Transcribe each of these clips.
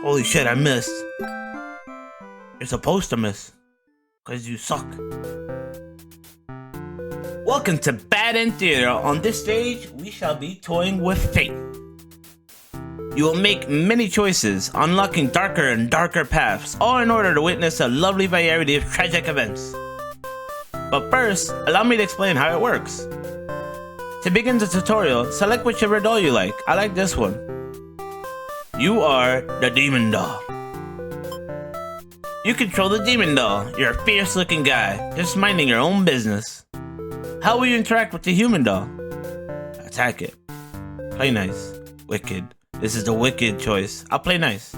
Holy shit, I missed. You're supposed to miss. Cause you suck. Welcome to Bad End Theater. On this stage, we shall be toying with fate. You will make many choices, unlocking darker and darker paths, all in order to witness a lovely variety of tragic events. But first, allow me to explain how it works. To begin the tutorial, select whichever doll you like. I like this one. You are the Demon Doll. You control the Demon Doll. You're a fierce looking guy, just minding your own business. How will you interact with the Human Doll? Attack it. Play nice. Wicked. This is the wicked choice. I'll play nice.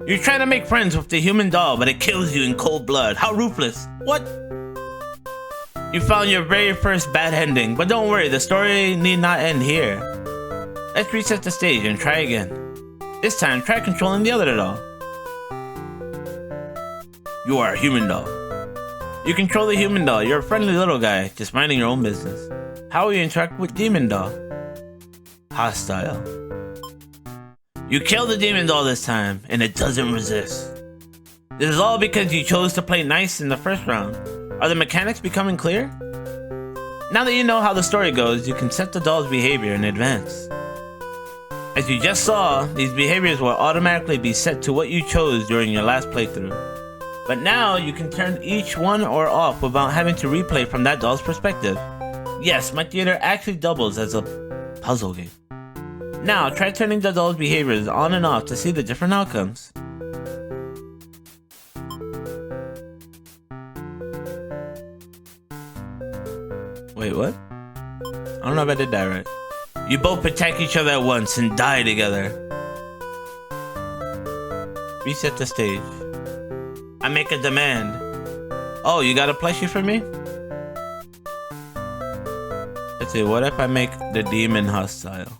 You're trying to make friends with the Human Doll, but it kills you in cold blood. How ruthless. What? You found your very first bad ending, but don't worry, the story need not end here. Let's reset the stage and try again. This time, try controlling the other doll. You are a Human Doll. You control the Human Doll. You're a friendly little guy, just minding your own business. How will you interact with Demon Doll? Hostile. You kill the Demon Doll this time, and it doesn't resist. This is all because you chose to play nice in the first round. Are the mechanics becoming clear? Now that you know how the story goes, you can set the doll's behavior in advance. As you just saw, these behaviors will automatically be set to what you chose during your last playthrough. But now you can turn each one or off without having to replay from that doll's perspective. Yes, my theater actually doubles as a puzzle game. Now try turning the doll's behaviors on and off to see the different outcomes. Wait, what? I don't know if I did that right. You both attack each other at once and die together. Reset the stage. I make a demand. Oh, you got a plushie for me? Let's see, what if I make the demon hostile?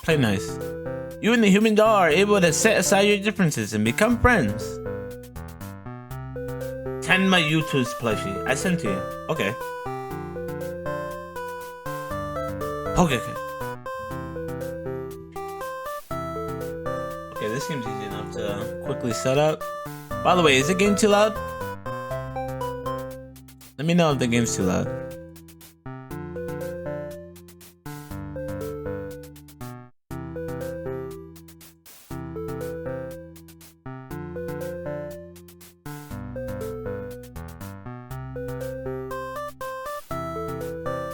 Play nice. You and the Human Doll are able to set aside your differences and become friends. Tenma YouTube's plushie. I sent to you. Okay. Okay. Okay, this seems easy enough to quickly set up. By the way, is the game too loud? Let me know if the game's too loud.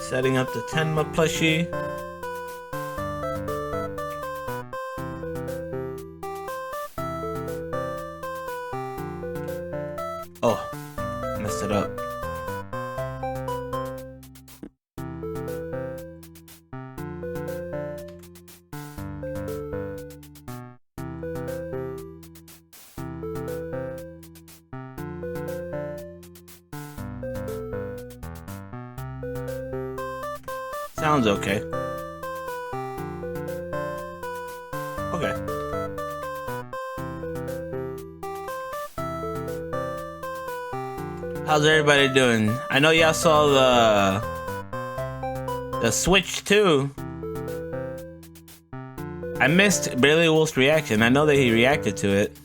Setting up the Tenma plushie. Oh, messed it up. Sounds okay. Okay. How's everybody doing? I know y'all saw the Switch 2. I missed Barely Wolf's reaction. I know that he reacted to it.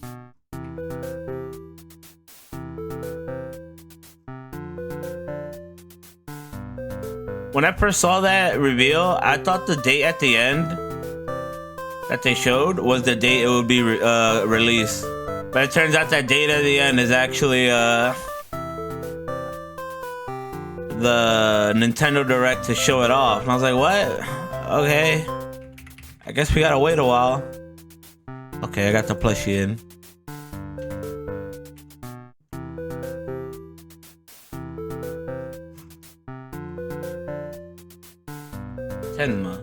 When I first saw that reveal, I thought the date at the end that they showed was the date it would be released. But it turns out that date at the end is actually the Nintendo Direct to show it off. And I was like, what? Okay. I guess we gotta wait a while. Okay, I got the plushie in. Tenma.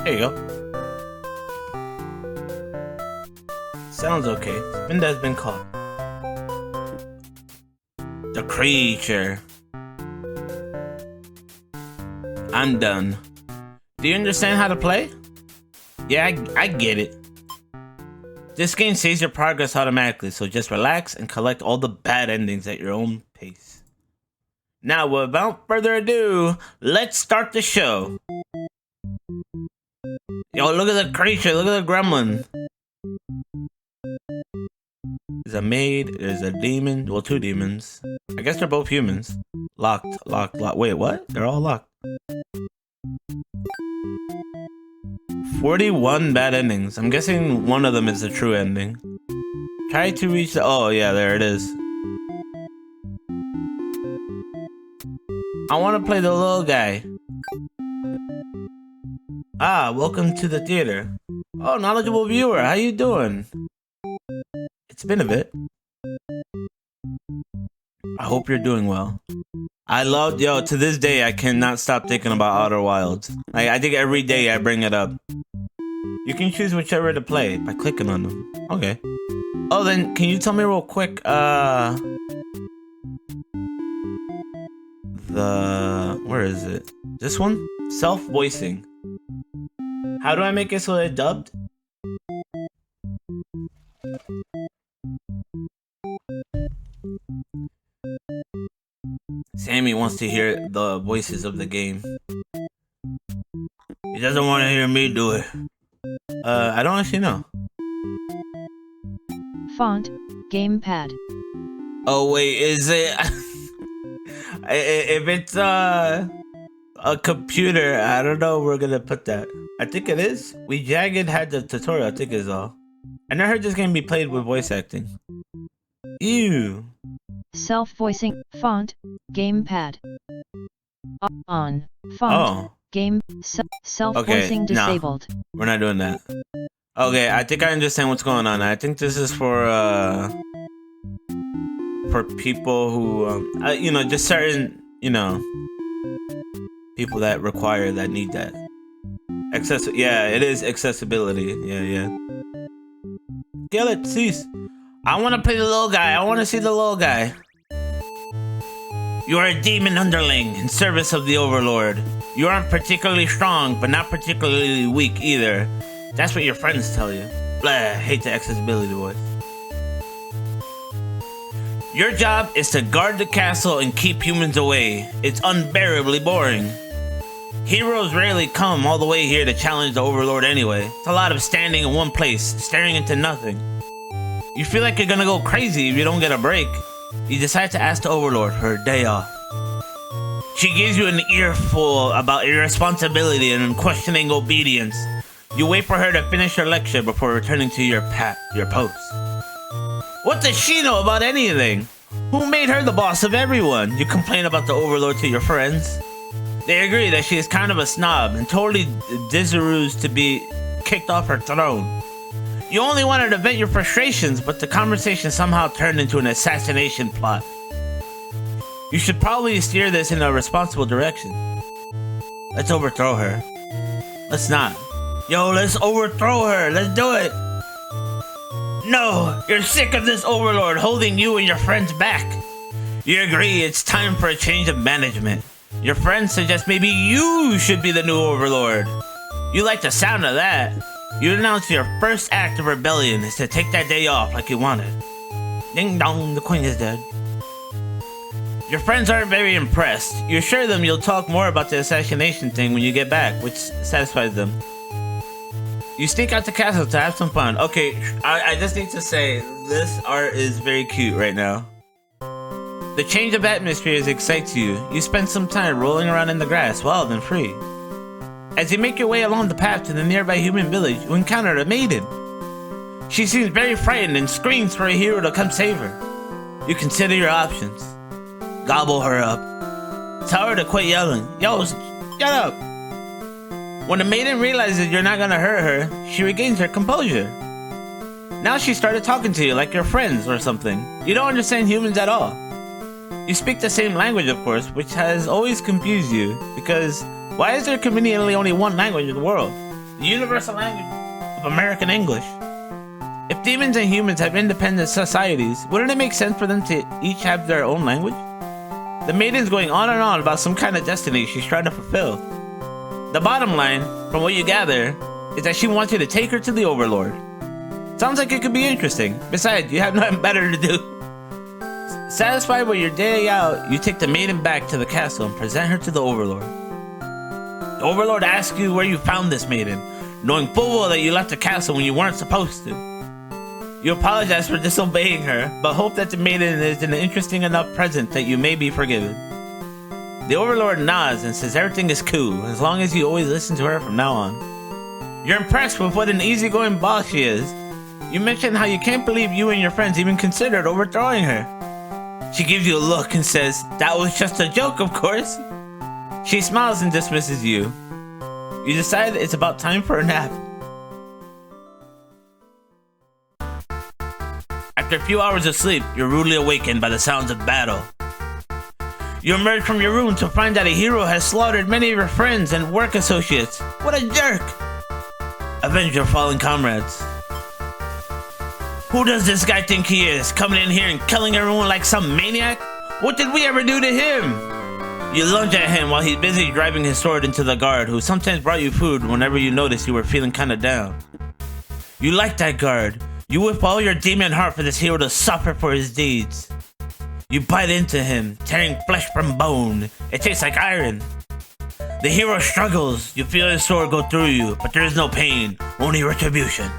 There you go. Sounds okay. Spinda has been caught. The creature. I'm done. Do you understand how to play? Yeah, I get it. This game saves your progress automatically, so just relax and collect all the bad endings at your own pace. Now, without further ado, let's start the show. Yo, look at the creature, look at the gremlin. There's a maid, there's a demon, well, 2 demons. I guess they're both humans. Locked. Wait, what? They're all locked. 41 bad endings. I'm guessing one of them is the true ending. Try to reach the... Oh, yeah, there it is. I want to play the little guy. Ah, welcome to the theater. Oh, knowledgeable viewer, how you doing? It's been a bit. I hope you're doing well. I love, yo, to this day, I cannot stop thinking about Outer Wilds. Like, I think every day I bring it up. You can choose whichever to play by clicking on them. Okay. Oh, then, can you tell me real quick, where is it? This one? Self-voicing. How do I make it so it's dubbed? Sammy wants to hear the voices of the game. He doesn't want to hear me do it. I don't actually know. Font, gamepad. Oh wait, is it? If it's a computer, I don't know where we're gonna put that. I think it is. We Jagged had the tutorial, I think is all. I never heard this game be played with voice acting. Ew. Self-voicing, font, gamepad. On, font, game, self-voicing disabled. Nah, we're not doing that. Okay, I think I understand what's going on. I think this is for people who, you know, just certain, you know, people that require, that need that. Yeah, it is accessibility. Yeah. Kill it, cease. I want to play the little guy. I want to see the little guy. You are a demon underling in service of the Overlord. You aren't particularly strong, but not particularly weak either. That's what your friends tell you. Blah, hate the accessibility voice. Your job is to guard the castle and keep humans away. It's unbearably boring. Heroes rarely come all the way here to challenge the Overlord anyway. It's a lot of standing in one place, staring into nothing. You feel like you're gonna go crazy if you don't get a break. You decide to ask the Overlord for a day off. She gives you an earful about irresponsibility and unquestioning obedience. You wait for her to finish her lecture before returning to your post. What does she know about anything? Who made her the boss of everyone? You complain about the Overlord to your friends. They agree that she is kind of a snob and totally deserves to be kicked off her throne. You only wanted to vent your frustrations, but the conversation somehow turned into an assassination plot. You should probably steer this in a responsible direction. Let's overthrow her. Let's not. Yo, let's overthrow her. Let's do it. No, you're sick of this Overlord holding you and your friends back. You agree it's time for a change of management. Your friends suggest maybe you should be the new Overlord. You like the sound of that. You announce your first act of rebellion is to take that day off like you wanted. Ding dong, the queen is dead. Your friends aren't very impressed. You assure them you'll talk more about the assassination thing when you get back, which satisfies them. You sneak out the castle to have some fun. Okay, I just need to say, this art is very cute right now. The change of atmosphere excites you. You spend some time rolling around in the grass, wild and free. As you make your way along the path to the nearby human village, you encounter a maiden. She seems very frightened and screams for a hero to come save her. You consider your options. Gobble her up. Tell her to quit yelling. Yo, shut up. When the maiden realizes you're not gonna hurt her, she regains her composure. Now she started talking to you like you're friends or something. You don't understand humans at all. You speak the same language, of course, which has always confused you, because why is there conveniently only one language in the world? The universal language of American English. If demons and humans have independent societies, wouldn't it make sense for them to each have their own language? The maiden's going on and on about some kind of destiny she's trying to fulfill. The bottom line, from what you gather, is that she wants you to take her to the Overlord. Sounds like it could be interesting. Besides, you have nothing better to do. Satisfied with your day out, you take the maiden back to the castle and present her to the Overlord. The Overlord asks you where you found this maiden, knowing full well that you left the castle when you weren't supposed to. You apologize for disobeying her, but hope that the maiden is an interesting enough present that you may be forgiven. The Overlord nods and says everything is cool, as long as you always listen to her from now on. You're impressed with what an easygoing boss she is. You mention how you can't believe you and your friends even considered overthrowing her. She gives you a look and says, "That was just a joke, of course." She smiles and dismisses you. You decide it's about time for a nap. After a few hours of sleep, you're rudely awakened by the sounds of battle. You emerge from your room to find that a hero has slaughtered many of your friends and work associates. What a jerk! Avenge your fallen comrades. Who does this guy think he is, coming in here and killing everyone like some maniac? What did we ever do to him? You lunge at him while he's busy driving his sword into the guard, who sometimes brought you food whenever you noticed you were feeling kinda down. You like that guard. You whip all your demon heart for this hero to suffer for his deeds. You bite into him, tearing flesh from bone. It tastes like iron. The hero struggles. You feel his sword go through you, but there is no pain, only retribution.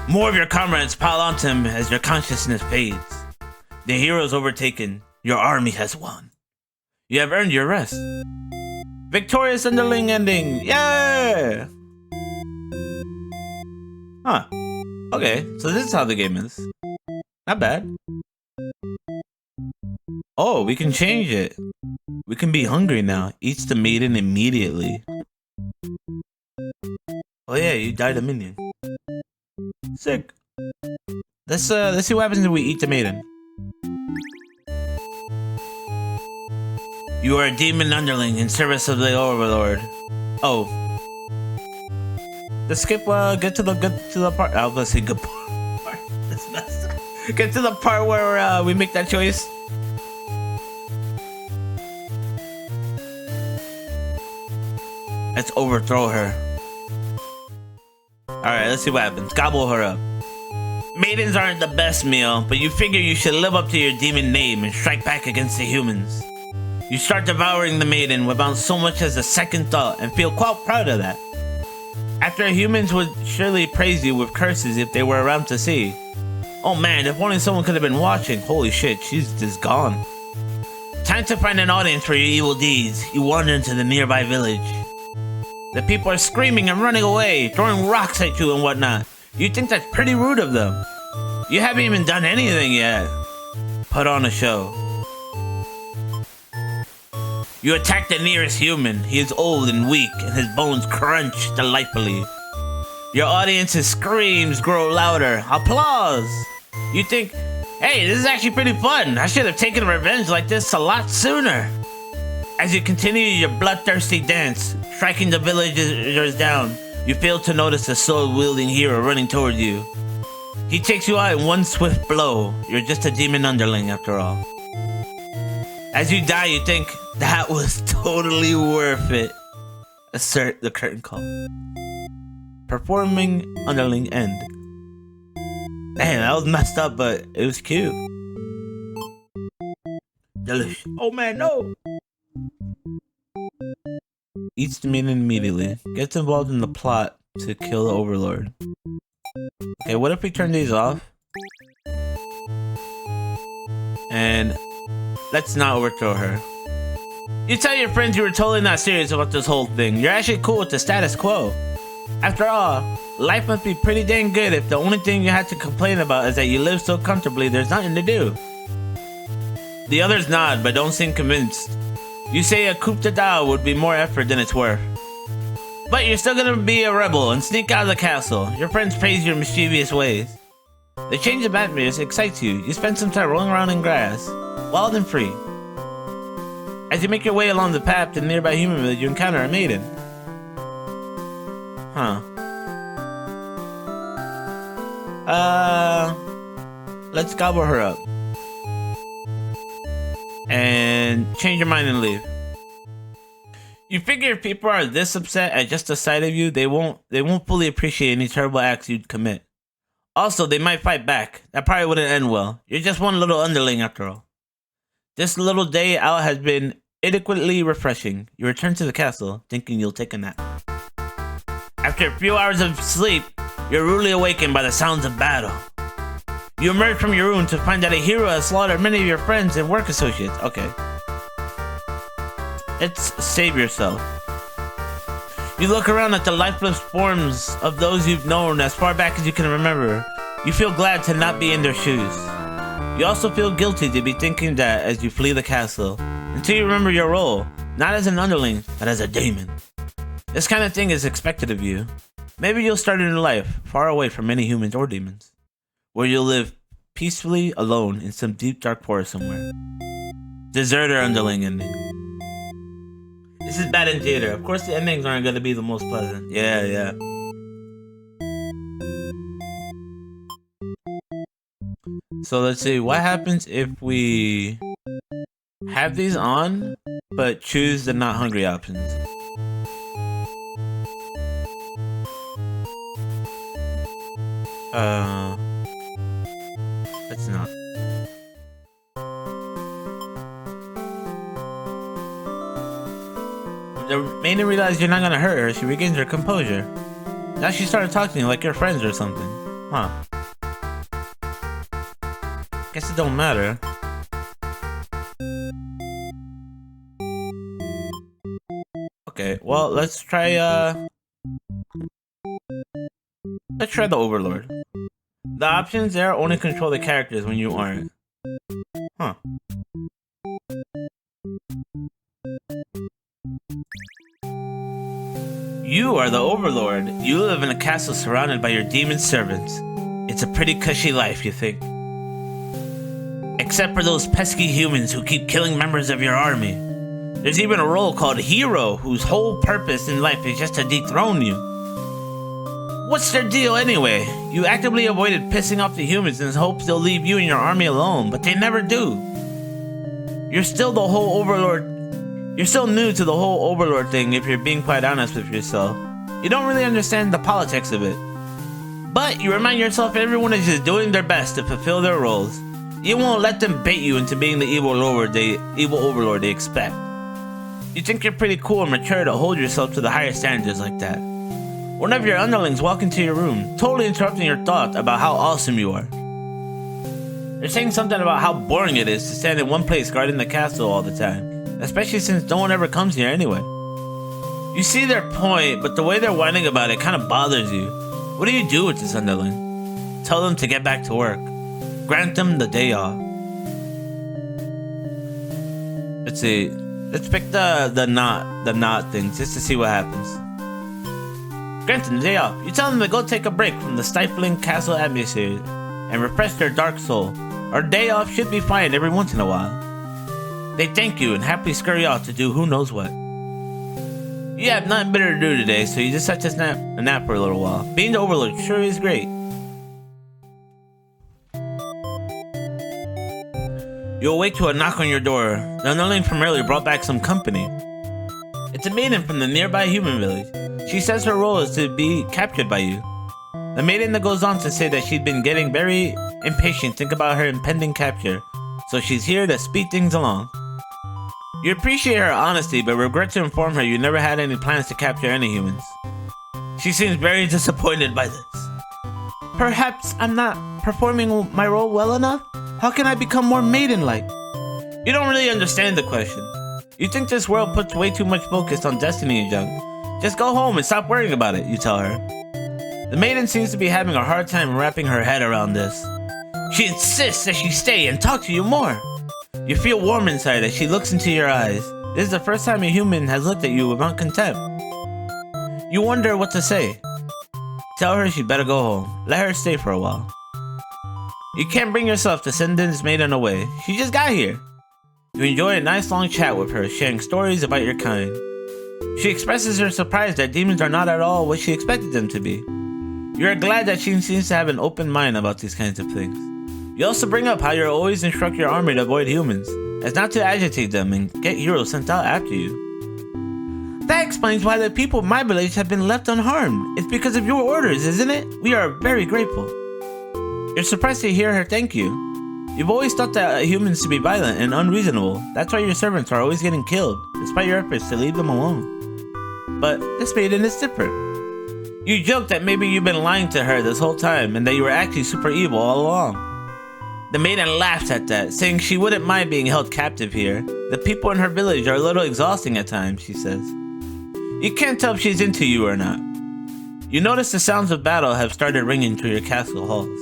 More of your comrades pile onto him as your consciousness fades. The hero is overtaken. Your army has won. You have earned your rest. Victorious underling ending. Yeah! Huh. Okay, so this is how the game is. Not bad. Oh, we can change it. We can be hungry now. Eats the maiden immediately. Oh yeah, you died a minion. Sick. Let's see what happens if we eat the maiden. You are a demon underling in service of the Overlord. Oh. Let's skip get to the part. I was gonna say good part. That's messed up. Get to the part where we make that choice. Let's overthrow her. Alright, let's see what happens. Gobble her up. Maidens aren't the best meal, but you figure you should live up to your demon name and strike back against the humans. You start devouring the maiden without so much as a second thought and feel quite proud of that. After humans would surely praise you with curses if they were around to see. Oh man, if only someone could have been watching. Holy shit, she's just gone. Time to find an audience for your evil deeds. You wander into the nearby village. The people are screaming and running away, throwing rocks at you and whatnot. You think that's pretty rude of them. You haven't even done anything yet. Put on a show. You attack the nearest human. He is old and weak, and his bones crunch delightfully. Your audience's screams grow louder. Applause! You think, hey, this is actually pretty fun. I should have taken revenge like this a lot sooner. As you continue your bloodthirsty dance, striking the villagers down, you fail to notice a sword-wielding hero running toward you. He takes you out in one swift blow. You're just a demon underling after all. As you die, you think, that was totally worth it. Assert the curtain call. Performing underling end. Man, that was messed up, but it was cute. Delicious. Oh man, no! Eats the maiden immediately. Gets involved in the plot to kill the Overlord. Okay, what if we turn these off? And let's not overthrow her. You tell your friends you were totally not serious about this whole thing. You're actually cool with the status quo. After all, life must be pretty dang good if the only thing you have to complain about is that you live so comfortably there's nothing to do. The others nod but don't seem convinced. You say a coup d'etat would be more effort than it's worth. But you're still gonna be a rebel and sneak out of the castle. Your friends praise your mischievous ways. The change of atmosphere excites you. You spend some time rolling around in grass, wild and free. As you make your way along the path to the nearby human village, you encounter a maiden. Huh. Let's gobble her up. And change your mind and leave. You figure if people are this upset at just the sight of you, they won't fully appreciate any terrible acts you'd commit. Also, they might fight back. That probably wouldn't end well. You're just one little underling after all. This little day out has been adequately refreshing. You return to the castle, thinking you'll take a nap. After a few hours of sleep, you're rudely awakened by the sounds of battle. You emerge from your room to find that a hero has slaughtered many of your friends and work associates. Okay. Let's save yourself. You look around at the lifeless forms of those you've known as far back as you can remember. You feel glad to not be in their shoes. You also feel guilty to be thinking that as you flee the castle, until you remember your role, not as an underling, but as a demon. This kind of thing is expected of you. Maybe you'll start a new life, far away from any humans or demons, where you'll live peacefully alone in some deep dark forest somewhere. Deserter underling ending. This is bad in theater. Of course the endings aren't going to be the most pleasant. Yeah. So let's see. What happens if we have these on, but choose the not hungry options? Let's not. The maiden realized you're not gonna hurt her. She regains her composure. Now she started talking to you like you're friends or something. Huh. Guess it don't matter. Okay, well, let's try the Overlord. The options there only control the characters when you aren't. Huh. You are the Overlord. You live in a castle surrounded by your demon servants. It's a pretty cushy life, you think. Except for those pesky humans who keep killing members of your army. There's even a role called Hero, whose whole purpose in life is just to dethrone you. What's their deal anyway? You actively avoided pissing off the humans in hopes they'll leave you and your army alone, but they never do. You're still new to the whole Overlord thing if you're being quite honest with yourself. You don't really understand the politics of it. But you remind yourself everyone is just doing their best to fulfill their roles. You won't let them bait you into being the evil overlord they expect. You think you're pretty cool and mature to hold yourself to the higher standards like that. One of your underlings walk into your room, totally interrupting your thoughts about how awesome you are. They're saying something about how boring it is to stand in one place guarding the castle all the time, especially since no one ever comes here anyway. You see their point, but the way they're whining about it kind of bothers you. What do you do with this underling? Tell them to get back to work. Grant them the day off. Let's see. Let's pick the not thing just to see what happens. Grant them the day off. You tell them to go take a break from the stifling castle atmosphere and refresh their dark soul. Our day off should be fine every once in a while. They thank you and happily scurry off to do who knows what. You have nothing better to do today, so you just have to nap for a little while. Being the Overlord sure is great. You awake to a knock on your door. The underling from earlier brought back some company. It's a maiden from the nearby human village. She says her role is to be captured by you. The maiden goes on to say that she'd been getting very impatient thinking about her impending capture, so she's here to speed things along. You appreciate her honesty, but regret to inform her you never had any plans to capture any humans. She seems very disappointed by this. Perhaps I'm not performing my role well enough? How can I become more maiden-like? You don't really understand the question. You think this world puts way too much focus on destiny and junk. Just go home and stop worrying about it, you tell her. The maiden seems to be having a hard time wrapping her head around this. She insists that she stay and talk to you more. You feel warm inside as she looks into your eyes. This is the first time a human has looked at you without contempt. You wonder what to say. Tell her she better go home. Let her stay for a while. You can't bring yourself to send this maiden away. She just got here. You enjoy a nice long chat with her, sharing stories about your kind. She expresses her surprise that demons are not at all what she expected them to be. You are glad that she seems to have an open mind about these kinds of things. You also bring up how you always instruct your army to avoid humans, as not to agitate them and get heroes sent out after you. explains why the people of my village have been left unharmed. It's because of your orders, isn't it? We are very grateful. You're surprised to hear her thank you. You've always thought that humans to be violent and unreasonable. That's why your servants are always getting killed, despite your efforts to leave them alone. But this maiden is different. You joked that maybe you've been lying to her this whole time and that you were actually super evil all along. The maiden laughs at that, saying she wouldn't mind being held captive here. The people in her village are a little exhausting at times, she says. You can't tell if she's into you or not. You notice the sounds of battle have started ringing through your castle halls.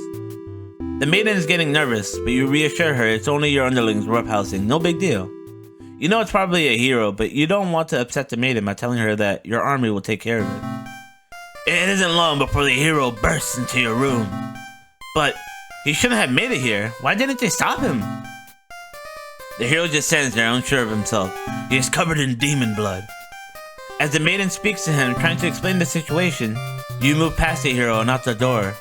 The maiden is getting nervous, but you reassure her it's only your underlings roughhousing, no big deal. You know it's probably a hero, but you don't want to upset the maiden by telling her that your army will take care of it. It isn't long before the hero bursts into your room. But he shouldn't have made it here. Why didn't they stop him? The hero just stands there unsure of himself. He is covered in demon blood. As the maiden speaks to him, trying to explain the situation, you move past the hero and out the door.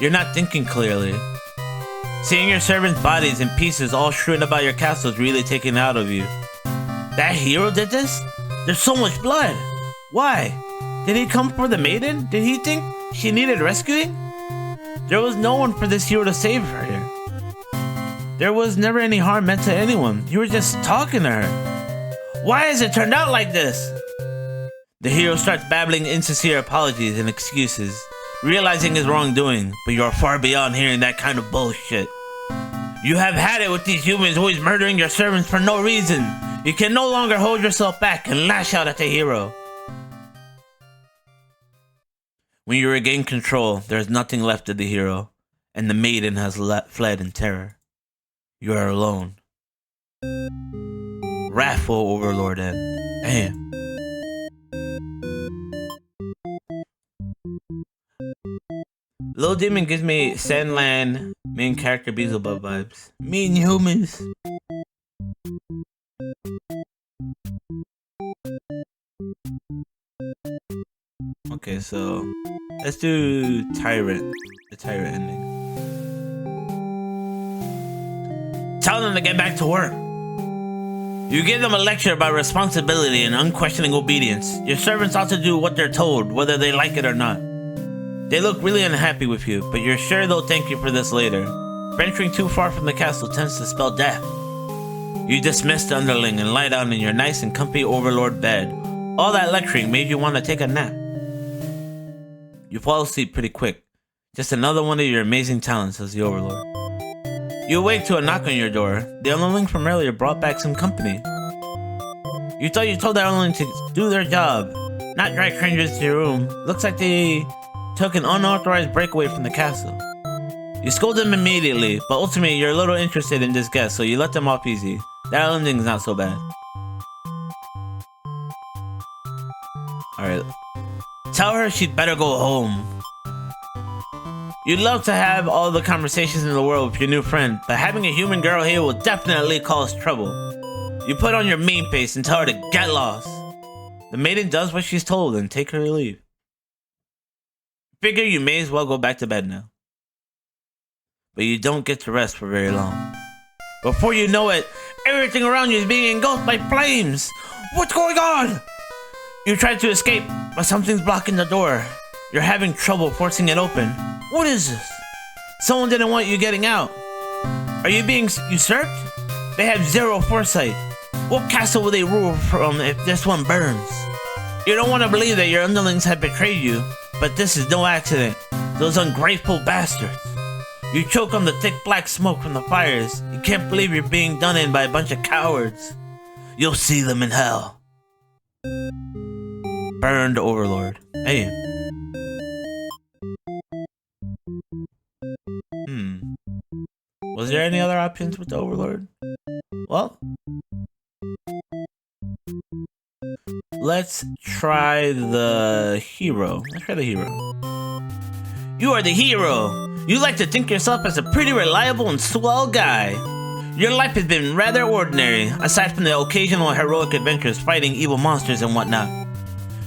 You're not thinking clearly. Seeing your servants' bodies in pieces all strewn about your castle is really taken out of you. That hero did this? There's so much blood. Why? Did he come for the maiden? Did he think she needed rescuing? There was no one for this hero to save her here. There was never any harm meant to anyone. You were just talking to her. Why has it turned out like this? The hero starts babbling insincere apologies and excuses, realizing his wrongdoing, but you are far beyond hearing that kind of bullshit. You have had it with these humans always murdering your servants for no reason. You can no longer hold yourself back and lash out at the hero. When you regain control, there is nothing left of the hero, and the maiden has fled in terror. You are alone. Wrathful Overlord N. Damn. Little Demon gives me Sandland main character Beelzebub vibes. Mean humans. Okay, so let's do Tyrant. The Tyrant ending. Tell them to get back to work. You give them a lecture about responsibility and unquestioning obedience. Your servants ought to do what they're told, whether they like it or not. They look really unhappy with you, but you're sure they'll thank you for this later. Venturing too far from the castle tends to spell death. You dismiss the underling and lie down in your nice and comfy overlord bed. All that lecturing made you want to take a nap. You fall asleep pretty quick. Just another one of your amazing talents as the overlord. You awake to a knock on your door. The underling from earlier brought back some company. You thought you told the underling to do their job, not drag strangers to your room. Looks like they took an unauthorized breakaway from the castle. You scold them immediately, but ultimately you're a little interested in this guest, so you let them off easy. That underling's not so bad. Alright. Tell her she'd better go home. You'd love to have all the conversations in the world with your new friend, but having a human girl here will definitely cause trouble. You put on your mean face and tell her to get lost. The maiden does what she's told and take her leave. Figure you may as well go back to bed now. But you don't get to rest for very long. Before you know it, everything around you is being engulfed by flames. What's going on? You try to escape, but something's blocking the door. You're having trouble forcing it open. What is this? Someone didn't want you getting out. Are you being usurped? They have zero foresight. What castle will they rule from if this one burns? You don't want to believe that your underlings have betrayed you, but this is no accident. Those ungrateful bastards. You choke on the thick black smoke from the fires. You can't believe you're being done in by a bunch of cowards. You'll see them in hell. Burned Overlord. Hey. Was there any other options with the Overlord? Well, let's try the hero. You are the hero. You like to think yourself as a pretty reliable and swell guy. Your life has been rather ordinary, aside from the occasional heroic adventures fighting evil monsters and whatnot.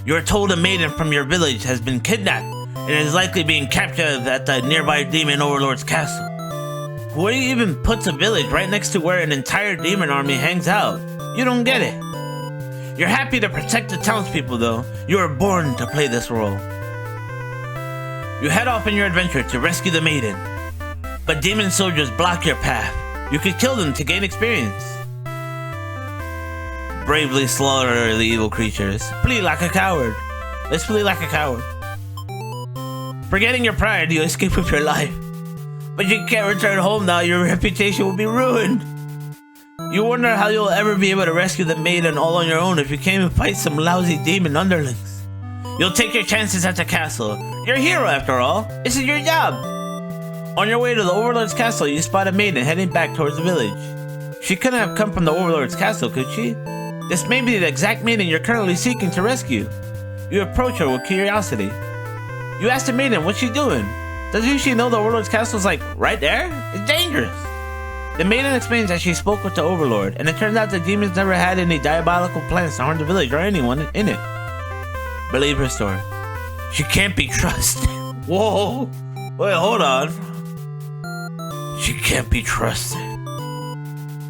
You are told a maiden from your village has been kidnapped and is likely being captured at the nearby demon overlord's castle. Who even puts a village right next to where an entire demon army hangs out? You don't get it. You're happy to protect the townspeople, though. You were born to play this role. You head off on your adventure to rescue the maiden. But demon soldiers block your path. You could kill them to gain experience. Bravely slaughter the evil creatures. Flee like a coward. Let's flee like a coward. Forgetting your pride, you escape with your life. But you can't return home now. Your reputation will be ruined. You wonder how you'll ever be able to rescue the maiden all on your own if you can't even fight some lousy demon underlings. You'll take your chances at the castle. You're a hero after all. This is your job. On your way to the Overlord's castle, you spot a maiden heading back towards the village. She couldn't have come from the Overlord's castle, could she? This may be the exact maiden you're currently seeking to rescue. You approach her with curiosity. You ask the maiden what she's doing. Doesn't she know the Overlord's castle is like right there? It's dangerous. The maiden explains that she spoke with the Overlord, and it turns out the demons never had any diabolical plans to harm the village or anyone in it. Believe her story. She can't be trusted. Whoa. Wait, hold on. She can't be trusted.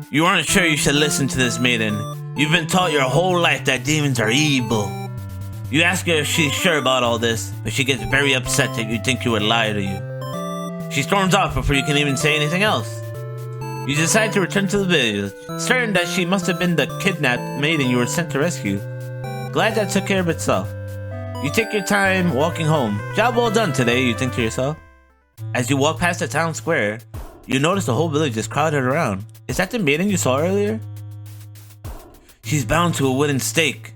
You aren't sure you should listen to this maiden. You've been taught your whole life that demons are evil. You ask her if she's sure about all this, but she gets very upset that you think she would lie to you. She storms off before you can even say anything else. You decide to return to the village, certain that she must have been the kidnapped maiden you were sent to rescue. Glad that took care of itself. You take your time walking home. Job well done today, you think to yourself. As you walk past the town square, you notice the whole village is crowded around. Is that the maiden you saw earlier? She's bound to a wooden stake.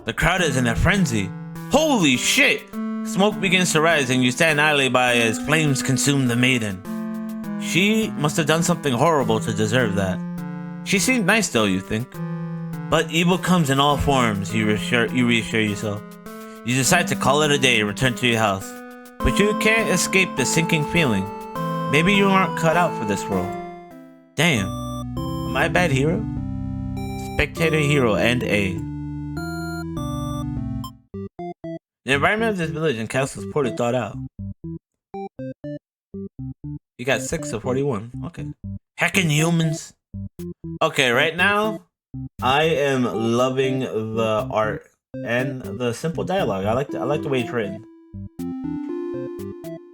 The crowd is in a frenzy. Holy shit! Smoke begins to rise and you stand idly by as flames consume the maiden. She must have done something horrible to deserve that. She seemed nice though, you think. But evil comes in all forms, you reassure yourself. You decide to call it a day and return to your house. But you can't escape the sinking feeling. Maybe you aren't cut out for this world. Damn. Am I a bad hero? Spectator, hero, and A. The environment of this village and castle is poorly thought out. You got 6 of 41. Okay. Heckin' humans. Okay, right now, I am loving the art and the simple dialogue. I like the way it's written.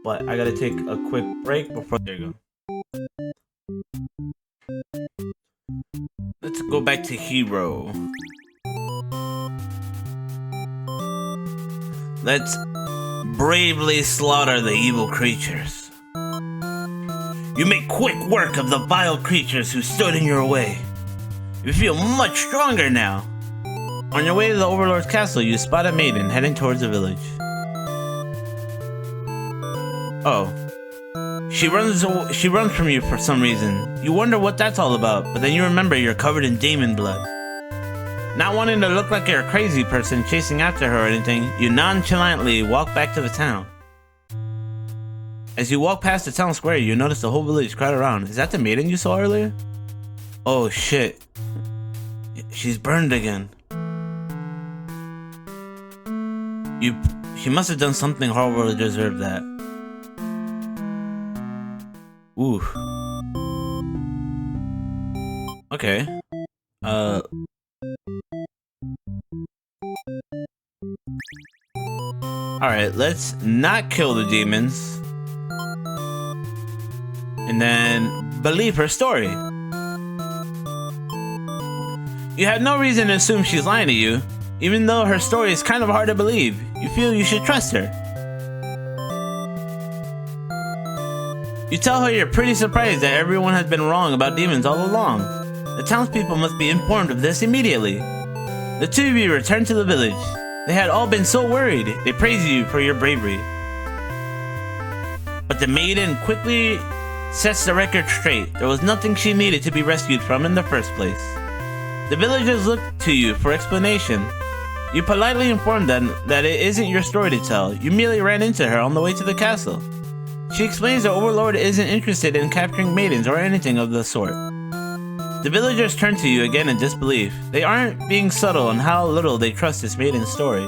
But I gotta take a quick break before. There you go. Let's go back to hero. Let's bravely slaughter the evil creatures. You make quick work of the vile creatures who stood in your way. You feel much stronger now. On your way to the Overlord's castle, you spot a maiden heading towards the village. Oh. She runs from you for some reason. You wonder what that's all about, but then you remember you're covered in demon blood. Not wanting to look like you're a crazy person chasing after her or anything, you nonchalantly walk back to the town. As you walk past the town square, you notice the whole village crowded around. Is that the maiden you saw earlier? Oh shit. She's burned again. She must have done something horrible to deserve that. Ooh. Okay. Alright, let's not kill the demons. And then believe her story. You have no reason to assume she's lying to you, even though her story is kind of hard to believe. You feel you should trust her. You tell her you're pretty surprised that everyone has been wrong about demons all along. The townspeople must be informed of this immediately. The two of you return to the village. They had all been so worried. They praise you for your bravery. But the maiden quickly sets the record straight. There was nothing she needed to be rescued from in the first place. The villagers look to you for explanation. You politely inform them that it isn't your story to tell. You merely ran into her on the way to the castle. She explains the Overlord isn't interested in capturing maidens or anything of the sort. The villagers turn to you again in disbelief. They aren't being subtle on how little they trust this maiden's story.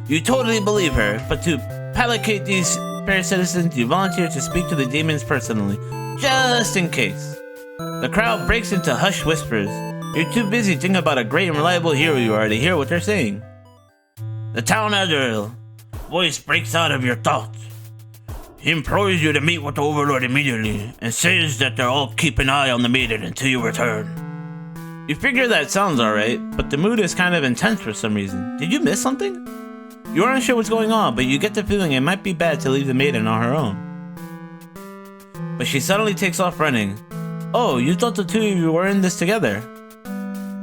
You totally believe her, but to placate these fair citizens, you volunteer to speak to the demons personally, just in case. The crowd breaks into hushed whispers. You're too busy thinking about a great and reliable hero you are to hear what they're saying. The town elder voice breaks out of your thoughts. He implores you to meet with the Overlord immediately and says that they'll all keep an eye on the maiden until you return. You figure that sounds alright, but the mood is kind of intense for some reason. Did you miss something? You aren't sure what's going on, but you get the feeling it might be bad to leave the maiden on her own. But she suddenly takes off running. Oh, you thought the two of you were in this together.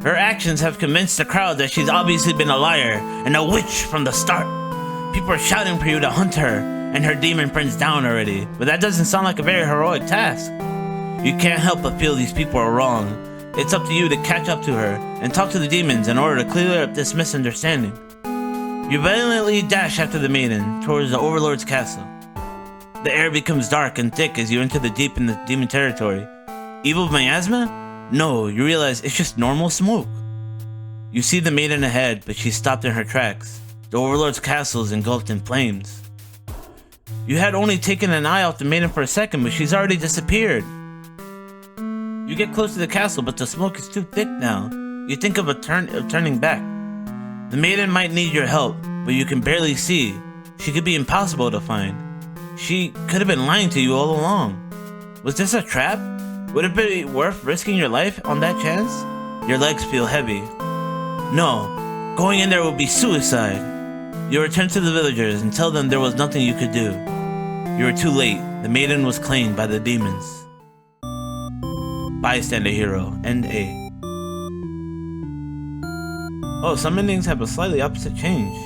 Her actions have convinced the crowd that she's obviously been a liar and a witch from the start. People are shouting for you to hunt her and her demon friends down already, but that doesn't sound like a very heroic task. You can't help but feel these people are wrong. It's up to you to catch up to her and talk to the demons in order to clear up this misunderstanding. You valiantly dash after the maiden towards the Overlord's castle. The air becomes dark and thick as you enter the deep in the demon territory. Evil miasma? No, you realize it's just normal smoke. You see the maiden ahead, but she's stopped in her tracks. The Overlord's castle is engulfed in flames. You had only taken an eye off the maiden for a second, but she's already disappeared. You get close to the castle, but the smoke is too thick now. You think of turning back. The maiden might need your help, but you can barely see. She could be impossible to find. She could have been lying to you all along. Was this a trap? Would it be worth risking your life on that chance? Your legs feel heavy. No, going in there would be suicide. You return to the villagers and tell them there was nothing you could do. You were too late. The maiden was claimed by the demons. Bystander hero, End A. Oh, some endings have a slightly opposite change.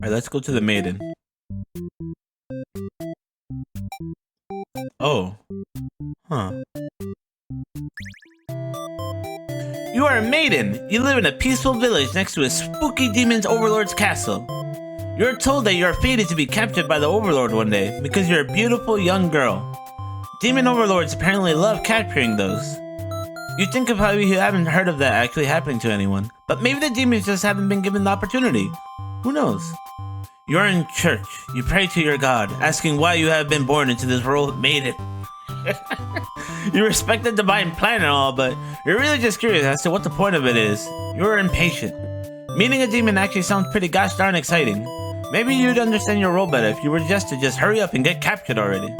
Alright, let's go to the maiden. Oh. Huh. You are a maiden! You live in a peaceful village next to a spooky demon's overlord's castle. You're told that you're fated to be captured by the overlord one day because you're a beautiful young girl. Demon overlords apparently love capturing those. You think of how you haven't heard of that actually happening to anyone, but maybe the demons just haven't been given the opportunity. Who knows? You're in church. You pray to your god, asking why you have been born into this world maiden. You respect the divine plan and all, but you're really just curious as to what the point of it is. You're impatient. Meeting a demon actually sounds pretty gosh darn exciting. Maybe you'd understand your role better if you were just to hurry up and get captured already.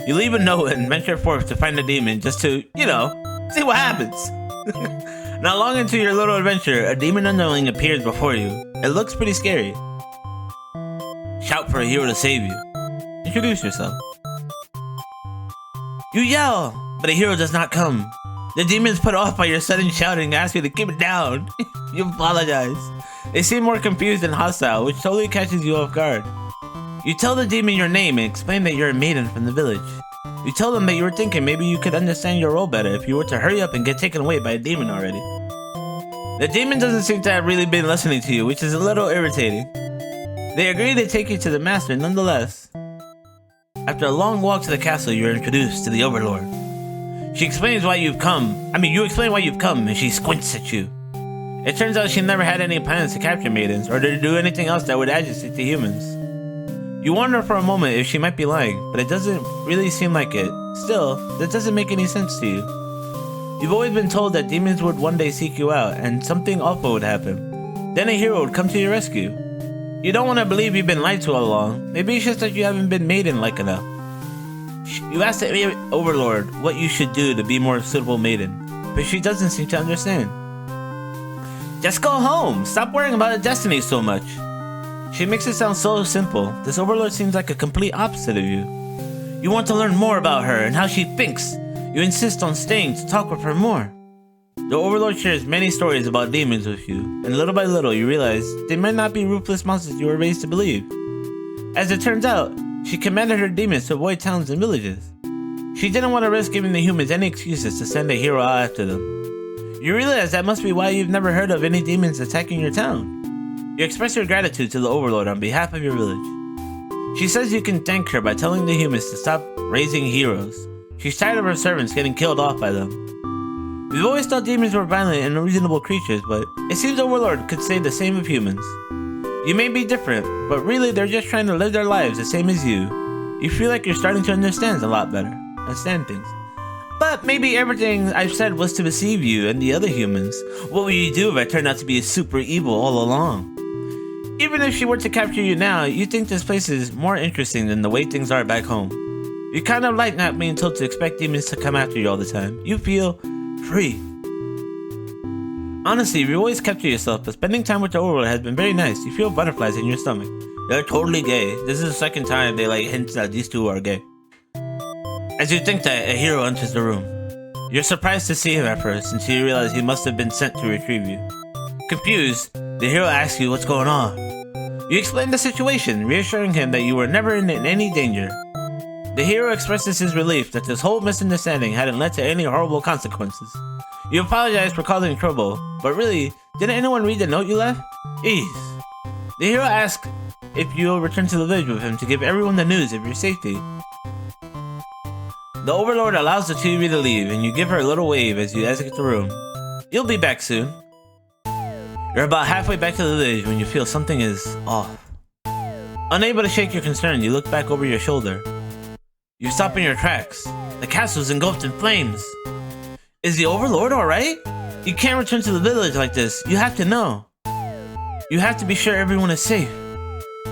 You leave a note and venture forth to find the demon just to, you know, see what happens. Not long into your little adventure, a demon underling appears before you. It looks pretty scary. Shout for a hero to save you. Introduce yourself. You yell, but a hero does not come. The demon's put off by your sudden shouting and ask you to keep it down. You apologize. They seem more confused and hostile, which totally catches you off guard. You tell the demon your name and explain that you're a maiden from the village. You tell them that you were thinking maybe you could understand your role better if you were to hurry up and get taken away by a demon already. The demon doesn't seem to have really been listening to you, which is a little irritating. They agree to take you to the master nonetheless. After a long walk to the castle, you're introduced to the Overlord. She explains why you've come. You explain why you've come, and she squints at you. It turns out she never had any plans to capture maidens, or to do anything else that would agitate the humans. You wonder for a moment if she might be lying, but it doesn't really seem like it. Still, that doesn't make any sense to you. You've always been told that demons would one day seek you out, and something awful would happen. Then a hero would come to your rescue. You don't want to believe you've been lied to all along. Maybe it's just that you haven't been maiden-like enough. You ask the Overlord what you should do to be more suitable maiden, but she doesn't seem to understand. Just go home! Stop worrying about her destiny so much! She makes it sound so simple. This Overlord seems like a complete opposite of you. You want to learn more about her and how she thinks. You insist on staying to talk with her more. The Overlord shares many stories about demons with you, and little by little you realize they might not be ruthless monsters you were raised to believe. As it turns out, she commanded her demons to avoid towns and villages. She didn't want to risk giving the humans any excuses to send a hero out after them. You realize that must be why you've never heard of any demons attacking your town. You express your gratitude to the Overlord on behalf of your village. She says you can thank her by telling the humans to stop raising heroes. She's tired of her servants getting killed off by them. We've always thought demons were violent and unreasonable creatures, but it seems Overlord could say the same of humans. You may be different, but really they're just trying to live their lives the same as you. You feel like you're starting to understand a lot better. Understand things. But maybe everything I've said was to deceive you and the other humans. What would you do if I turned out to be super evil all along? Even if she were to capture you now, you think this place is more interesting than the way things are back home. You kind of like not being told to expect demons to come after you all the time. You feel free. Honestly, you've always kept to yourself, but spending time with the overworld has been very nice. You feel butterflies in your stomach. They're totally gay. This is the second time they hint that these two are gay. As you think that, a hero enters the room. You're surprised to see him at first, until you realize he must have been sent to retrieve you. Confused, the hero asks you what's going on. You explain the situation, reassuring him that you were never in any danger. The hero expresses his relief that this whole misunderstanding hadn't led to any horrible consequences. You apologize for causing trouble, but really, didn't anyone read the note you left? Ease. The hero asks if you'll return to the village with him to give everyone the news of your safety. The Overlord allows the two of you to leave, and you give her a little wave as you exit the room. You'll be back soon. You're about halfway back to the village when you feel something is off. Unable to shake your concern, you look back over your shoulder. You stop in your tracks. The castle's engulfed in flames. Is the Overlord alright? You can't return to the village like this. You have to know. You have to be sure everyone is safe.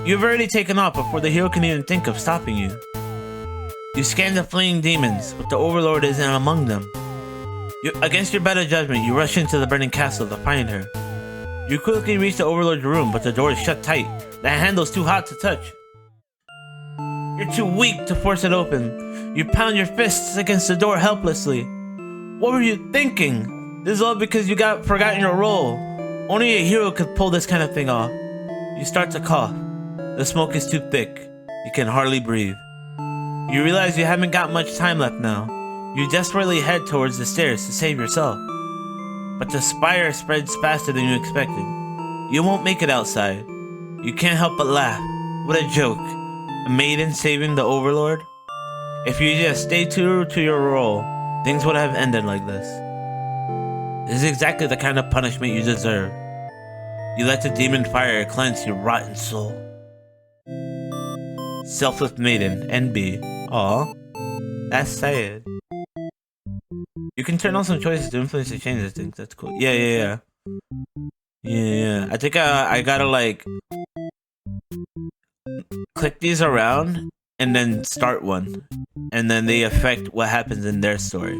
You've already taken off before the hero can even think of stopping you. You scan the fleeing demons, but the Overlord isn't among them. Against your better judgment, you rush into the burning castle to find her. You quickly reach the Overlord's room, but the door is shut tight. The handle's too hot to touch. You're too weak to force it open. You pound your fists against the door helplessly. What were you thinking? This is all because you forgotten your role. Only a hero could pull this kind of thing off. You start to cough. The smoke is too thick. You can hardly breathe. You realize you haven't got much time left now. You desperately head towards the stairs to save yourself. But the spire spreads faster than you expected. You won't make it outside. You can't help but laugh. What a joke. A maiden saving the Overlord? If you just stay true to your role, things would have ended like this. This is exactly the kind of punishment you deserve. You let the demon fire cleanse your rotten soul. Selfless Maiden, NB. Aw, that's sad. You can turn on some choices to influence the change of things. That's cool. Yeah. I think I gotta like click these around and then start one, and then they affect what happens in their story.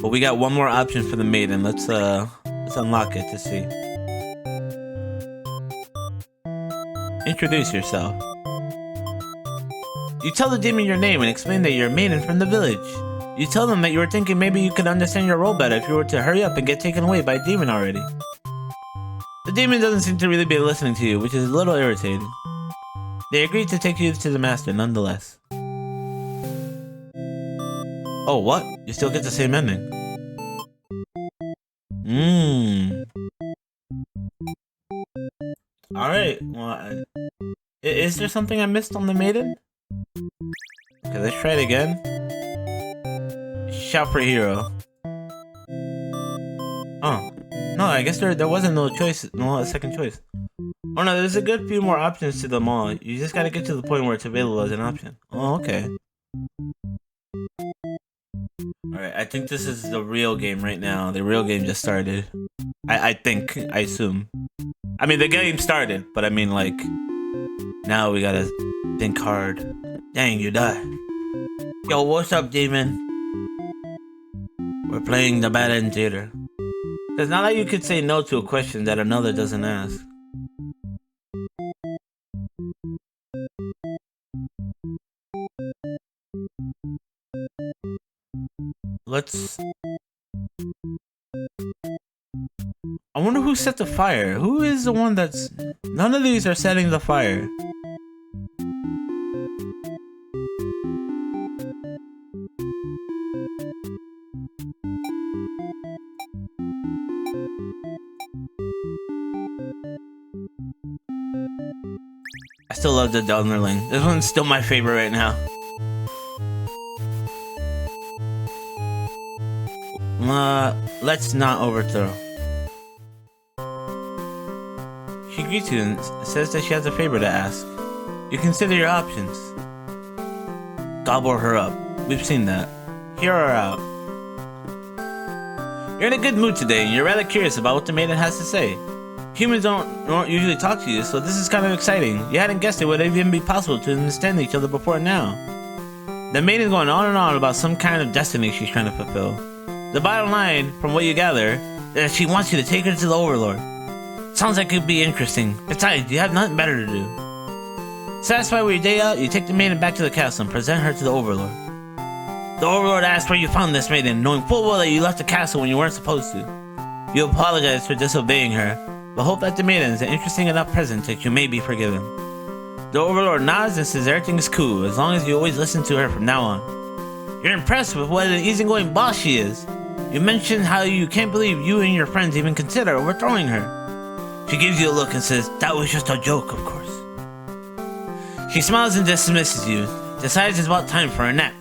But we got one more option for the maiden. Let's unlock it to see. Introduce yourself. You tell the demon your name and explain that you're a maiden from the village. You tell them that you were thinking maybe you could understand your role better if you were to hurry up and get taken away by a demon already. The demon doesn't seem to really be listening to you, which is a little irritating. They agreed to take you to the master nonetheless. Oh, what? You still get the same ending. Alright, well, is there something I missed on the maiden? Okay, let's try it again. Shout for hero. Oh. No, I guess there wasn't no second choice. Oh no, there's a good few more options to them all. You just gotta get to the point where it's available as an option. Oh, okay. Alright, I think this is the real game right now. The real game just started. I assume. I mean, the game started, but I mean, like, now we gotta think hard. Dang, you die. Yo, what's up, demon? We're playing the Bad End Theater. There's not like you could say no to a question that another doesn't ask. I wonder who set the fire. Who is the one that's... None of these are setting the fire. I still love the Dunderling. This one's still my favorite right now. Let's not overthrow. greets you and says that she has a favor to ask. You consider your options. Gobble her up. We've seen that. Hear her out. You're in a good mood today, and you're rather curious about what the maiden has to say. Humans don't usually talk to you, so this is kind of exciting. You hadn't guessed it would even be possible to understand each other before now. The maiden's going on and on about some kind of destiny she's trying to fulfill. The bottom line, from what you gather, is that she wants you to take her to the Overlord. Sounds like it could be interesting. Besides, you have nothing better to do. Satisfied with your day out, you take the maiden back to the castle and present her to the Overlord. The Overlord asks where you found this maiden, knowing full well that you left the castle when you weren't supposed to. You apologize for disobeying her, but hope that the maiden is an interesting enough present that you may be forgiven. The Overlord nods and says everything is cool, as long as you always listen to her from now on. You're impressed with what an easygoing boss she is. You mentioned how you can't believe you and your friends even consider overthrowing her. She gives you a look and says, that was just a joke, of course. She smiles and dismisses you, decides it's about time for a nap.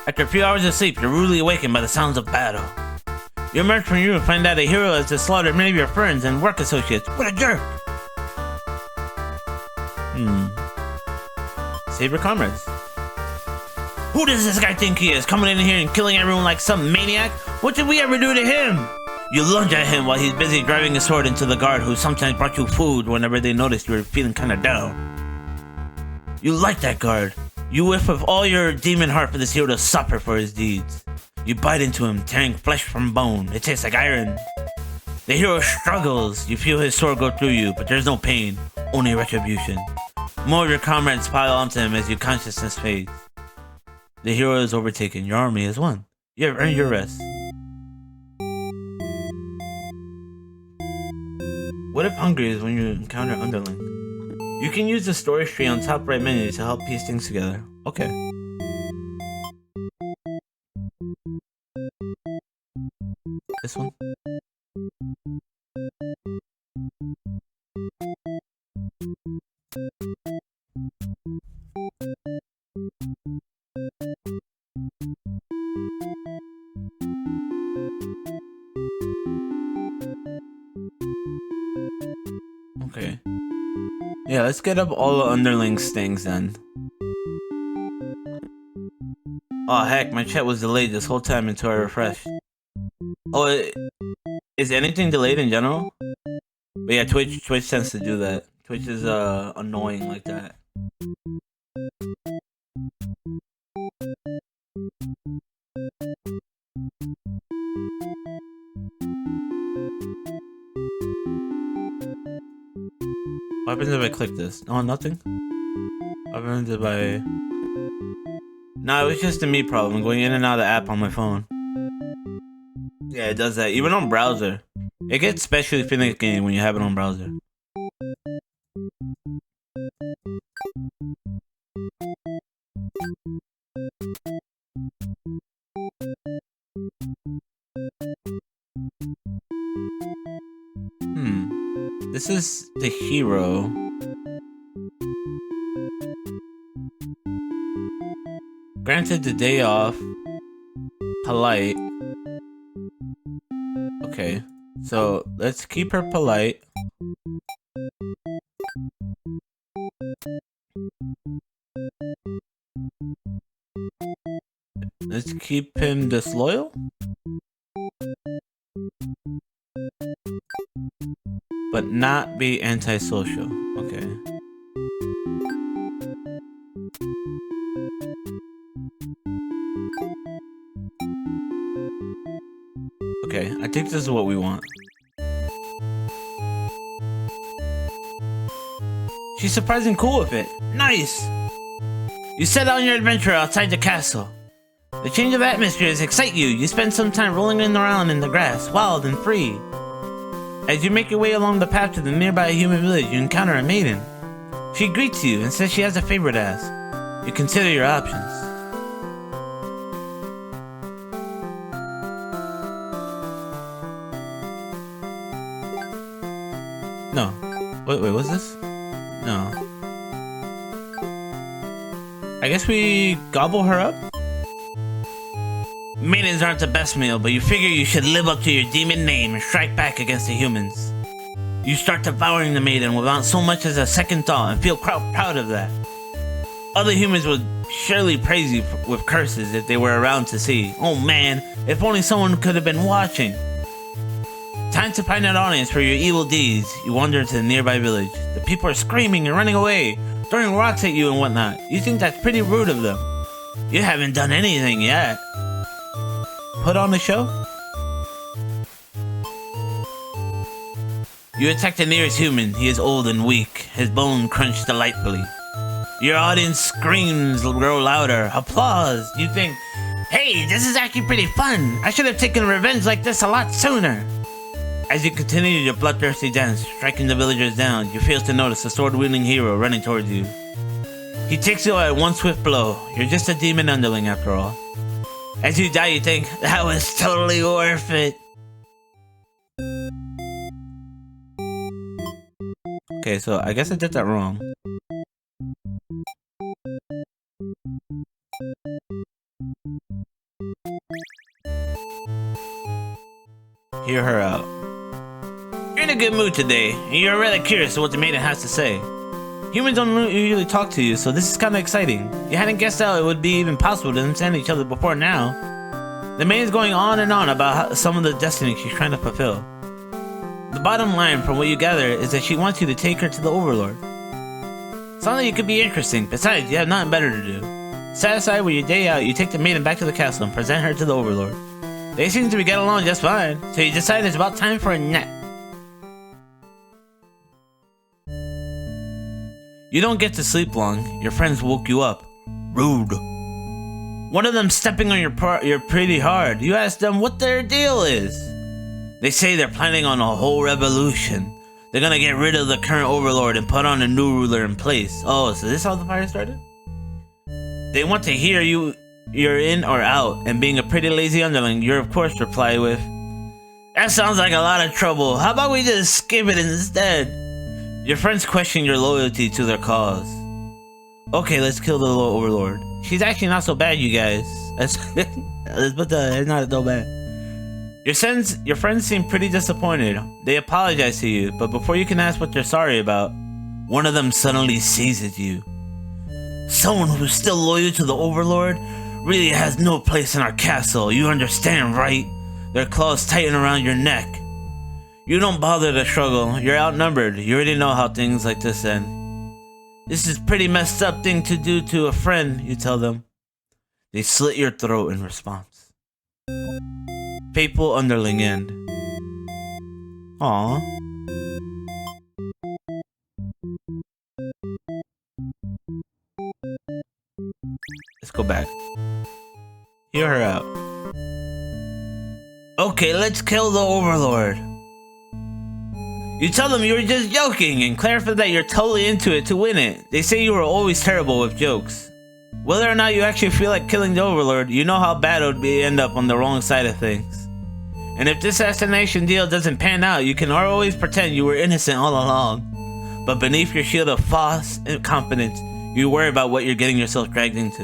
After a few hours of sleep, you're rudely awakened by the sounds of battle. You emerge from your room and find out a hero has just slaughtered many of your friends and work associates. What a jerk! Save your comrades. Who does this guy think he is, coming in here and killing everyone like some maniac? What did we ever do to him? You lunge at him while he's busy driving his sword into the guard who sometimes brought you food whenever they noticed you were feeling kinda down. You like that guard. You whiff with all your demon heart for this hero to suffer for his deeds. You bite into him, tearing flesh from bone. It tastes like iron. The hero struggles. You feel his sword go through you, but there's no pain, only retribution. More of your comrades pile onto him as your consciousness fades. The hero is overtaken. Your army is won. You have earned your rest. What if hungry is when you encounter underling? You can use the storage tree on top right menu to help piece things together. Okay. This one? Okay. Yeah, let's get up all the underlings things then. Oh heck, my chat was delayed this whole time until I refreshed. Oh, is anything delayed in general? But yeah, Twitch tends to do that. Twitch is annoying like that. What happens if I click this? Oh, nothing? What happens if I... Nah, it was just a me problem. I'm going in and out of the app on my phone. Yeah, it does that. Even on browser. It gets especially finicky when you have it on browser. This is the hero. Granted the day off. Polite. Okay, so let's keep her polite. Let's keep him disloyal. But not be antisocial. Okay. Okay, I think this is what we want. She's surprisingly cool with it. Nice! You set out on your adventure outside the castle. The change of atmospheres excite you. You spend some time rolling around in the grass, wild and free. As you make your way along the path to the nearby human village, you encounter a maiden. She greets you and says she has a favor to ask. You consider your options. No. Wait, what's this? No. I guess we gobble her up? Maidens aren't the best meal, but you figure you should live up to your demon name and strike back against the humans. You start devouring the maiden without so much as a second thought and feel proud of that. Other humans would surely praise you with curses if they were around to see. Oh man, if only someone could have been watching. Time to find an audience for your evil deeds. You wander into the nearby village. The people are screaming and running away, throwing rocks at you and whatnot. You think that's pretty rude of them. You haven't done anything yet. Put on the show? You attack the nearest human. He is old and weak. His bone crunch delightfully. Your audience screams grow louder. Applause. You think, hey, this is actually pretty fun. I should have taken revenge like this a lot sooner. As you continue your bloodthirsty dance, striking the villagers down, you fail to notice a sword-wielding hero running towards you. He takes you out at one swift blow. You're just a demon underling after all. As you die, you think, that was totally worth it. Okay, so I guess I did that wrong. Hear her out. You're in a good mood today, and you're rather curious of what the maiden has to say. Humans don't usually talk to you, so this is kind of exciting. You hadn't guessed out it would be even possible to understand each other before now. The maiden's going on and on about some of the destiny she's trying to fulfill. The bottom line from what you gather is that she wants you to take her to the Overlord. Sounds like it could be interesting. Besides, you have nothing better to do. Satisfied with your day out, you take the maiden back to the castle and present her to the Overlord. They seem to be getting along just fine, so you decide it's about time for a nap. You don't get to sleep long. Your friends woke you up. Rude. One of them stepping on your pretty hard. You ask them what their deal is. They say they're planning on a whole revolution. They're gonna get rid of the current overlord and put on a new ruler in place. Oh, so this is how the fire started? They want to hear you're in or out, and being a pretty lazy underling, you of course reply with, that sounds like a lot of trouble. How about we just skip it instead? Your friends question your loyalty to their cause. Okay, let's kill the little overlord. She's actually not so bad, you guys. But it's not so bad. Your friends seem pretty disappointed. They apologize to you, but before you can ask what they're sorry about, one of them suddenly seizes you. Someone who's still loyal to the Overlord really has no place in our castle, you understand, right? Their claws tighten around your neck. You don't bother to struggle, you're outnumbered, you already know how things like this end. This is a pretty messed up thing to do to a friend, you tell them. They slit your throat in response. Faithful underling end. Aww. Let's go back. Hear her out. Okay, let's kill the Overlord. You tell them you were just joking and clarify that you're totally into it to win it. They say you were always terrible with jokes. Whether or not you actually feel like killing the Overlord, you know how bad it would be to end up on the wrong side of things. And if this assassination deal doesn't pan out, you can always pretend you were innocent all along. But beneath your shield of false confidence, you worry about what you're getting yourself dragged into.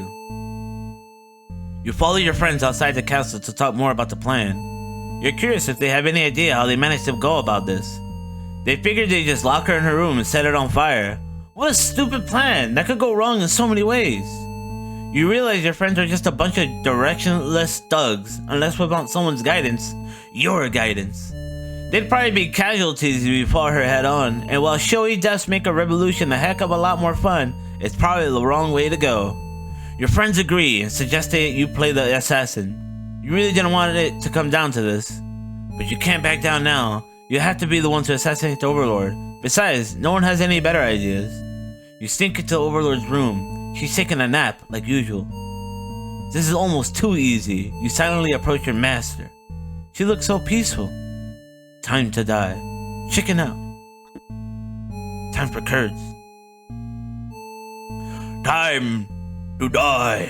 You follow your friends outside the castle to talk more about the plan. You're curious if they have any idea how they managed to go about this. They figured they'd just lock her in her room and set it on fire. What a stupid plan! That could go wrong in so many ways. You realize your friends are just a bunch of directionless thugs, unless without someone's guidance, your guidance. They'd probably be casualties if you fought her head on, and while showy deaths make a revolution a heck of a lot more fun, it's probably the wrong way to go. Your friends agree and suggest that you play the assassin. You really didn't want it to come down to this, but you can't back down now. You have to be the one to assassinate the Overlord. Besides, no one has any better ideas. You sneak into the Overlord's room. She's taking a nap, like usual. This is almost too easy. You silently approach your master. She looks so peaceful. Time to die. Chicken out. Time for curds. Time to die.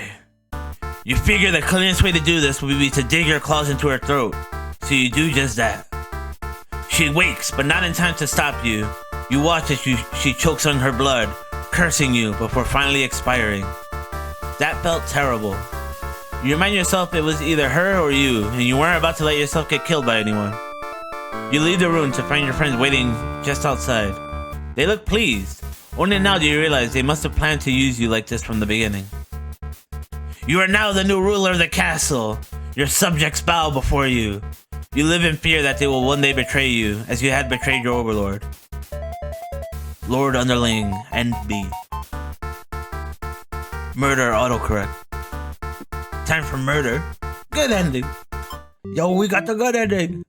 You figure the cleanest way to do this would be to dig your claws into her throat. So you do just that. She wakes, but not in time to stop you. You watch as she chokes on her blood, cursing you before finally expiring. That felt terrible. You remind yourself it was either her or you, and you weren't about to let yourself get killed by anyone. You leave the room to find your friends waiting just outside. They look pleased. Only now do you realize they must have planned to use you like this from the beginning. You are now the new ruler of the castle. Your subjects bow before you. You live in fear that they will one day betray you, as you had betrayed your overlord. Lord Underling, NB. Murder autocorrect. Time for murder. Good ending. Yo, we got the good ending.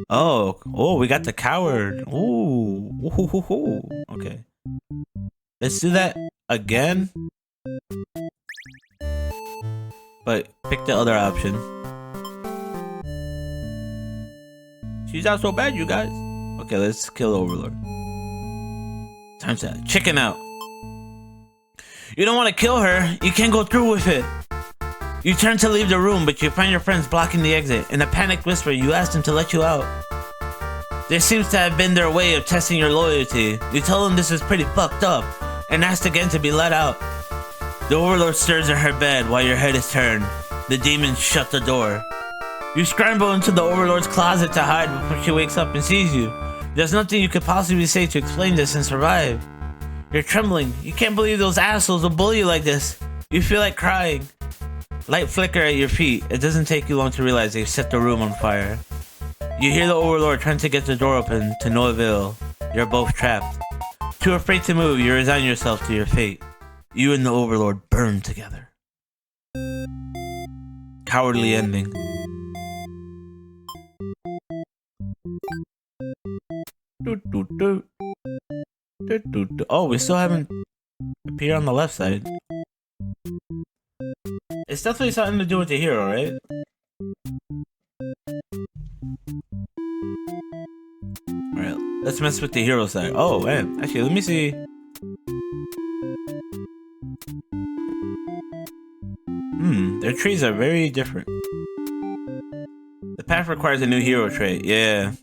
Oh, we got the coward. Ooh. Okay. Let's do that again. But pick the other option. She's not so bad, you guys. Okay, let's kill the overlord. Time to chicken out. You don't want to kill her. You can't go through with it. You turn to leave the room, but you find your friends blocking the exit. In a panicked whisper, you ask them to let you out. This seems to have been their way of testing your loyalty. You tell them this is pretty fucked up, and ask again to be let out. The overlord stirs in her bed while your head is turned. The demons shut the door. You scramble into the overlord's closet to hide before she wakes up and sees you. There's nothing you could possibly say to explain this and survive. You're trembling. You can't believe those assholes will bully you like this. You feel like crying. Light flicker at your feet. It doesn't take you long to realize they've set the room on fire. You hear the overlord trying to get the door open, to no avail. You're both trapped. Too afraid to move, you resign yourself to your fate. You and the overlord burn together. Cowardly ending. Oh, we still haven't appeared on the left side. It's definitely something to do with the hero, right? Alright, let's mess with the hero side. Oh, man. Actually, let me see. Their trees are very different. The path requires a new hero trait. Yeah.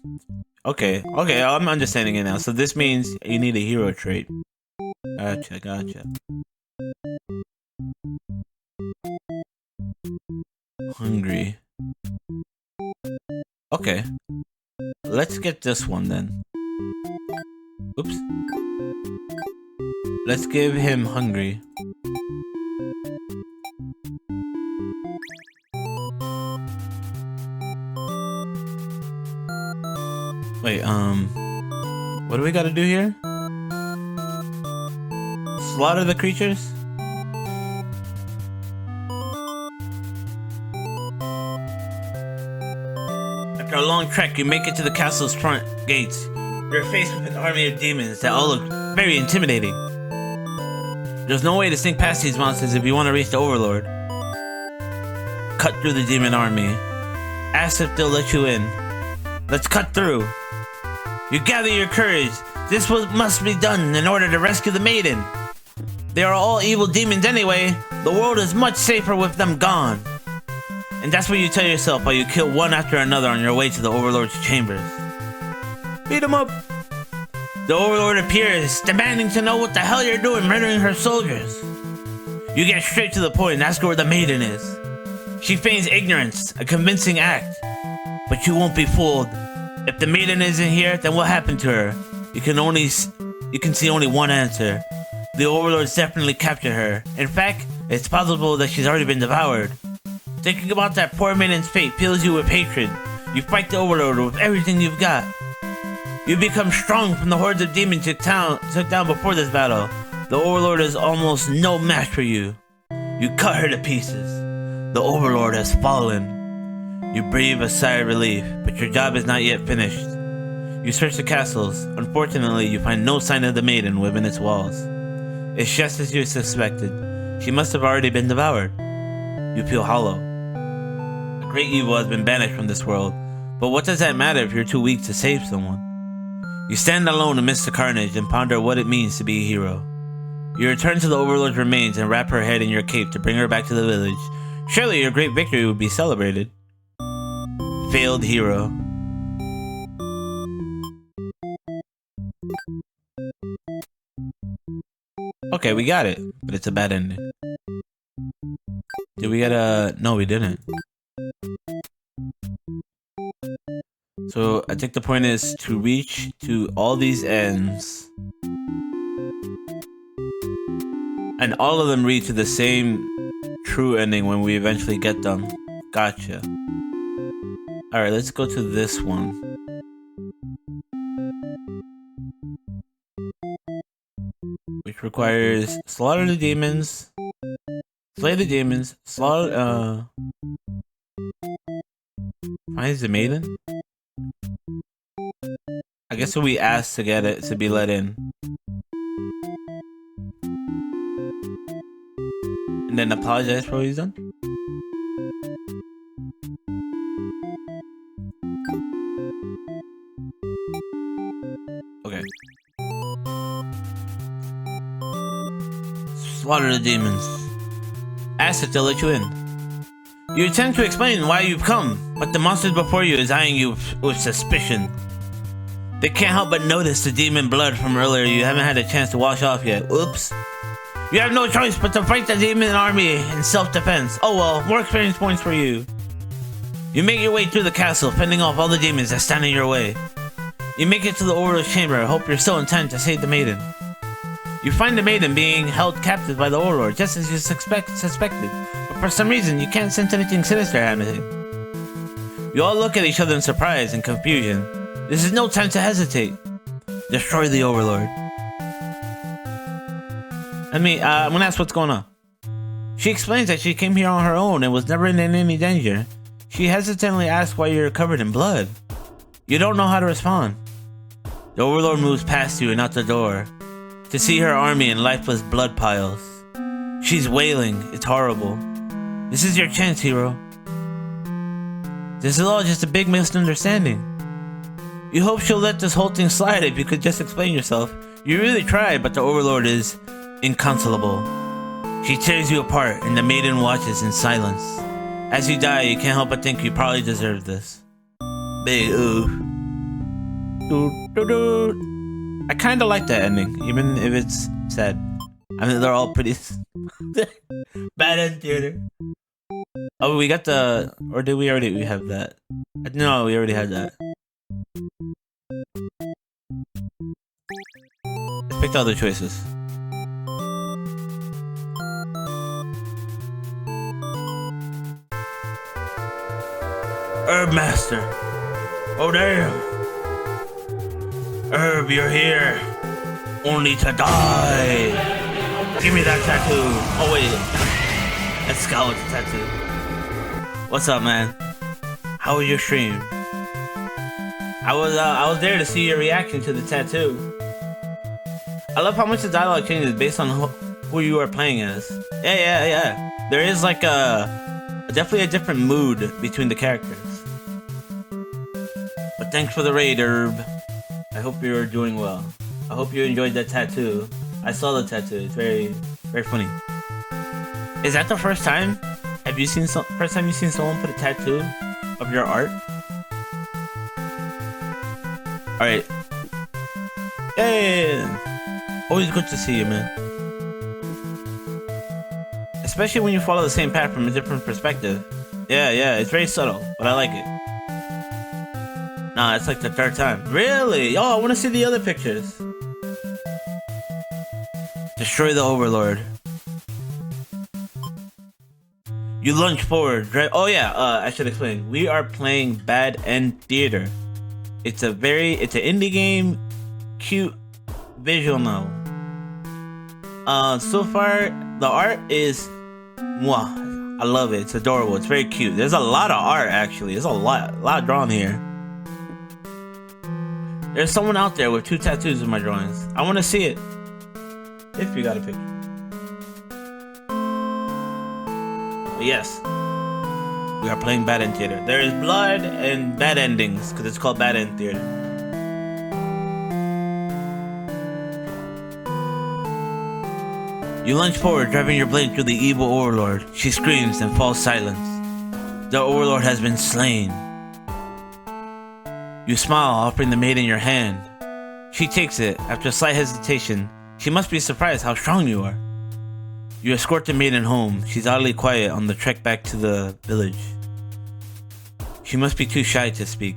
Okay, I'm understanding it now. So this means you need a hero trait. Gotcha. Hungry. Okay. Let's get this one then. Oops. Let's give him hungry. Wait, what do we gotta do here? Slaughter the creatures? After a long trek, you make it to the castle's front gates. You're faced with an army of demons that all look very intimidating. There's no way to sneak past these monsters if you want to reach the overlord. Cut through the demon army. Ask if they'll let you in. Let's cut through. You gather your courage. This must be done in order to rescue the maiden. They are all evil demons anyway. The world is much safer with them gone. And that's what you tell yourself while you kill one after another on your way to the overlord's chambers. Beat him up. The overlord appears, demanding to know what the hell you're doing murdering her soldiers. You get straight to the point and ask her where the maiden is. She feigns ignorance, a convincing act. But you won't be fooled. If the maiden isn't here, then what happened to her? You can see only one answer. The overlords definitely captured her. In fact, it's possible that she's already been devoured. Thinking about that poor maiden's fate fills you with hatred. You fight the overlord with everything you've got. You become strong from the hordes of demons you took down before this battle. The overlord is almost no match for you. You cut her to pieces. The overlord has fallen. You breathe a sigh of relief, but your job is not yet finished. You search the castles. Unfortunately, you find no sign of the maiden within its walls. It's just as you suspected. She must have already been devoured. You feel hollow. A great evil has been banished from this world, but what does that matter if you're too weak to save someone? You stand alone amidst the carnage and ponder what it means to be a hero. You return to the overlord's remains and wrap her head in your cape to bring her back to the village. Surely your great victory would be celebrated. Failed hero. Okay, we got it, but it's a bad ending. Did we get a... No, we didn't. So I think the point is to reach to all these ends. And all of them lead to the same true ending when we eventually get them. Gotcha. Alright, let's go to this one. Which requires slaughter the demons, slay the demons, slaughter, finds the maiden? I guess we asked to get it, to be let in. And then apologize for what he's done? Okay. Slaughter the demons. Ask if they'll let you in. You attempt to explain why you've come, but the monsters before you is eyeing you with suspicion. They can't help but notice the demon blood from earlier you haven't had a chance to wash off yet. Oops. You have no choice but to fight the demon army in self-defense. Oh well, more experience points for you. You make your way through the castle, fending off all the demons that stand in your way. You make it to the Overlord's chamber, hope you're still intent to save the maiden. You find the maiden being held captive by the Overlord, just as you suspected. But for some reason, you can't sense anything sinister happening. You all look at each other in surprise and confusion. This is no time to hesitate. Destroy the Overlord. I'm gonna ask what's going on. She explains that she came here on her own and was never in any danger. She hesitantly asks why you're covered in blood. You don't know how to respond. The Overlord moves past you and out the door to see her army in lifeless blood piles. She's wailing. It's horrible. This is your chance, hero. This is all just a big misunderstanding. You hope she'll let this whole thing slide if you could just explain yourself. You really try, but the Overlord is inconsolable. She tears you apart and the maiden watches in silence. As you die, you can't help but think you probably deserve this. Big ooh. I kinda like that ending, even if it's sad. I mean, they're all pretty bad end theater. Oh, we got the... Or did we have that? No, we already had that. Let's pick the other choices. Herb Master. Oh damn. Herb, you're here. Only to die. Give me that tattoo. Oh wait. That's Scarlet's tattoo. What's up, man? How was your stream? I was there to see your reaction to the tattoo. I love how much the dialogue changes based on who you are playing as. Yeah. There is like definitely a different mood between the characters. But thanks for the raid, Herb. I hope you're doing well. I hope you enjoyed that tattoo. I saw the tattoo. It's very, very funny. Is that the first time? Have you seen first time you've seen someone put a tattoo of your art? All right. Hey, always good to see you, man. Especially when you follow the same path from a different perspective. Yeah, it's very subtle, but I like it. Nah, it's like the third time. Really? Oh, I want to see the other pictures. Destroy the Overlord. You lunge forward. Oh yeah, I should explain. We are playing Bad End Theater. It's an indie game, cute visual novel. So far the art is, mwah, I love it. It's adorable. It's very cute. There's a lot of art actually. There's a lot drawn here. There's someone out there with 2 tattoos of my drawings. I want to see it. If you got a picture. But yes. We are playing Bad End Theater. There is blood and bad endings, because it's called Bad End Theater. You lunge forward, driving your blade through the evil Overlord. She screams and falls silent. The Overlord has been slain. You smile, offering the maiden your hand. She takes it. After a slight hesitation, she must be surprised how strong you are. You escort the maiden home. She's oddly quiet on the trek back to the village. She must be too shy to speak.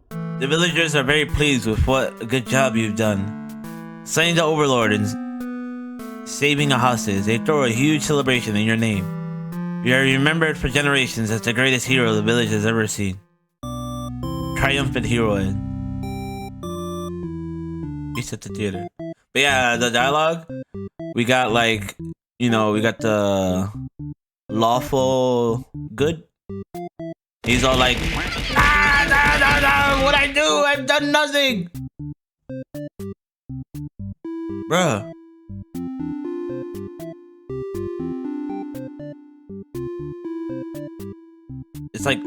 The villagers are very pleased with what a good job you've done. Slaying the overlord and saving a hostage, they throw a huge celebration in your name. You are remembered for generations as the greatest hero the village has ever seen. Triumphant heroine. He's at the theater. But yeah, the dialogue, we got like, we got the lawful good. He's all like, no, what'd I do? I've done nothing. Bruh. It's like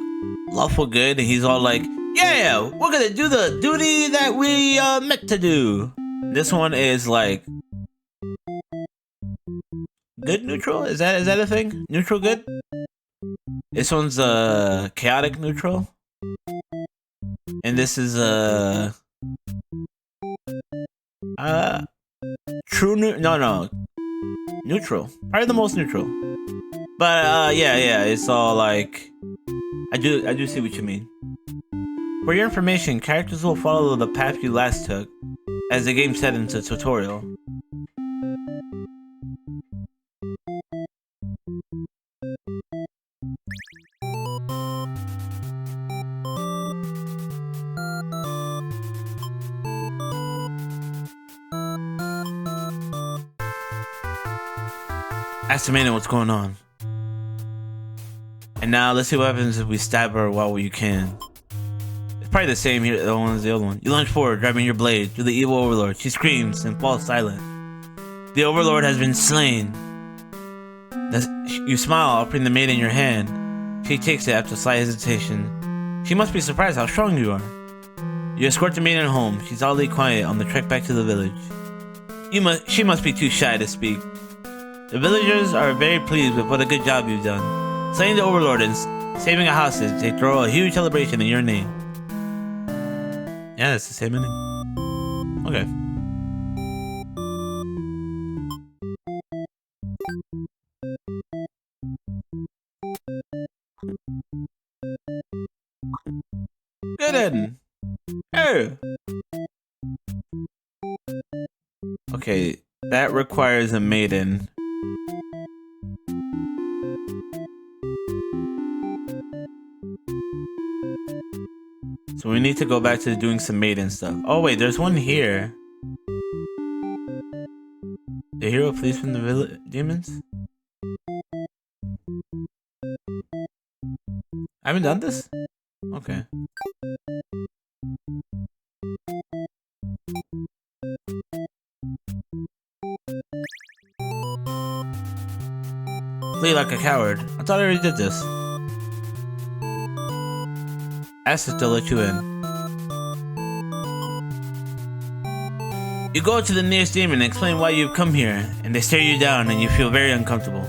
lawful good, and he's all like, yeah, we're gonna do the duty that we meant to do. This one is like good neutral. Is that a thing? Neutral good. This one's chaotic neutral, and this is true neutral. Probably the most neutral. But yeah, it's all like I do see what you mean. For your information, characters will follow the path you last took, as the game said in the tutorial. Ask the maiden what's going on. And now let's see what happens if we stab her while you can. It's probably the same here, the one as the other one. You lunge forward, grabbing your blade, to the evil overlord. She screams and falls silent. The overlord has been slain. You smile, offering the maiden your hand. She takes it after slight hesitation. She must be surprised how strong you are. You escort the maiden home. She's oddly quiet on the trek back to the village. She must be too shy to speak. The villagers are very pleased with what a good job you've done. Slaying the overlord and saving a hostage, they throw a huge celebration in your name. Yeah, it's the same ending. Okay. Good ending. Oh. Okay, that requires a maiden. So we need to go back to doing some maiden stuff. Oh wait, there's one here. The hero flees from the demons? I haven't done this? Okay. Flee like a coward. I thought I already did this. Ask us to let you in. You go to the nearest demon and explain why you've come here, and they stare you down and you feel very uncomfortable.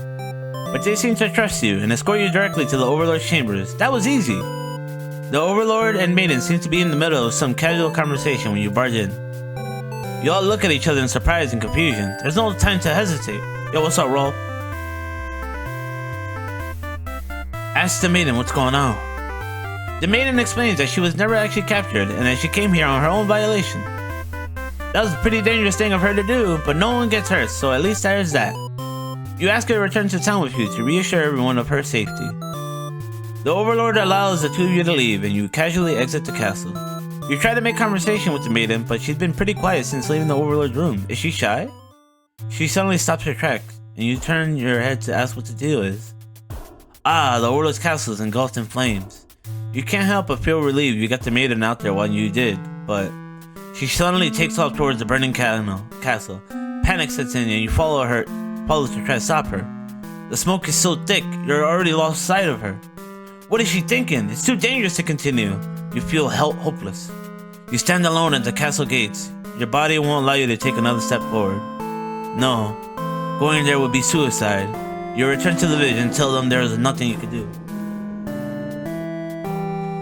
But they seem to trust you and escort you directly to the Overlord's chambers. That was easy. The Overlord and Maiden seem to be in the middle of some casual conversation when you barge in. You all look at each other in surprise and confusion. There's no time to hesitate. Yo, what's up, Roll? Ask the Maiden what's going on. The Maiden explains that she was never actually captured and that she came here on her own violation. That was a pretty dangerous thing of her to do, but no one gets hurt, so at least there's that. You ask her to return to town with you to reassure everyone of her safety. The Overlord allows the two of you to leave and you casually exit the castle. You try to make conversation with the Maiden, but she's been pretty quiet since leaving the Overlord's room. Is she shy? She suddenly stops her tracks, and you turn your head to ask what the deal is. Ah, the Overlord's castle is engulfed in flames. You can't help but feel relieved you got the Maiden out there while you did, but she suddenly takes off towards the burning castle. Panic sets in and you follow to try to stop her. The smoke is so thick, you're already lost sight of her. What is she thinking? It's too dangerous to continue. You feel hopeless. You stand alone at the castle gates. Your body won't allow you to take another step forward. No, going there would be suicide. You return to the village and tell them there is nothing you can do.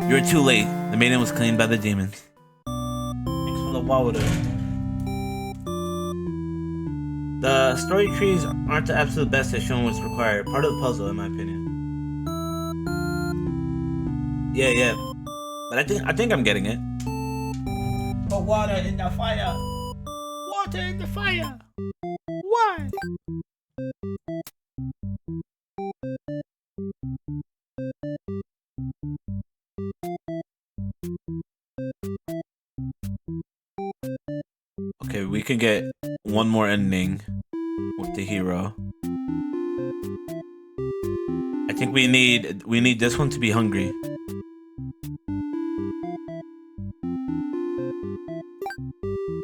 You're too late. The Maiden was claimed by the demons. Thanks for the water. The story trees aren't the absolute best at showing what's required. Part of the puzzle, in my opinion. Yeah. But I think I'm getting it. Put water in the fire. Water in the fire. Why? Okay, we can get one more ending with the hero. I think we need this one to be hungry.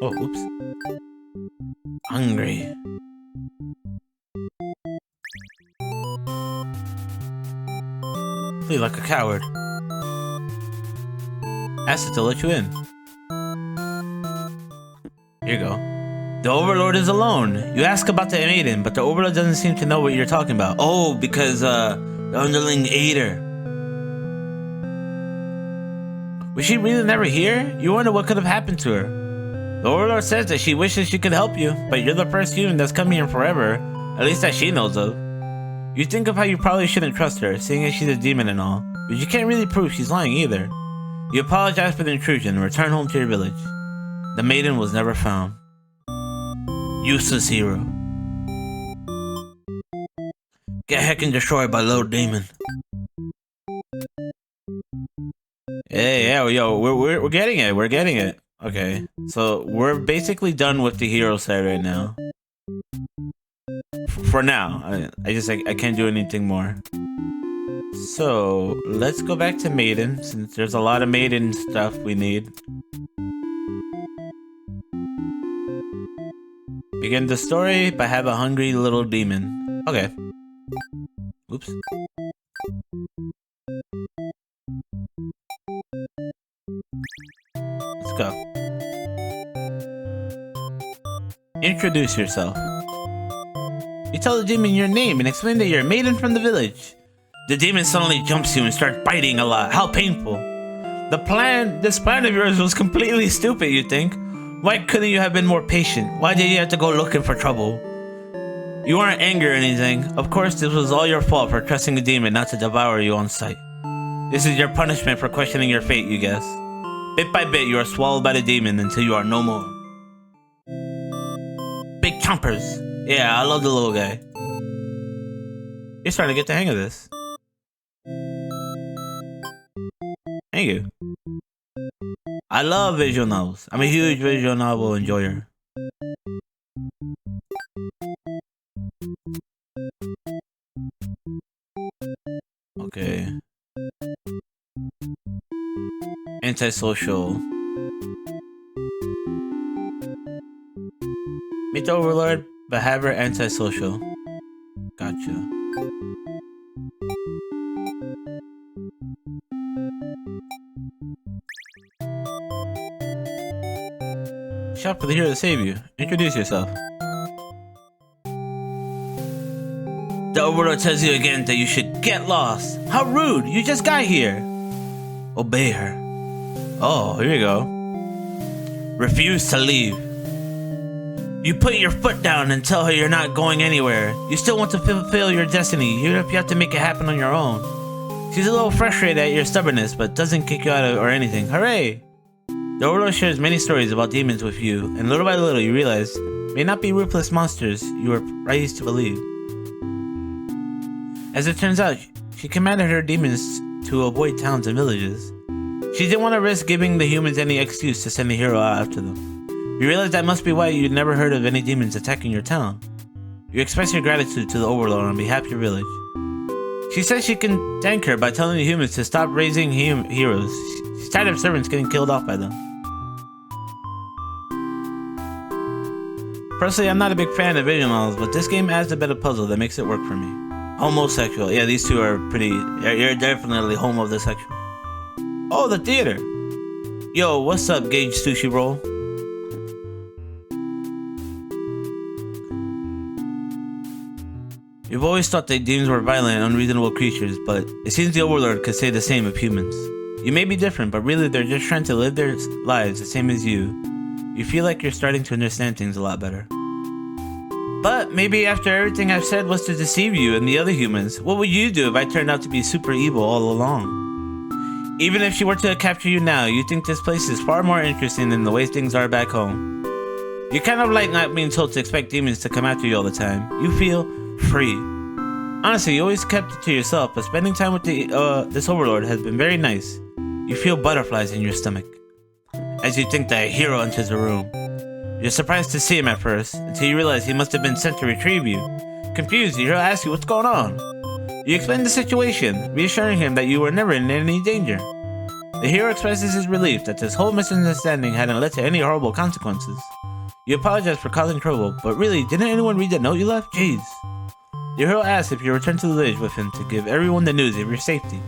Oh, oops. Hungry. Flee like a coward. Ask it to let you in. Here you go. The Overlord is alone. You ask about the maiden, but the Overlord doesn't seem to know what you're talking about. Oh, because the underling ate her. Was she really never here? You wonder what could have happened to her. The Overlord says that she wishes she could help you, but you're the first human that's come here forever, at least that she knows of. You think of how you probably shouldn't trust her, seeing as she's a demon and all, but you can't really prove she's lying either. You apologize for the intrusion and return home to your village. The maiden was never found. Useless hero. Get heckin' destroyed by little demon. Yeah, yo, we're getting it. We're getting it. Okay, so we're basically done with the hero side right now. For now, I can't do anything more. So let's go back to Maiden, since there's a lot of Maiden stuff we need. Begin the story by have a hungry little demon. Okay. Oops. Let's go. Introduce yourself. You tell the demon your name and explain that you're a maiden from the village. The demon suddenly jumps you and starts biting a lot. How painful. This plan of yours was completely stupid, you think? Why couldn't you have been more patient? Why did you have to go looking for trouble? You aren't angry or anything. Of course, this was all your fault for trusting a demon not to devour you on sight. This is your punishment for questioning your fate, you guess. Bit by bit, you are swallowed by the demon until you are no more. Big chompers. Yeah, I love the little guy. You're starting to get the hang of this. Thank you. I love visual novels. I'm a huge visual novel enjoyer. Okay. Antisocial. Meet the Overlord, but have her antisocial. Gotcha. Shout for the hero to save you. Introduce yourself. The Overlord tells you again that you should get lost. How rude! You just got here. Obey her. Oh, here you go. Refuse to leave. You put your foot down and tell her you're not going anywhere. You still want to fulfill your destiny, even if you have to make it happen on your own. She's a little frustrated at your stubbornness, but doesn't kick you out or anything. Hooray! The Overlord shares many stories about demons with you, and little by little you realize may not be ruthless monsters you were raised to believe. As it turns out, she commanded her demons to avoid towns and villages. She didn't want to risk giving the humans any excuse to send a hero out after them. You realize that must be why you'd never heard of any demons attacking your town. You express your gratitude to the Overlord on behalf of your village. She says she can thank her by telling the humans to stop raising heroes. She's tired of servants getting killed off by them. Personally, I'm not a big fan of visual novels, but this game adds a bit of puzzle that makes it work for me. Homosexual. Yeah, these two are pretty... You're definitely homosexual. Oh, the theater. Yo, what's up, Gage Sushi Roll? You've always thought that demons were violent and unreasonable creatures, but it seems the Overlord could say the same of humans. You may be different, but really they're just trying to live their lives the same as you. You feel like you're starting to understand things a lot better. But maybe after everything I've said was to deceive you and the other humans, what would you do if I turned out to be super evil all along? Even if she were to capture you now, you think this place is far more interesting than the way things are back home. You kind of like not being told to expect demons to come after you all the time. You feel free. Honestly, you always kept it to yourself, but spending time with this overlord has been very nice. You feel butterflies in your stomach as you think that a hero enters the room. You're surprised to see him at first, until you realize he must have been sent to retrieve you. Confused, the hero asks you what's going on. You explain the situation, reassuring him that you were never in any danger. The hero expresses his relief that this whole misunderstanding hadn't led to any horrible consequences. You apologize for causing trouble, but really, didn't anyone read the note you left? Jeez. The hero asks if you return to the village with him to give everyone the news of your safety.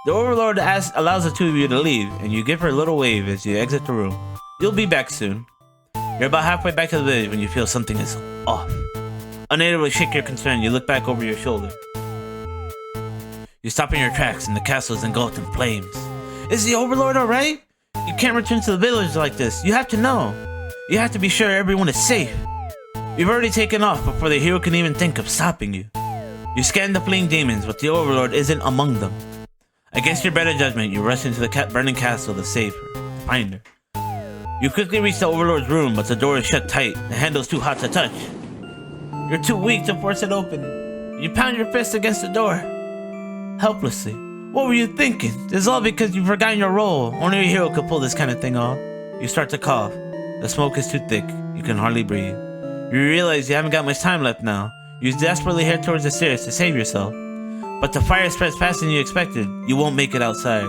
The overlord allows the two of you to leave, and you give her a little wave as you exit the room. You'll be back soon. You're about halfway back to the village when you feel something is off. Unable to shake your concern, you look back over your shoulder. You stop in your tracks and the castle is engulfed in flames. Is the overlord alright? You can't return to the village like this. You have to know. You have to be sure everyone is safe. You've already taken off before the hero can even think of stopping you. You scan the fleeing demons, but the overlord isn't among them. Against your better judgment, you rush into the burning castle to save her, to find her. You quickly reach the overlord's room, but the door is shut tight. The handle's too hot to touch. You're too weak to force it open. You pound your fist against the door, helplessly. What were you thinking? This is all because you've forgotten your role. Only a hero could pull this kind of thing off. You start to cough. The smoke is too thick. You can hardly breathe. You realize you haven't got much time left now. You desperately head towards the stairs to save yourself. But the fire spreads faster than you expected. You won't make it outside.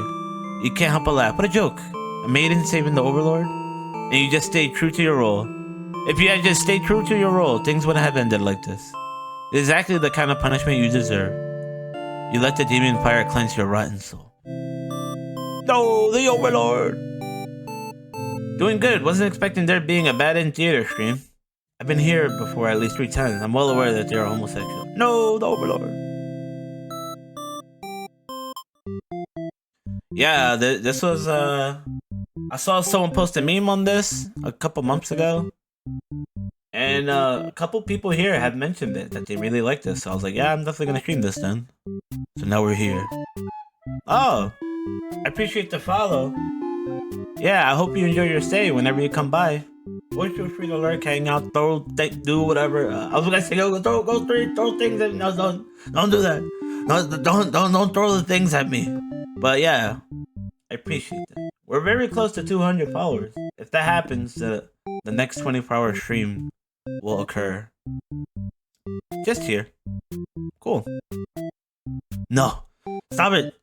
You can't help but laugh. What a joke. A maiden saving the overlord? And you just stayed true to your role. If you had just stayed true to your role, things wouldn't have ended like this. It's exactly the kind of punishment you deserve. You let the demon fire cleanse your rotten soul. No, the overlord! Doing good. Wasn't expecting there being a bad in theater stream. I've been here before at least 3 times. I'm well aware that they're homosexual. No, the overlord. Yeah, this was I saw someone post a meme on this a couple months ago, and a couple people here have mentioned it, that they really like this. So I was like, yeah, I'm definitely gonna stream this then. So now we're here. Oh, I appreciate the follow. Yeah, I hope you enjoy your stay whenever you come by. Always feel free to lurk, hang out, do whatever. I was gonna say, go throw things at me. No, don't do that. No, don't throw the things at me. But yeah, I appreciate that. We're very close to 200 followers. If that happens, the next 24-hour stream will occur. Just here. Cool. No. Stop it.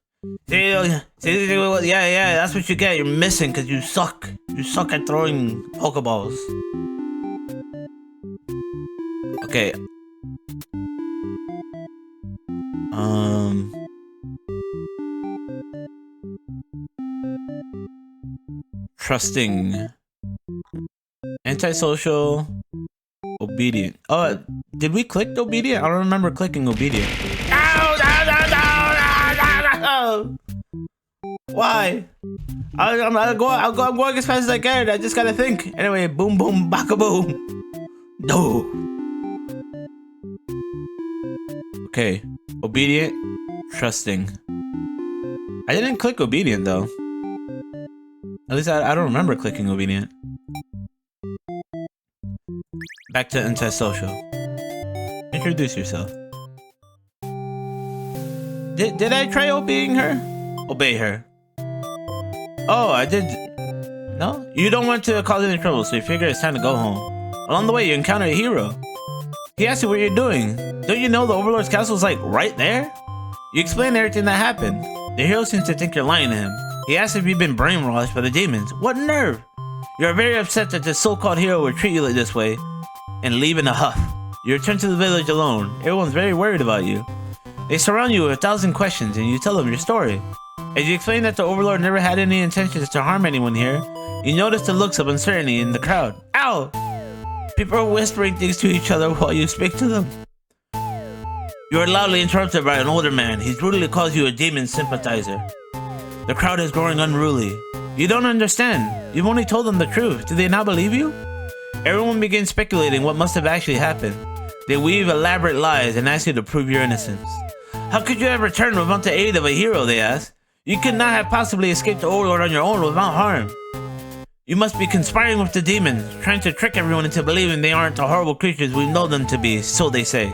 See, yeah, that's what you get. You're missing because you suck. You suck at throwing Pokeballs. Okay. Trusting. Antisocial. Obedient. Oh, did we click obedient? I don't remember clicking obedient. No! Why? I'm going as fast as I can. I just gotta think. Anyway, boom, boom, baka boom. No. Okay. Obedient. Trusting. I didn't click obedient though. At least I don't remember clicking obedient. Back to antisocial. Introduce yourself. Did I try obeying her? Obey her. Oh, I did. No? You don't want to cause any trouble, so you figure it's time to go home. Along the way, you encounter a hero. He asks you what you're doing. Don't you know the Overlord's castle is like right there? You explain everything that happened. The hero seems to think you're lying to him. He asks if you've been brainwashed by the demons. What nerve! You are very upset that this so-called hero would treat you like this way and leave in a huff. You return to the village alone. Everyone's very worried about you. They surround you with 1,000 questions and you tell them your story. As you explain that the Overlord never had any intentions to harm anyone here, you notice the looks of uncertainty in the crowd. Ow! People are whispering things to each other while you speak to them. You are loudly interrupted by an older man. He brutally calls you a demon sympathizer. The crowd is growing unruly. You don't understand. You've only told them the truth. Do they not believe you? Everyone begins speculating what must have actually happened. They weave elaborate lies and ask you to prove your innocence. How could you have returned without the aid of a hero, they ask? You could not have possibly escaped the Overlord on your own without harm. You must be conspiring with the demons, trying to trick everyone into believing they aren't the horrible creatures we know them to be, so they say.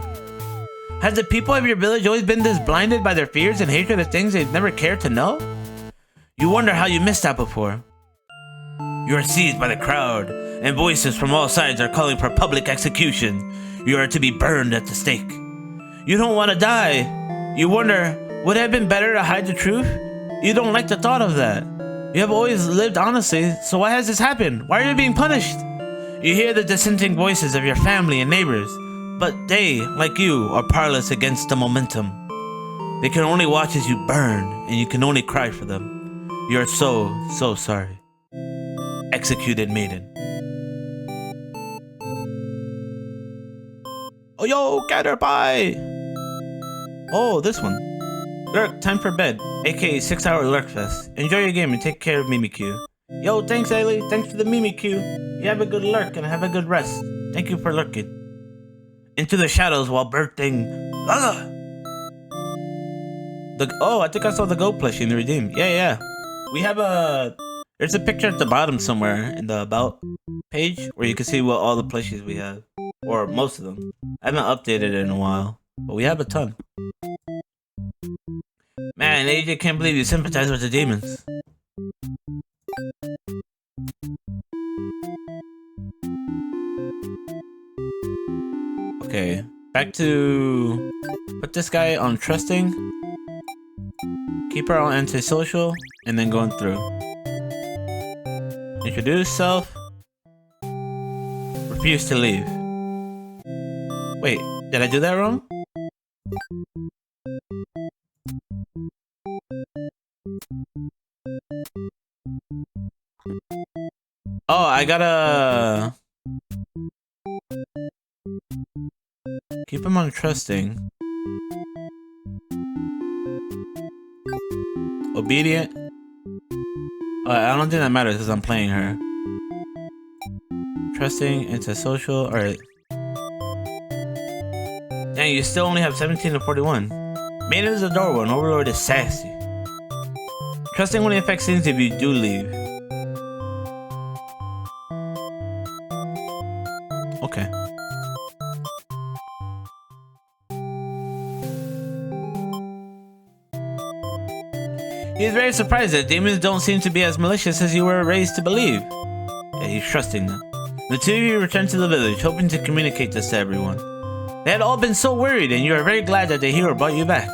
Has the people of your village always been this blinded by their fears and hatred of things they've never cared to know? You wonder how you missed that before. You are seized by the crowd, and voices from all sides are calling for public execution. You are to be burned at the stake. You don't want to die. You wonder, would it have been better to hide the truth? You don't like the thought of that. You have always lived honestly, so why has this happened? Why are you being punished? You hear the dissenting voices of your family and neighbors, but they, like you, are powerless against the momentum. They can only watch as you burn, and you can only cry for them. You are so sorry. Executed Maiden. Oh yo, Caterpie! Oh, this one. Lurk, time for bed, aka 6-hour Lurk Fest. Enjoy your game and take care of Mimikyu. Yo, thanks Ailey, thanks for the Mimikyu. You have a good lurk and have a good rest. Thank you for lurking. Into the shadows while birthing. Oh, I think I saw the goat plushie in the redeem. Yeah. We have there's a picture at the bottom somewhere in the about page where you can see what all the plushies we have. Or most of them. I haven't updated it in a while, but we have a ton. Man, AJ can't believe you sympathize with the demons. Okay, back to put this guy on trusting, keep her on antisocial, and then going through. Introduce self, refuse to leave. Wait, did I do that wrong? Oh, I gotta keep him on trusting. Obedient. I don't think that matters because I'm playing her. Trusting into social. Alright. Dang, you still only have 17 to 41. Maiden is adorable and Overlord is sassy. Trusting only affects things if you do leave. Okay. He is very surprised that demons don't seem to be as malicious as you were raised to believe. Yeah, he's trusting them. The two of you return to the village, hoping to communicate this to everyone. They had all been so worried, and you are very glad that the hero brought you back.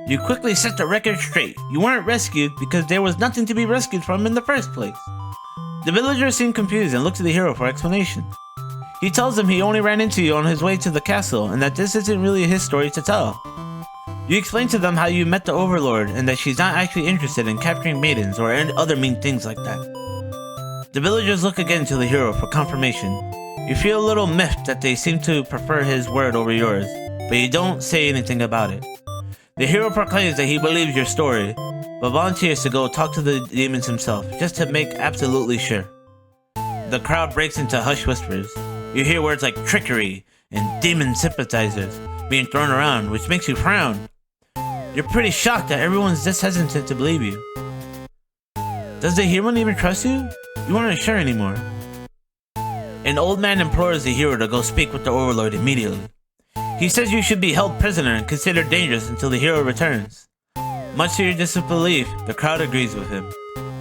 You quickly set the record straight. You weren't rescued because there was nothing to be rescued from in the first place. The villagers seem confused and look to the hero for explanation. He tells them he only ran into you on his way to the castle and that this isn't really his story to tell. You explain to them how you met the Overlord and that she's not actually interested in capturing maidens or any other mean things like that. The villagers look again to the hero for confirmation. You feel a little miffed that they seem to prefer his word over yours, but you don't say anything about it. The hero proclaims that he believes your story, but volunteers to go talk to the demons himself, just to make absolutely sure. The crowd breaks into hushed whispers. You hear words like trickery and demon sympathizers being thrown around, which makes you frown. You're pretty shocked that everyone's this hesitant to believe you. Does the hero even trust you? You aren't sure anymore. An old man implores the hero to go speak with the Overlord immediately. He says you should be held prisoner and considered dangerous until the hero returns. Much to your disbelief, the crowd agrees with him.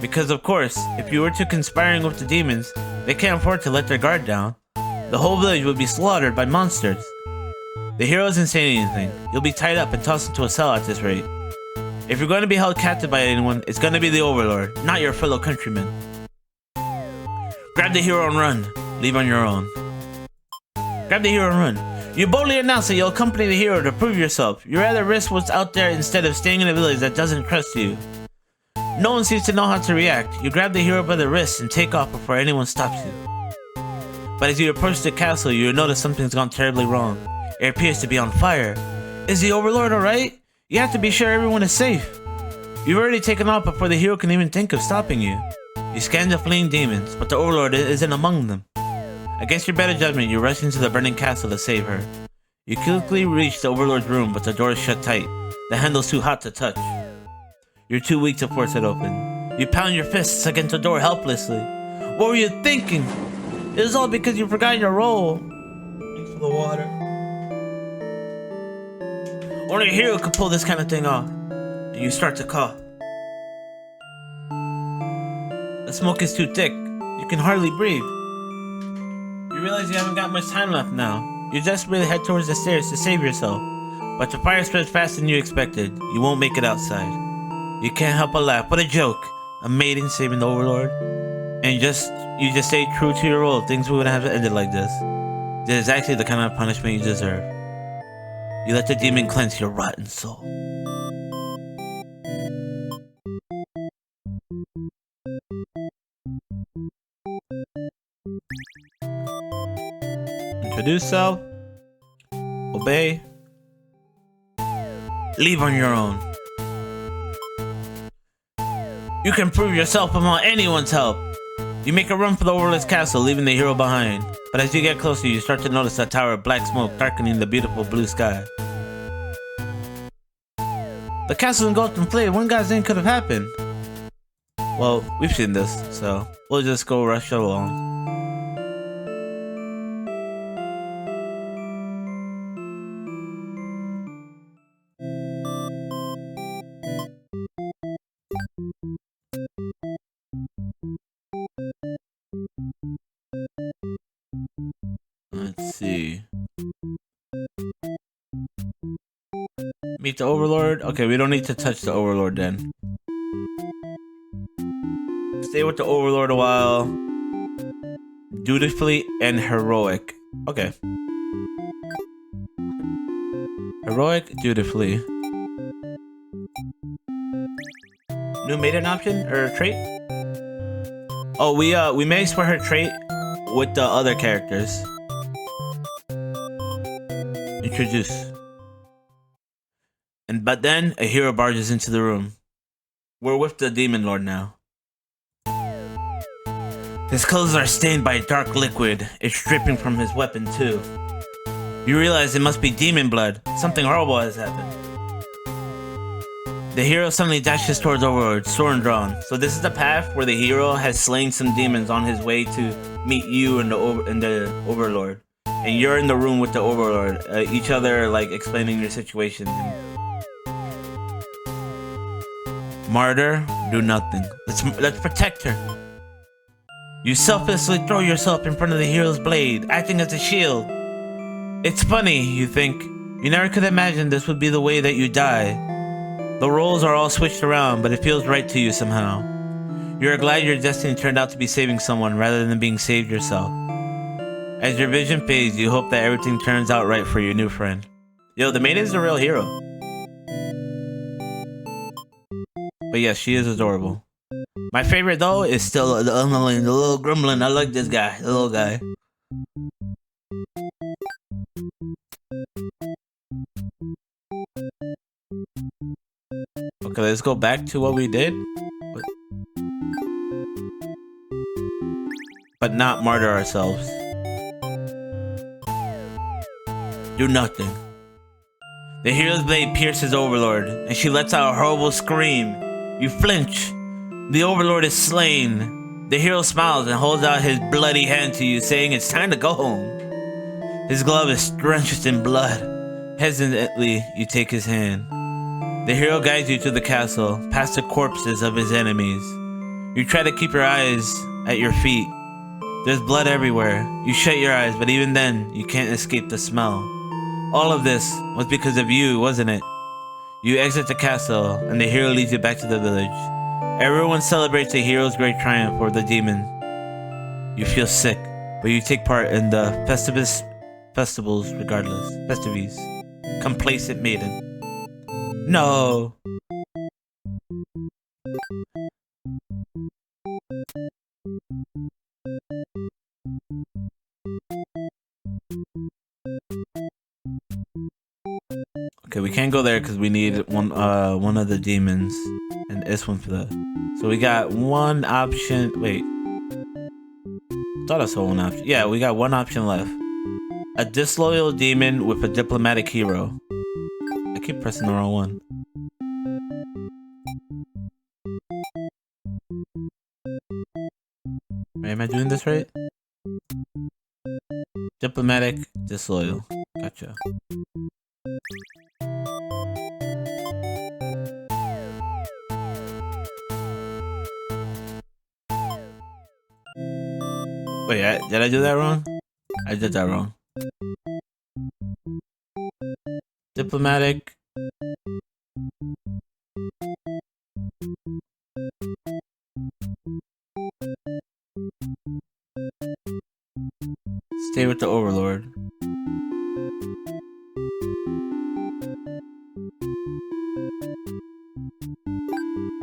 Because of course, if you were to conspiring with the demons, they can't afford to let their guard down. The whole village would be slaughtered by monsters. The hero isn't saying anything. You'll be tied up and tossed into a cell at this rate. If you're going to be held captive by anyone, it's going to be the Overlord, not your fellow countrymen. Grab the hero and run. Leave on your own. Grab the hero and run. You boldly announce that you'll accompany the hero to prove yourself. You rather risk what's out there instead of staying in a village that doesn't trust you. No one seems to know how to react. You grab the hero by the wrist and take off before anyone stops you. But as you approach the castle, you notice something's gone terribly wrong. It appears to be on fire. Is the Overlord alright? You have to be sure everyone is safe. You've already taken off before the hero can even think of stopping you. You scan the fleeing demons, but the Overlord isn't among them. Against your better judgment, you rush into the burning castle to save her. You quickly reach the Overlord's room, but the door is shut tight. The handle's too hot to touch. You're too weak to force it open. You pound your fists against the door helplessly. What were you thinking? It was all because you forgot your role. Thanks for the water. Only a hero could pull this kind of thing off. And you start to cough. The smoke is too thick. You can hardly breathe. You realize you haven't got much time left now. You desperately head towards the stairs to save yourself. But the fire spreads faster than you expected. You won't make it outside. You can't help but laugh. What a joke. A maiden saving the Overlord. And you just stay true to your role. Things wouldn't have ended like this. This is actually the kind of punishment you deserve. You let the demon cleanse your rotten soul. Introduce self. Obey. Leave on your own. You can prove yourself without anyone's help. You make a run for the Overlord's castle, leaving the hero behind. But as you get closer, you start to notice a tower of black smoke darkening the beautiful blue sky. The castle's engulfed in flame. One guy's name could have happened. Well, we've seen this, so we'll just go rush along. Let's see. Meet the Overlord. Okay, we don't need to touch the Overlord then. Stay with the Overlord a while. Dutifully and heroic. Okay. Heroic, dutifully. New maiden option or trait? Oh, we may swear her trait with the other characters. Introduce. But then a hero barges into the room. We're with the Demon Lord now. His clothes are stained by dark liquid. It's dripping from his weapon too. You realize it must be demon blood. Something horrible has happened. The hero suddenly dashes towards Overlord, sword drawn. So this is the path where the hero has slain some demons on his way to meet you and the Overlord. And you're in the room with the Overlord. Each other like explaining your situation. Martyr, do nothing. Let's protect her. You selflessly throw yourself in front of the hero's blade, acting as a shield. It's funny, you think. You never could imagine this would be the way that you die. The roles are all switched around, but it feels right to you somehow. You're glad your destiny turned out to be saving someone rather than being saved yourself. As your vision fades, you hope that everything turns out right for your new friend. Yo, the maid is a real hero. But yes, she is adorable. My favorite though is still the little gremlin. I like this guy, the little guy. Okay, let's go back to what we did. But not martyr ourselves. Do nothing. The hero's blade pierces Overlord, and she lets out a horrible scream. You flinch. The Overlord is slain. The hero smiles and holds out his bloody hand to you, saying it's time to go home. His glove is drenched in blood. Hesitantly, you take his hand. The hero guides you to the castle, past the corpses of his enemies. You try to keep your eyes at your feet. There's blood everywhere. You shut your eyes, but even then, you can't escape the smell. All of this was because of you, wasn't it? You exit the castle, and the hero leads you back to the village. Everyone celebrates the hero's great triumph over the demon. You feel sick, but you take part in the festivals regardless. Festivities. Complacent maiden. No! Okay, we can't go there because we need one of the demons, and this one for the. So we got one option. Wait, I thought I saw one option. Yeah, we got one option left. A disloyal demon with a diplomatic hero. I keep pressing the wrong one. Wait, am I doing this right? Diplomatic, disloyal. Gotcha. Wait, did I do that wrong? I did that wrong. Diplomatic. Stay with the Overlord.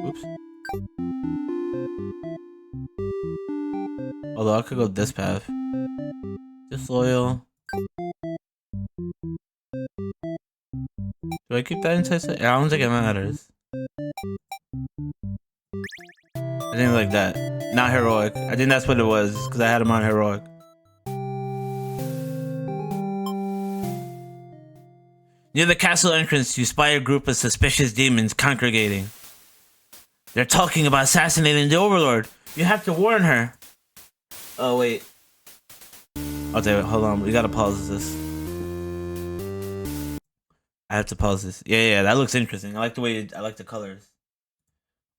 Oops. Although I could go this path. Disloyal. Do I keep that inside? I don't think it matters. I think like that. Not heroic. I think that's what it was, because I had him on heroic. Near the castle entrance, you spy a group of suspicious demons congregating. They're talking about assassinating the Overlord. You have to warn her. Oh, wait. Okay, wait, hold on. We gotta pause this. I have to pause this. Yeah, that looks interesting. I like the way, I like the colors.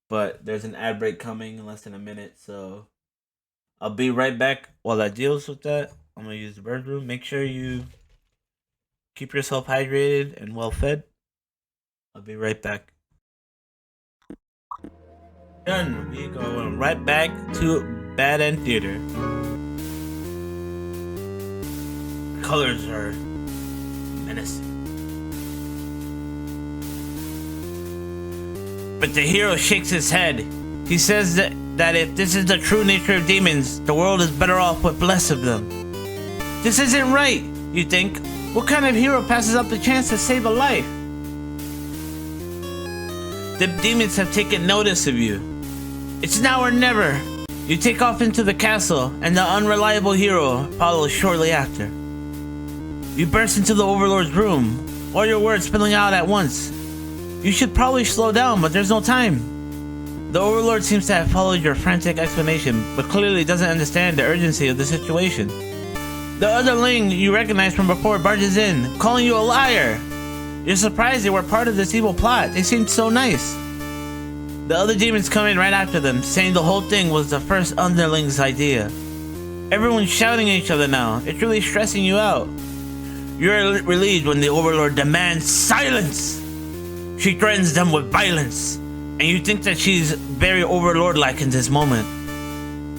But there's an ad break coming in less than a minute, so I'll be right back while that deals with that. I'm gonna use the bird room. Make sure you keep yourself hydrated and well fed. I'll be right back. Done. We going right back to Bad End Theater. Colors are menacing. But the hero shakes his head. He says that if this is the true nature of demons, the world is better off with less of them. This isn't right, you think. What kind of hero passes up the chance to save a life? The demons have taken notice of you. It's now or never. You take off into the castle, and the unreliable hero follows shortly after. You burst into the Overlord's room, all your words spilling out at once. You should probably slow down, but there's no time. The Overlord seems to have followed your frantic explanation, but clearly doesn't understand the urgency of the situation. The otherling you recognize from before barges in, calling you a liar. You're surprised they were part of this evil plot. They seemed so nice. The other demons come in right after them, saying the whole thing was the first underling's idea. Everyone's shouting at each other now. It's really stressing you out. You're relieved when the Overlord demands silence. She threatens them with violence, and you think that she's very Overlord-like in this moment.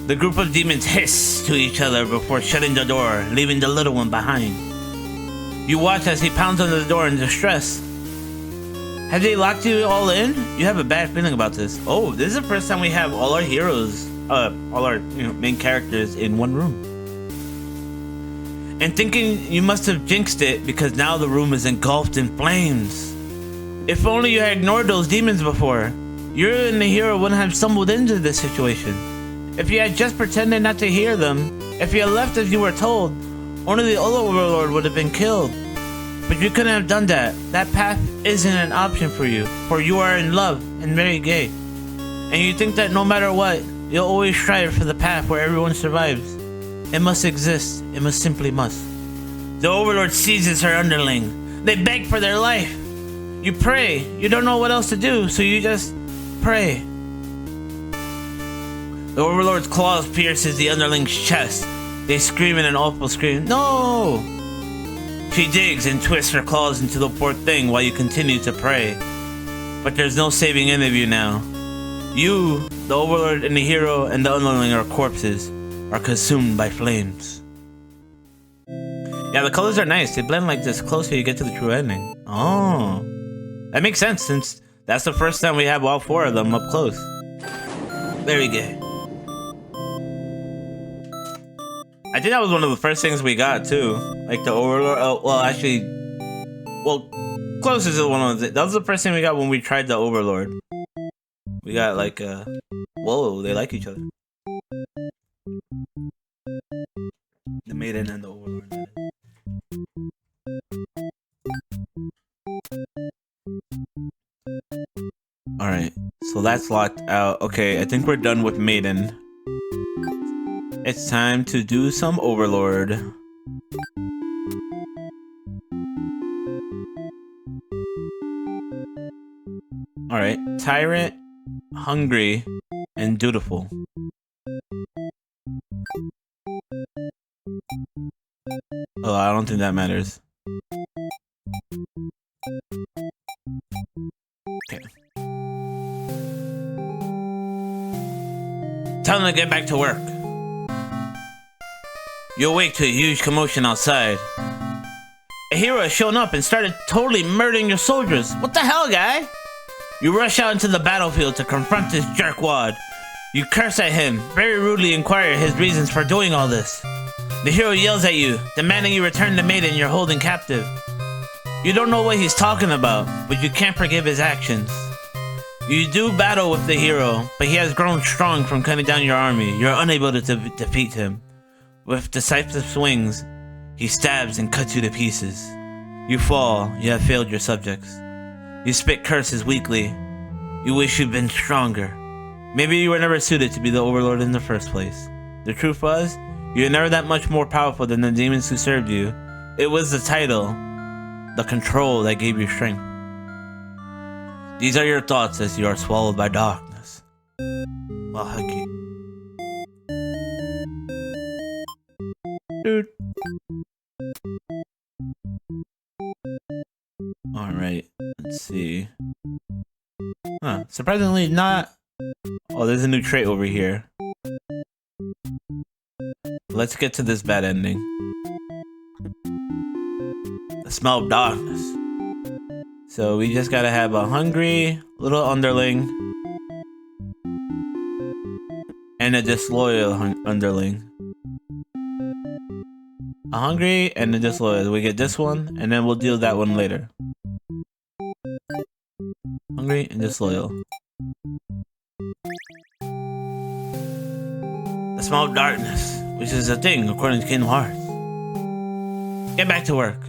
The group of demons hiss to each other before shutting the door, leaving the little one behind. You watch as he pounds on the door in distress. Have they locked you all in? You have a bad feeling about this. Oh, this is the first time we have all our heroes, all our main characters in one room. And thinking you must have jinxed it because now the room is engulfed in flames. If only you had ignored those demons before, you and the hero wouldn't have stumbled into this situation. If you had just pretended not to hear them, if you had left as you were told, only the Overlord would have been killed. But you couldn't have done that. That path isn't an option for you, for you are in love and very gay. And you think that no matter what, you'll always strive for the path where everyone survives. It must exist. It must simply must. The Overlord seizes her underling. They beg for their life. You pray. You don't know what else to do, so you just pray. The Overlord's claws pierces the underling's chest. They scream in an awful scream. No! She digs and twists her claws into the poor thing while you continue to pray. But there's no saving any of you now. You, the Overlord and the hero and the underling are corpses, are consumed by flames. Yeah, the colors are nice. They blend like this closer you get to the true ending. Oh. That makes sense since that's the first time we have all four of them up close. Very gay. I think that was one of the first things we got too. Like the Overlord. Oh, well, actually, closest to one of the. That was the first thing we got when we tried the Overlord. We got like whoa, they like each other. The maiden and the Overlord. Alright, so that's locked out. Okay, I think we're done with Maiden. It's time to do some Overlord. Alright, Tyrant, Hungry, and Dutiful. Oh, I don't think that matters. Okay. Tell them to get back to work. You awake to a huge commotion outside. A hero has shown up and started totally murdering your soldiers. What the hell, guy? You rush out into the battlefield to confront this jerkwad. You curse at him, very rudely inquire his reasons for doing all this. The hero yells at you, demanding you return the maiden you're holding captive. You don't know what he's talking about, but you can't forgive his actions. You do battle with the hero, but he has grown strong from cutting down your army. You're unable to defeat him. With decisive swings, he stabs and cuts you to pieces. You fall, you have failed your subjects. You spit curses weakly. You wish you'd been stronger. Maybe you were never suited to be the overlord in the first place. The truth was, you were never that much more powerful than the demons who served you. It was the title, the control that gave you strength. These are your thoughts as you are swallowed by darkness. Well, hug you. Dude. Alright, let's see. Huh, surprisingly not... Oh, there's a new trait over here. Let's get to this bad ending. The smell of darkness. So we just gotta have a hungry little underling and a disloyal underling. A hungry and a disloyal. We get this one, and then we'll deal that one later. Hungry and disloyal. The smell of darkness, which is a thing according to Kingdom Hearts. Get back to work.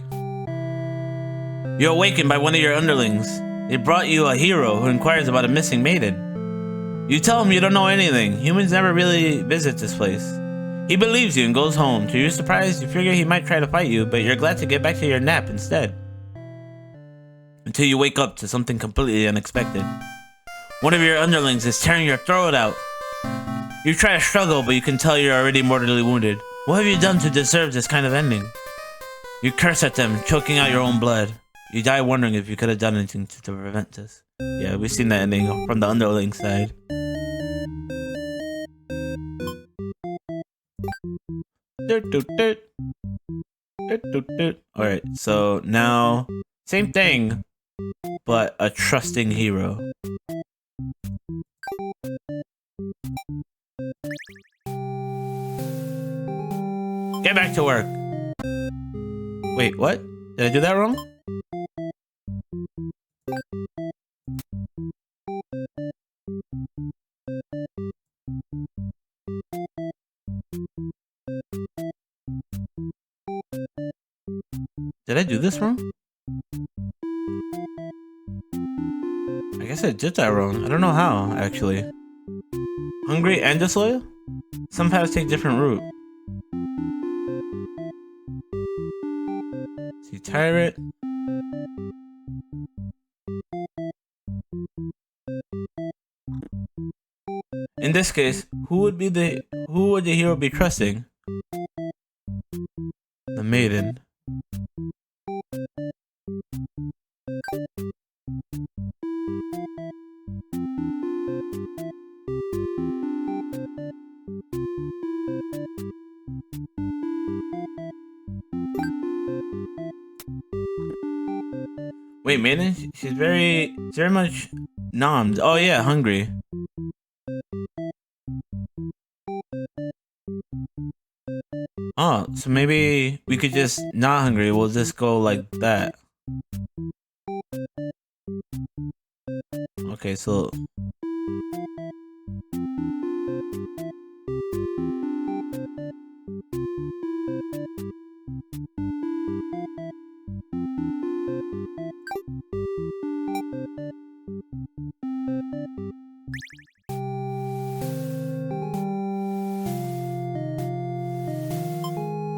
You're awakened by one of your underlings. They brought you a hero who inquires about a missing maiden. You tell him you don't know anything. Humans never really visit this place. He believes you and goes home. To your surprise, you figure he might try to fight you, but you're glad to get back to your nap instead. Until you wake up to something completely unexpected. One of your underlings is tearing your throat out. You try to struggle, but you can tell you're already mortally wounded. What have you done to deserve this kind of ending? You curse at them, choking out your own blood. You die wondering if you could have done anything to prevent this. Yeah, we've seen that ending from the underling side. Alright, so now, same thing, but a trusting hero. Get back to work. Wait, what? Did I do that wrong? Did I do this wrong? I guess I did that wrong. I don't know how, actually. Hungry and disloyal? Some paths take different route. See, tyrant. In this case, who would the hero be trusting? The maiden. Wait, maiden? She's very much nommed. Oh yeah, hungry. Oh, so maybe we could just not hungry. We'll just go like that. Okay, so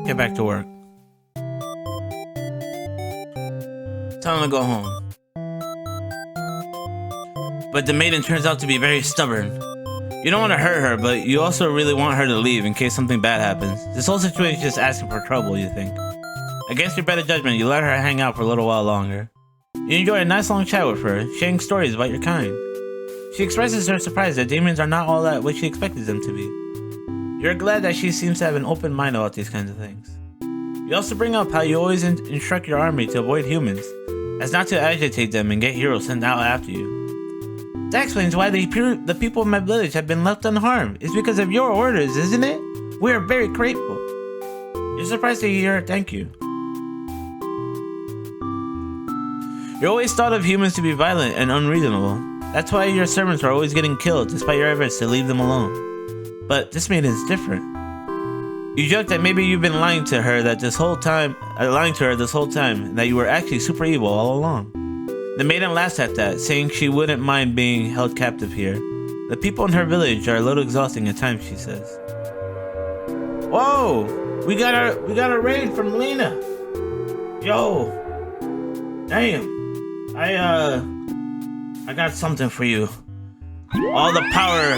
get back to work. Tell him to go home. But the maiden turns out to be very stubborn. You don't want to hurt her, but you also really want her to leave in case something bad happens. This whole situation is just asking for trouble, you think. Against your better judgment, you let her hang out for a little while longer. You enjoy a nice long chat with her, sharing stories about your kind. She expresses her surprise that demons are not all that what she expected them to be. You're glad that she seems to have an open mind about these kinds of things. You also bring up how you always instruct your army to avoid humans, as not to agitate them and get heroes sent out after you. That explains why the people of my village have been left unharmed. It's because of your orders, isn't it? We are very grateful. You're surprised to hear thank you. You always thought of humans to be violent and unreasonable. That's why your servants are always getting killed despite your efforts to leave them alone. But this maiden is different. You joke that maybe you've been lying to her this whole time, and that you were actually super evil all along. The maiden laughs at that, saying she wouldn't mind being held captive here. The people in her village are a little exhausting at times, she says. Whoa! We got a raid from Lena. Yo. Damn. I got something for you. All the power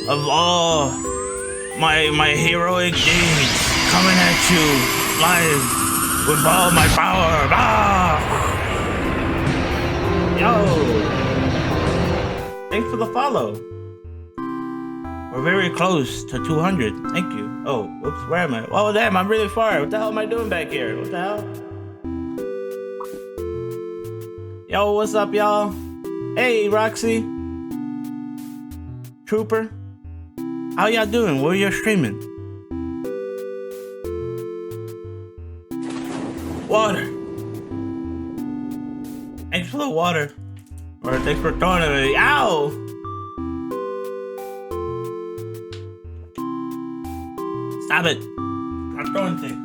of all my heroic deeds coming at you live with all my power. Ah! Yo! Thanks for the follow. We're very close to 200. Thank you. Oh, whoops, where am I? Oh, damn, I'm really far. What the hell am I doing back here? What the hell? Yo, what's up, y'all? Hey, Roxy. Trooper. How y'all doing? Where you streaming? Water. Thanks for the water. Or thanks for throwing it at me. Ow! Stop it. I'm throwing things.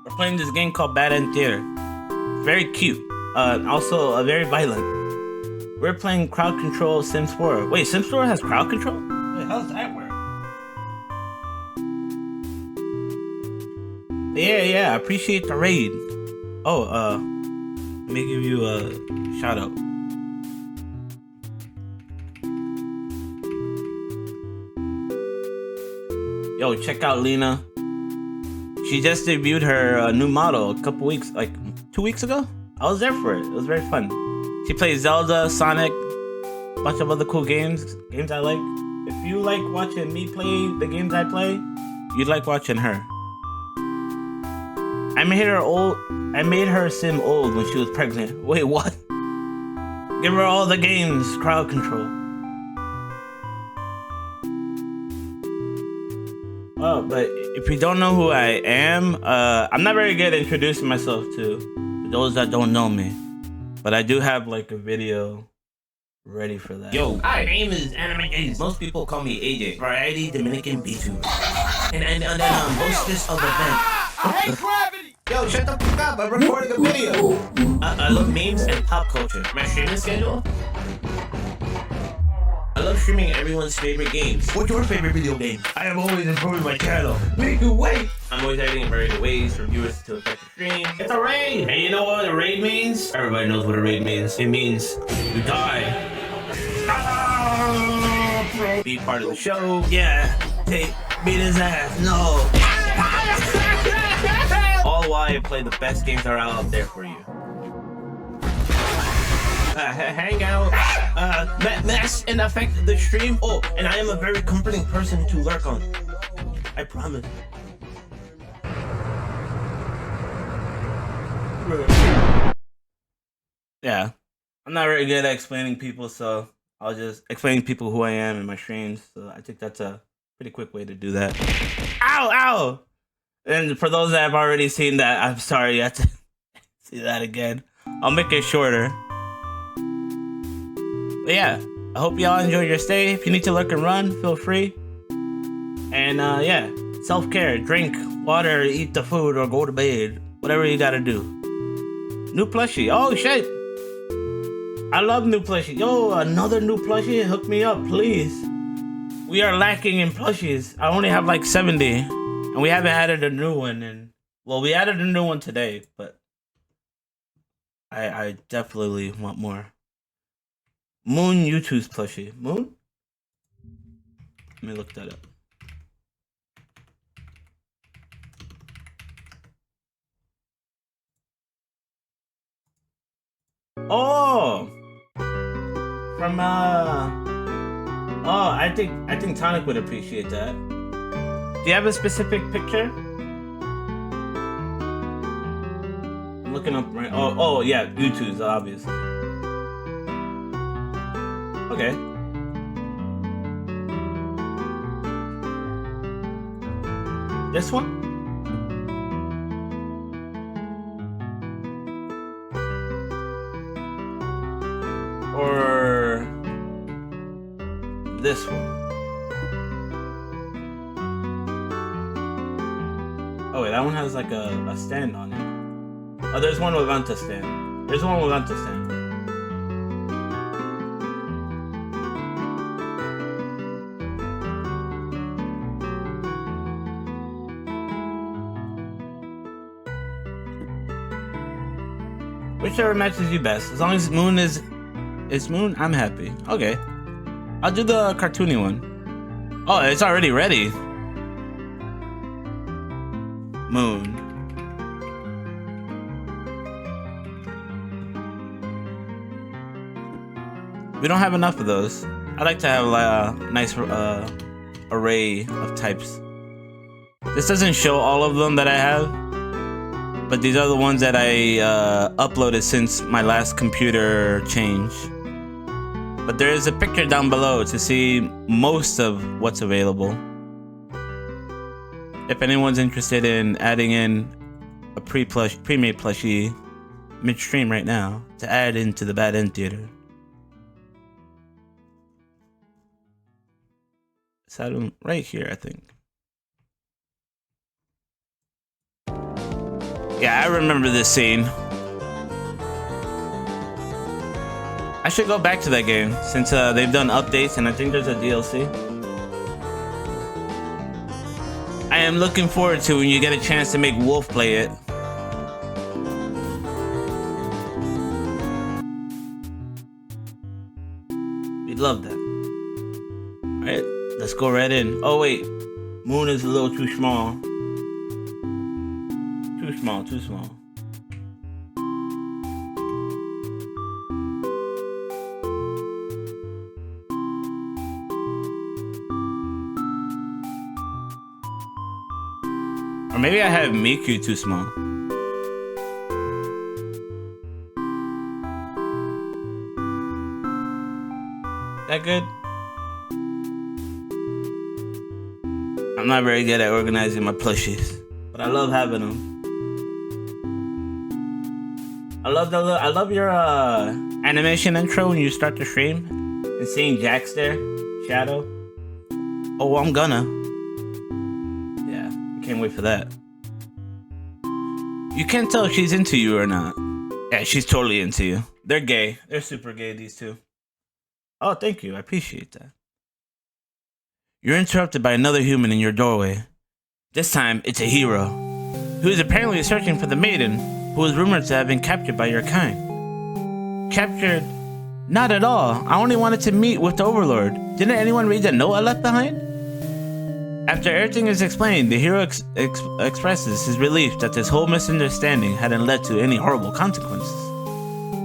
We're playing this game called Bad End Theater. Very cute. Also very violent. We're playing crowd control Sims 4. Wait, Sims 4 has crowd control? Wait, how does that work? Yeah, I appreciate the raid. Oh, let me give you a shout out. Yo, check out Lena. She just debuted her new model a couple weeks, like 2 weeks ago. I was there for it. It was very fun. She plays Zelda, Sonic, a bunch of other cool games I like. If you like watching me play the games I play, you'd like watching her. I made her sim old when she was pregnant. Wait, what? Give her all the games, crowd control. Oh, but if you don't know who I am, I'm not very good at introducing myself to those that don't know me. But I do have like a video ready for that. Yo, my name is Anime Ace. Most people call me AJ. Variety Dominican VTuber. And then hostess of the event. Hey, Gravity! Yo, shut the fuck up, I'm recording a video. I love memes and pop culture. My streaming schedule? I love streaming everyone's favorite games. What's your favorite video game? I am always improving my channel. Make you wait! I'm always editing various ways for viewers to affect the stream. It's a raid! And you know what a raid means? Everybody knows what a raid means. It means you die. Be part of the show. Yeah, beat his ass. No. All while I play the best games that are out there for you. Hang out, mess and affect the stream. Oh, and I am a very comforting person to lurk on. I promise. Yeah, I'm not very good at explaining people, so I'll just explain to people who I am in my streams. So I think that's a pretty quick way to do that. Ow, ow! And for those that have already seen that, I'm sorry you have to see that again. I'll make it shorter. But yeah, I hope y'all enjoy your stay. If you need to lurk and run, feel free. And yeah, self-care, drink water, eat the food, or go to bed. Whatever you gotta do. New plushie. Oh shit! I love new plushie. Yo, another new plushie? Hook me up, please. We are lacking in plushies. I only have like 70. And we haven't added a new one, and well, we added a new one today, but I definitely want more. Moon Mewtwo's plushie. Moon? Let me look that up. Oh, from oh, I think Tonic would appreciate that. Do you have a specific picture? I'm looking up right. Oh yeah, Mewtwo's obviously. Okay. This one? Or this one? Oh wait, that one has like a stand on it. Oh, there's one without a stand. There's one without a stand. Whichever matches you best. As long as Moon is Moon, I'm happy. Okay. I'll do the cartoony one. Oh, it's already ready. Moon. We don't have enough of those. I like to have a nice array of types. This doesn't show all of them that I have, but these are the ones that I uploaded since my last computer change. But there is a picture down below to see most of what's available. If anyone's interested in adding in a pre-made plushie midstream right now to add into the Bad End Theater. It's right here, I think. Yeah, I remember this scene. I should go back to that game since they've done updates and I think there's a DLC. I am looking forward to when you get a chance to make Wolf play it. We'd love that. Alright, let's go right in. Oh wait, Moon is a little too small. Too small. Or maybe I have Miku too small. That good? I'm not very good at organizing my plushies, but I love having them. I love your animation intro when you start the stream and seeing Jax there, Shadow. Oh, I'm gonna. Yeah, I can't wait for that. You can't tell if she's into you or not. Yeah, she's totally into you. They're gay. They're super gay, these two. Oh, thank you. I appreciate that. You're interrupted by another human in your doorway. This time, it's a hero, who is apparently searching for the maiden, who is rumored to have been captured by your kind. Captured? Not at all. I only wanted to meet with the Overlord. Didn't anyone read the note I left behind? After everything is explained, the hero expresses his relief that this whole misunderstanding hadn't led to any horrible consequences.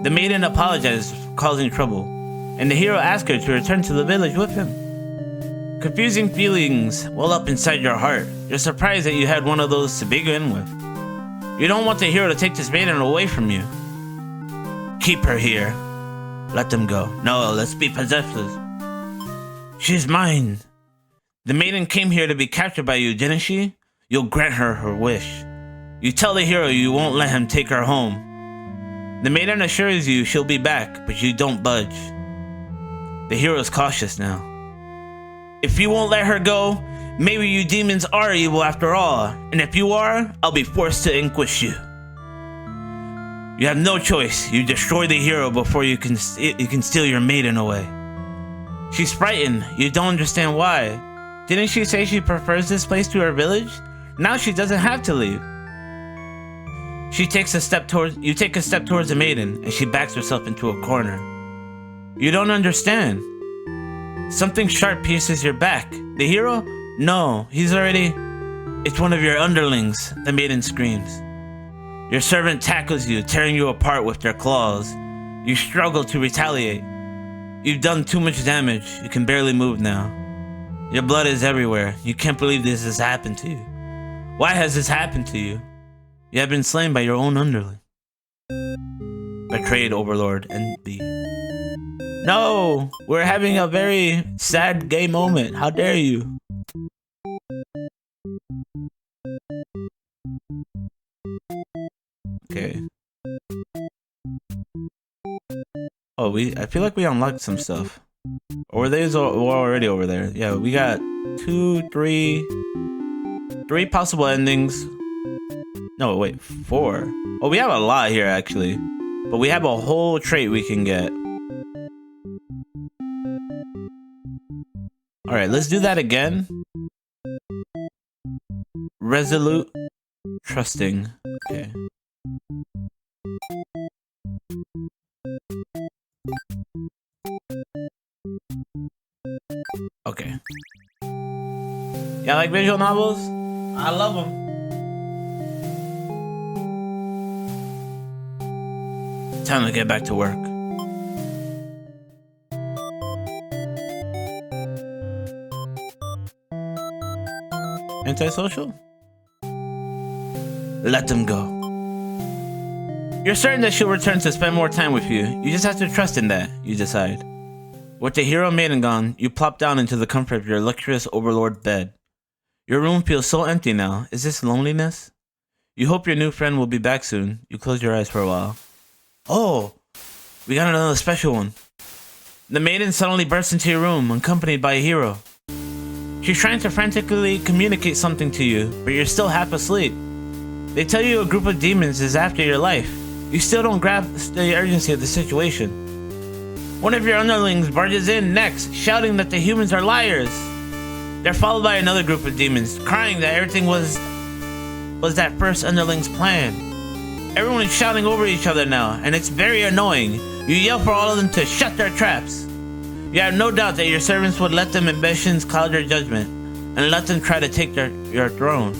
The maiden apologizes for causing trouble, and the hero asks her to return to the village with him. Confusing feelings well up inside your heart. You're surprised that you had one of those to begin with. You don't want the hero to take this maiden away from you. Keep her here. Let them go. No, let's be possessive. She's mine. The maiden came here to be captured by you, didn't she? You'll grant her her wish. You tell the hero you won't let him take her home. The maiden assures you she'll be back, but you don't budge. The hero's cautious now. If you won't let her go, maybe you demons are evil after all, and if you are, I'll be forced to inquisition you. You have no choice. You destroy the hero before you can steal your maiden away. She's frightened. You don't understand why. Didn't she say she prefers this place to her village? Now she doesn't have to leave. You take a step towards the maiden, and she backs herself into a corner. You don't understand. Something sharp pierces your back. The hero? No, it's one of your underlings, the maiden screams. Your servant tackles you, tearing you apart with their claws. You struggle to retaliate. You've done too much damage. You can barely move now. Your blood is everywhere. You can't believe this has happened to you. Why has this happened to you? You have been slain by your own underling. Betrayed Overlord NB. No! We're having a very sad gay moment. How dare you? Okay. Oh, I feel like we unlocked some stuff. Or were they already over there? Yeah, we got 3 possible endings. No, wait, 4. Oh, we have a lot here actually. But we have a whole trait we can get. Alright, let's do that again. Resolute. Trusting. Okay. Okay. Yeah, like visual novels? I love them. Time to get back to work. Antisocial? Let them go. You're certain that she'll return to spend more time with you. You just have to trust in that, you decide. With the hero maiden gone, you plop down into the comfort of your luxurious overlord bed. Your room feels so empty now. Is this loneliness? You hope your new friend will be back soon. You close your eyes for a while. Oh, we got another special one. The maiden suddenly bursts into your room, accompanied by a hero. She's trying to frantically communicate something to you, but you're still half asleep. They tell you a group of demons is after your life. You still don't grasp the urgency of the situation. One of your underlings barges in next, shouting that the humans are liars. They're followed by another group of demons, crying that everything was that first underling's plan. Everyone is shouting over each other now, and it's very annoying. You yell for all of them to shut their traps. You have no doubt that your servants would let them ambitions cloud your judgment, and let them try to take your throne.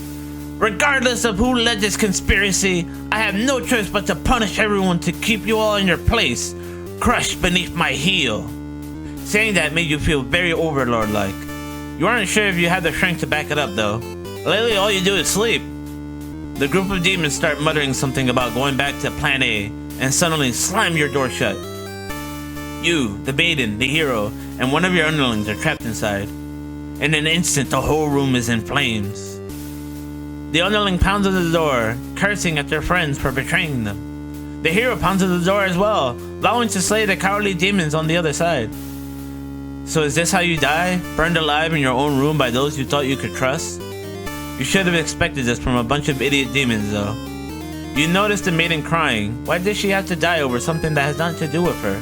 Regardless of who led this conspiracy, I have no choice but to punish everyone to keep you all in your place, crushed beneath my heel. Saying that made you feel very overlord-like. You aren't sure if you have the strength to back it up though. Lately all you do is sleep. The group of demons start muttering something about going back to Plan A, and suddenly slam your door shut. You, the maiden, the hero, and one of your underlings are trapped inside. In an instant, the whole room is in flames. The underling pounds on the door, cursing at their friends for betraying them. The hero pounds on the door as well, vowing to slay the cowardly demons on the other side. So is this how you die? Burned alive in your own room by those you thought you could trust? You should have expected this from a bunch of idiot demons though. You noticed the maiden crying. Why did she have to die over something that has nothing to do with her?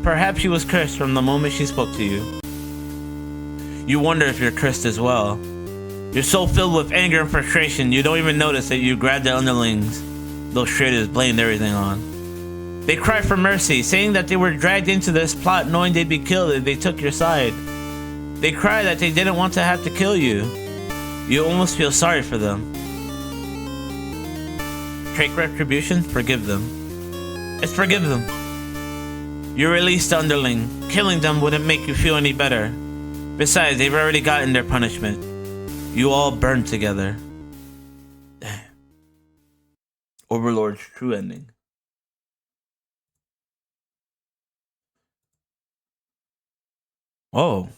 Perhaps she was cursed from the moment she spoke to you. You wonder if you're cursed as well. You're so filled with anger and frustration you don't even notice that you grabbed the underlings those traitors blamed everything on. They cry for mercy, saying that they were dragged into this plot knowing they'd be killed if they took your side. They cry that they didn't want to have to kill you. You almost feel sorry for them. Take retribution? Forgive them. It's forgive them. You released the underling. Killing them wouldn't make you feel any better. Besides, they've already gotten their punishment. You all burned together. Damn. Overlord's true ending. Oh.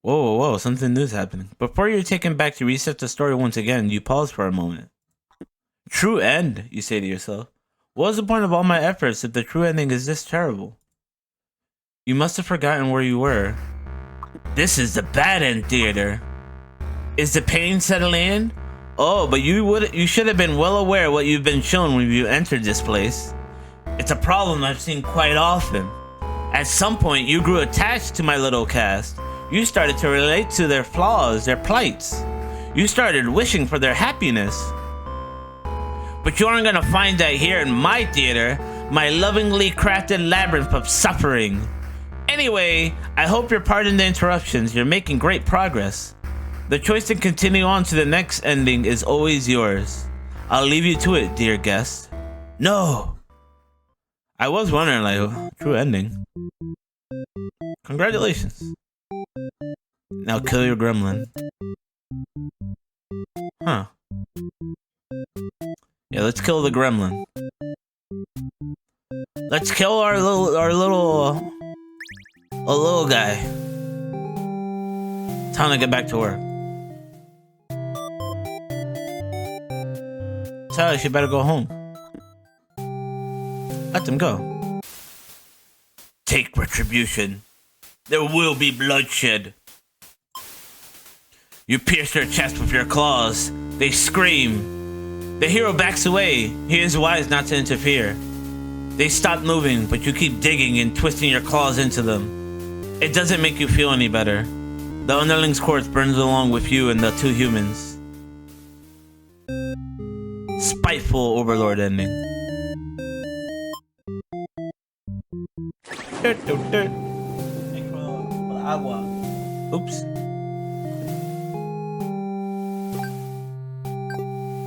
Whoa, something new's happening. Before you're taken back to reset the story once again, you pause for a moment. True end, you say to yourself. What was the point of all my efforts if the true ending is this terrible? You must have forgotten where you were. This is the bad end theater. Is the pain settling in? Oh, but you should have been well aware what you've been shown when you entered this place. It's a problem I've seen quite often. At some point, you grew attached to my little cast. You started to relate to their flaws, their plights. You started wishing for their happiness. But you aren't gonna find that here in my theater, my lovingly crafted labyrinth of suffering. Anyway, I hope you're pardon the interruptions. You're making great progress. The choice to continue on to the next ending is always yours. I'll leave you to it, dear guest. No! I was wondering, like, true ending. Congratulations. Now kill your gremlin. Huh. Yeah, let's kill the gremlin. Let's kill our little guy. Time to get back to work. Tell her she better go home. Let them go. Take retribution. There will be bloodshed. You pierce their chest with your claws. They scream. The hero backs away. He is wise not to interfere. They stop moving, but you keep digging and twisting your claws into them. It doesn't make you feel any better. The underling's corpse burns along with you and the two humans. Spiteful overlord ending. Oops.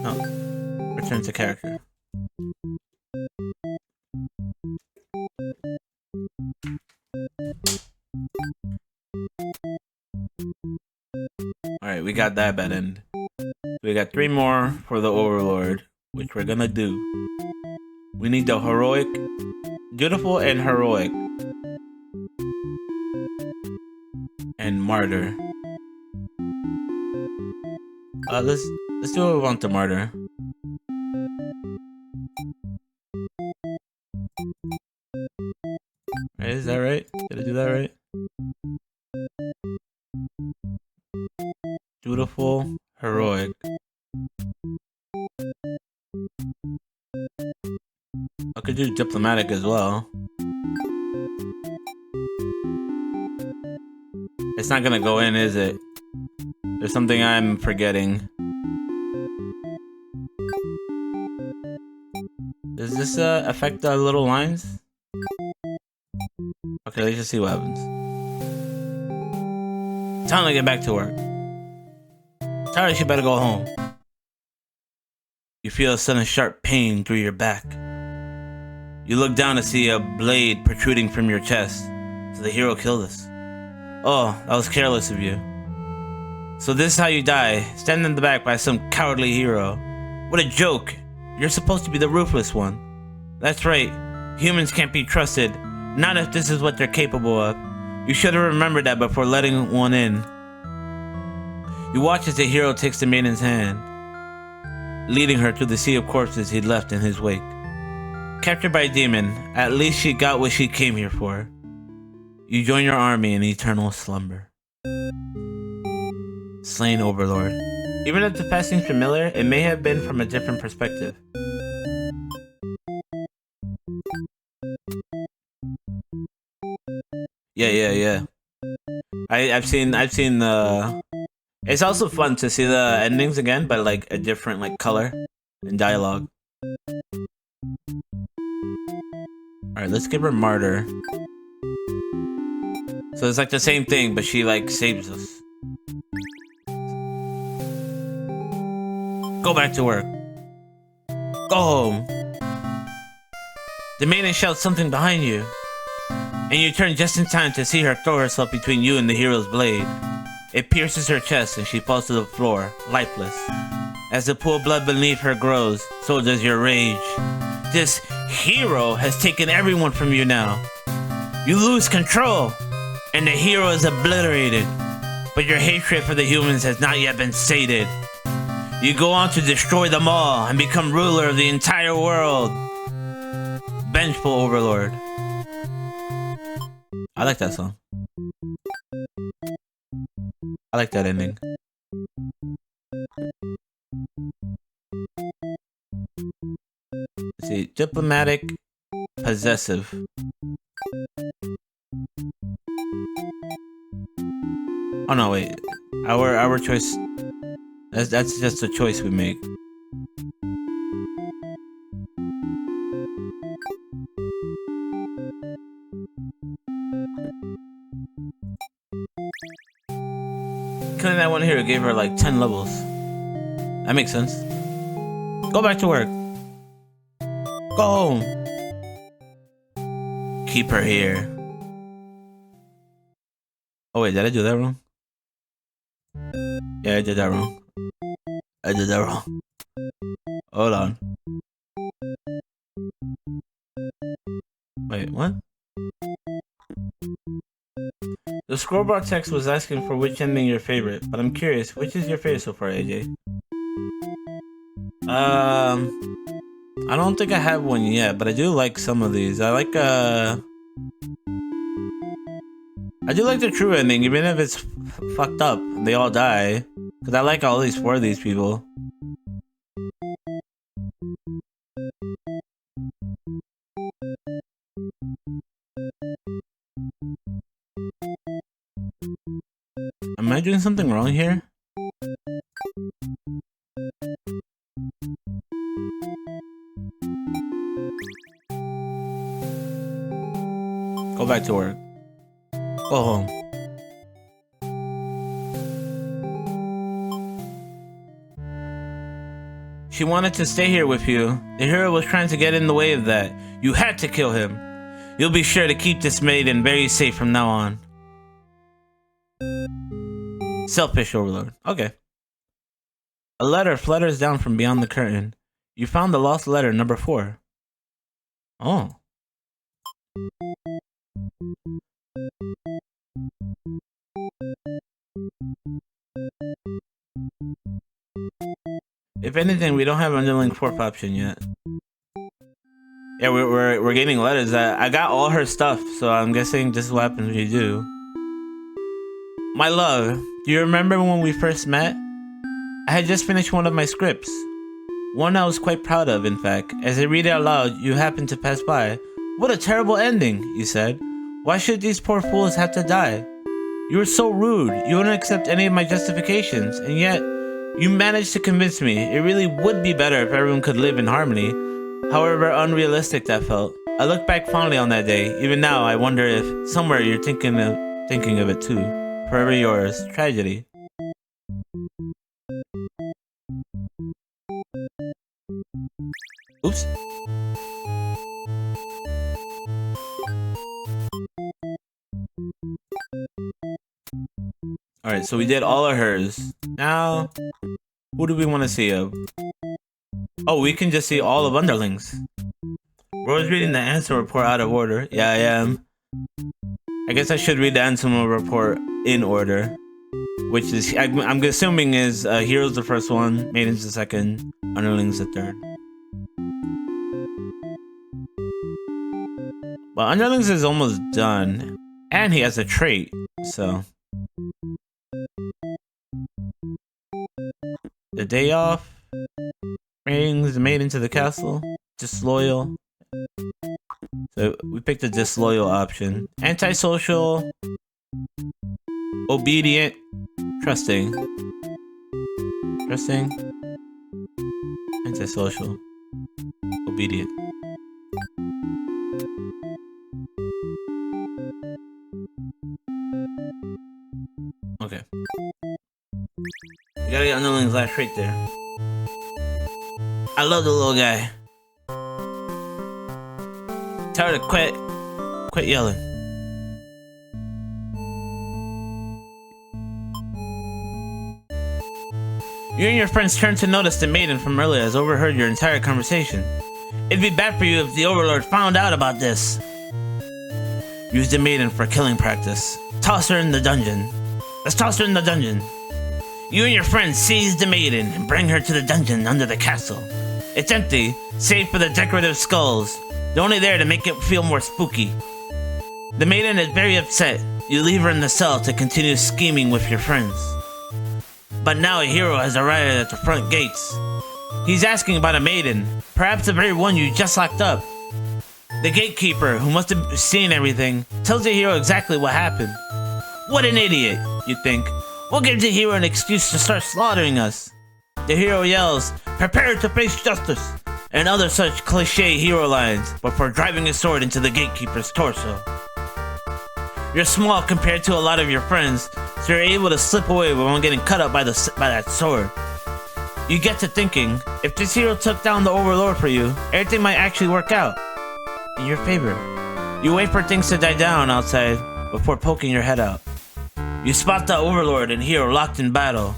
Oh. Return to character. Alright, we got that bad end. We got 3 more for the overlord, which we're gonna do. We need the heroic, dutiful and heroic, and martyr. Let's do what we want to martyr. Right, is that right? Did I do that right? Dutiful, heroic. I could do diplomatic as well. It's not gonna go in, is it? There's something I'm forgetting. Does this affect the little lines? Okay, let's just see what happens. Time to get back to work. Tara, she better go home. You feel a sudden sharp pain through your back. You look down to see a blade protruding from your chest. So the hero killed us. Oh, that was careless of you. So this is how you die, standing in the back by some cowardly hero. What a joke. You're supposed to be the ruthless one. That's right. Humans can't be trusted. Not if this is what they're capable of. You should have remembered that before letting one in. You watch as the hero takes the maiden's hand, leading her through the sea of corpses he'd left in his wake. Captured by a demon, at least she got what she came here for. You join your army in eternal slumber. Slain Overlord. Even if the past seems familiar, it may have been from a different perspective. Yeah. I've seen the... It's also fun to see the endings again, but like a different like color and dialogue. Alright, let's give her Martyr. So it's like the same thing, but she like saves us. Go back to work. Go home. The maiden shouts something behind you, and you turn just in time to see her throw herself between you and the hero's blade. It pierces her chest and she falls to the floor, lifeless. As the pool of blood beneath her grows, so does your rage. This hero has taken everyone from you now. You lose control, and the hero is obliterated. But your hatred for the humans has not yet been sated. You go on to destroy them all and become ruler of the entire world. Vengeful Overlord. I like that song. I like that ending. Let's see, diplomatic, possessive. Oh no, wait. Our choice. That's just a choice we make. Killing that one hero gave her like 10 levels. That makes sense. Go back to work. Go home. Keep her here. Oh wait, did I do that wrong? Yeah, I did that wrong. I did that wrong. Hold on. Wait, what? The scroll bar text was asking for which ending your favorite, but I'm curious, which is your favorite so far, AJ? I don't think I have one yet, but I do like some of these. I do like the true ending, even if it's fucked up. They all die. Because I like all these 4 of these people. Am I doing something wrong here? Go back to work. Go home. She wanted to stay here with you. The hero was trying to get in the way of that. You had to kill him. You'll be sure to keep this maiden very safe from now on. Selfish overlord. Okay. A letter flutters down from beyond the curtain. You found the lost letter number 4. Oh. If anything, we don't have an underling 4th option yet. Yeah, we're getting letters. I got all her stuff, so I'm guessing this is what happens when you do. My love, do you remember when we first met? I had just finished one of my scripts. One I was quite proud of, in fact. As I read it out loud, you happened to pass by. What a terrible ending, you said. Why should these poor fools have to die? You were so rude. You wouldn't accept any of my justifications, and yet you managed to convince me. It really would be better if everyone could live in harmony. However unrealistic that felt. I look back fondly on that day. Even now, I wonder if somewhere you're thinking of it too. Forever yours, Tragedy. Oops. Alright, so we did all of hers. Now, who do we want to see of? Oh, we can just see all of Underlings. Rose reading the answer report out of order. Yeah, I am. I guess I should read the answer report in order. Which is, I'm assuming is Hero's the first one, Maiden's the second, Underlings the third. Well, Underlings is almost done. And he has a trait, so. The day off. Brings the maiden to the castle. Disloyal. So we picked the disloyal option. Antisocial. Obedient. Trusting. Trusting. Antisocial. Obedient. Okay. You gotta get Underling's last trait there. I love the little guy. Tell her to quit yelling. You and your friends turned to notice the maiden from earlier has overheard your entire conversation. It'd be bad for you if the Overlord found out about this. Use the maiden for killing practice. Toss her in the dungeon. Let's toss her in the dungeon. You and your friends seize the maiden and bring her to the dungeon under the castle. It's empty, save for the decorative skulls. They're only there to make it feel more spooky. The maiden is very upset. You leave her in the cell to continue scheming with your friends. But now a hero has arrived at the front gates. He's asking about a maiden, perhaps the very one you just locked up. The gatekeeper, who must have seen everything, tells the hero exactly what happened. What an idiot, you think. What gives the hero an excuse to start slaughtering us? the hero yells, "Prepare to face justice," and other such cliche hero lines before driving his sword into the gatekeeper's torso. You're small compared to a lot of your friends, so you're able to slip away without getting cut up by that sword. You get to thinking, if this hero took down the Overlord for you, everything might actually work out in your favor. You wait for things to die down outside before poking your head out. You spot the Overlord and hero locked in battle.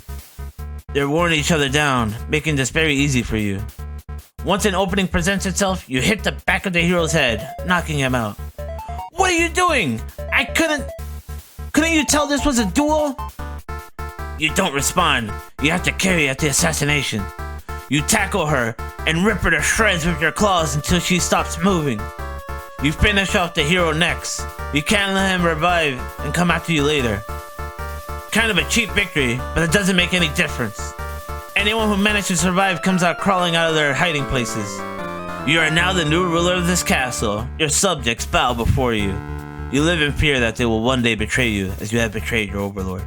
They're wearing each other down, making this very easy for you. Once an opening presents itself, you hit the back of the hero's head, knocking him out. What are you doing? Couldn't you tell this was a duel? You don't respond. You have to carry out the assassination. You tackle her and rip her to shreds with your claws until she stops moving. You finish off the hero next. You can't let him revive and come after you later. Kind of a cheap victory, but it doesn't make any difference. Anyone who managed to survive comes out crawling out of their hiding places. You are now the new ruler of this castle. Your subjects bow before you. You live in fear that they will one day betray you as you have betrayed your overlord.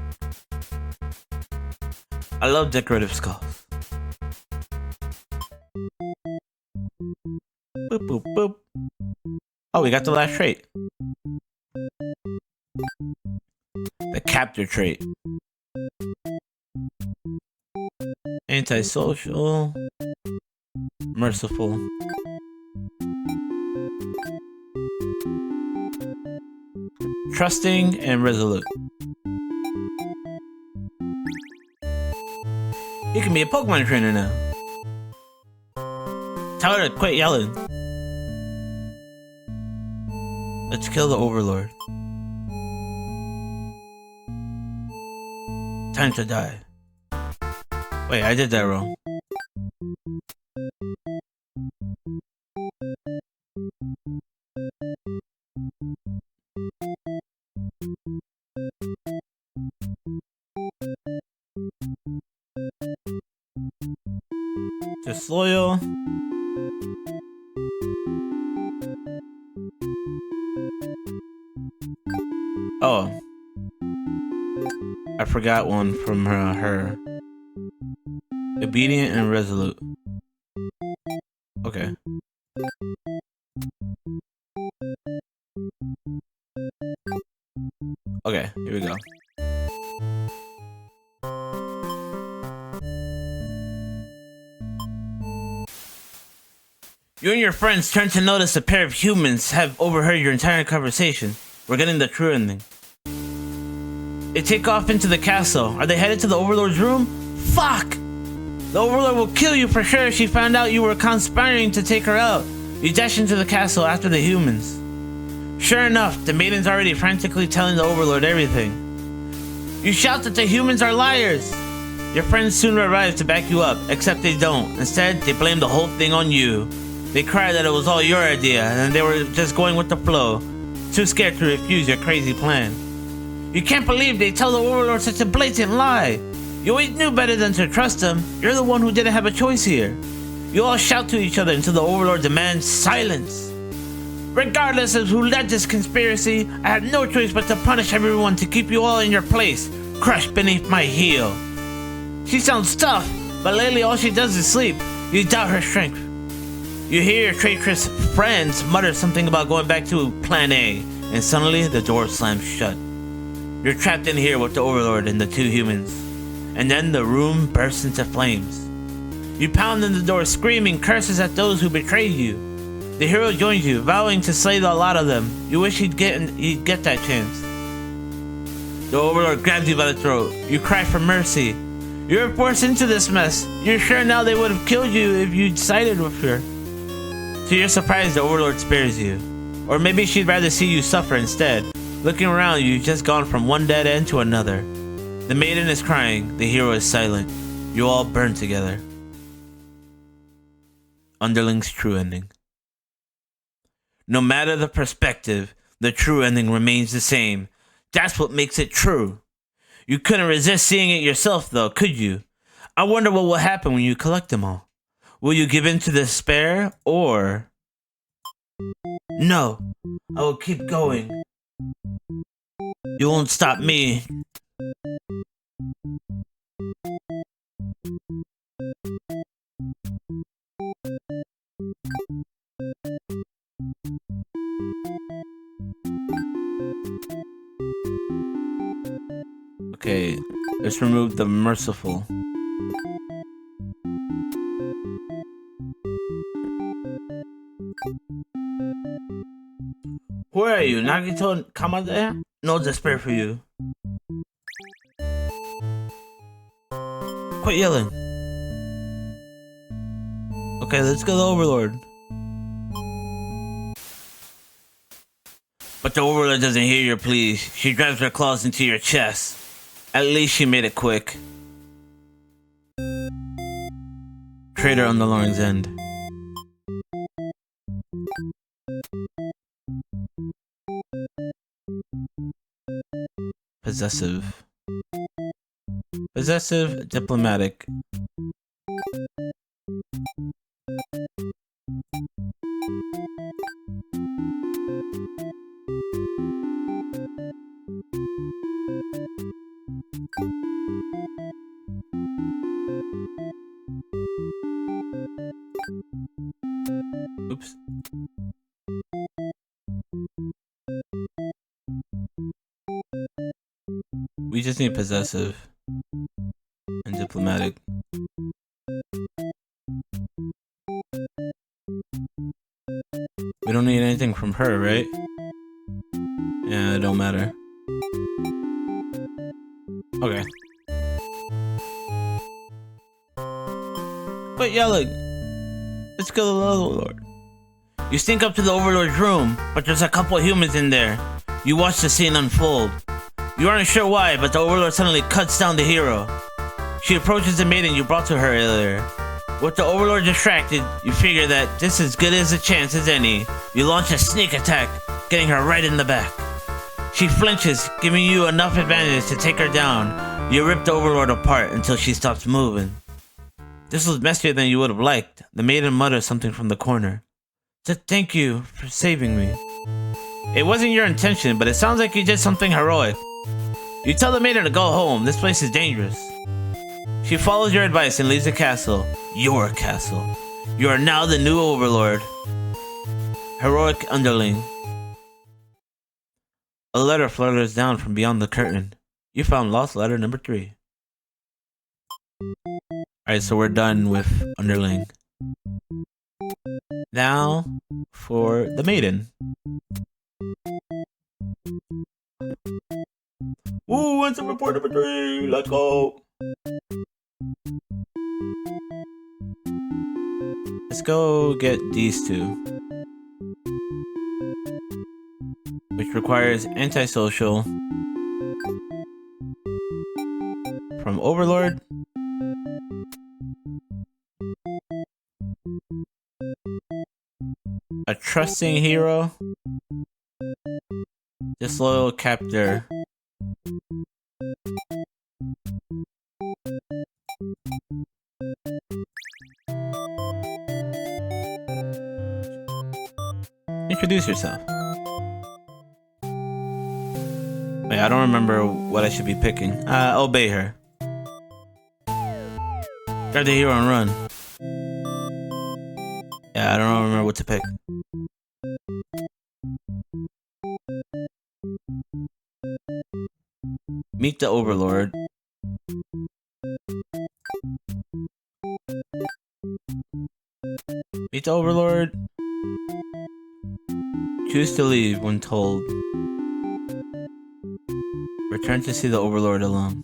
I love decorative skulls. Boop, boop, boop. Oh, we got the last trait. The captor trait. Antisocial. Merciful. Trusting and resolute. You can be a Pokemon trainer now. Tell her to quit yelling. Let's kill the Overlord. Time to die. Wait, I did that wrong. Disloyal. Oh. I forgot one from her. Obedient and resolute. Okay. Okay, here we go. You and your friends turn to notice a pair of humans have overheard your entire conversation. We're getting the true ending. They take off into the castle. Are they headed to the Overlord's room? Fuck! The Overlord will kill you for sure if she found out you were conspiring to take her out. You dash into the castle after the humans. Sure enough, the maiden's already frantically telling the Overlord everything. You shout that the humans are liars. Your friends soon arrive to back you up, except they don't. Instead, they blame the whole thing on you. They cry that it was all your idea and they were just going with the flow, too scared to refuse your crazy plan. You can't believe they tell the Overlord such a blatant lie. You always knew better than to trust them. You're the one who didn't have a choice here. You all shout to each other until the Overlord demands silence. Regardless of who led this conspiracy, I had no choice but to punish everyone to keep you all in your place, crushed beneath my heel. She sounds tough, but lately all she does is sleep. You doubt her strength. You hear your traitorous friends mutter something about going back to Plan A, and suddenly the door slams shut. You're trapped in here with the Overlord and the two humans. And then the room bursts into flames. You pound on the door, screaming curses at those who betrayed you. The hero joins you, vowing to slay the lot of them. You wish he'd get that chance. The Overlord grabs you by the throat. You cry for mercy. You're forced into this mess. You're sure now they would have killed you if you'd sided with her. To your surprise, the Overlord spares you. Or maybe she'd rather see you suffer instead. Looking around, you've just gone from one dead end to another. The maiden is crying, the hero is silent. You all burn together. Underling's true ending. No matter the perspective, the true ending remains the same. That's what makes it true. You couldn't resist seeing it yourself though, could you? I wonder what will happen when you collect them all. Will you give in to despair, or... No, I will keep going. You won't stop me. Okay, let's remove the merciful. Who are you? Nagito Kamada? No despair for you. Quit yelling. Okay, let's go to the Overlord. But the Overlord doesn't hear your pleas. She drives her claws into your chest. At least she made it quick. Traitor on the Lorn's End. Possessive. Possessive, diplomatic. Oops. We just need possessive and diplomatic. We don't need anything from her, right? Yeah, it don't matter. Okay. Quit yelling. Let's go to the Overlord. You sneak up to the Overlord's room, but there's a couple of humans in there. You watch the scene unfold. You aren't sure why, but the Overlord suddenly cuts down the hero. She approaches the maiden you brought to her earlier. With the Overlord distracted, you figure that this is as good as a chance as any. You launch a sneak attack, getting her right in the back. She flinches, giving you enough advantage to take her down. You rip the Overlord apart until she stops moving. This was messier than you would have liked. The maiden mutters something from the corner. Thank you for saving me. It wasn't your intention, but it sounds like you did something heroic. You tell the maiden to go home. This place is dangerous. She follows your advice and leaves the castle. Your castle. You are now the new Overlord. Heroic underling. A letter flutters down from beyond the curtain. You found lost letter number 3. Alright, so we're done with underling. Now for the maiden. Ooh, answer report number 3. Let's go. Let's go get these two. Which requires antisocial from Overlord. A trusting hero. Disloyal captor. Introduce yourself. Wait, I don't remember what I should be picking. Obey her. Grab the hero and run. Yeah, I don't remember what to pick. Meet the Overlord. Meet the Overlord. Choose to leave when told. Return to see the Overlord alone.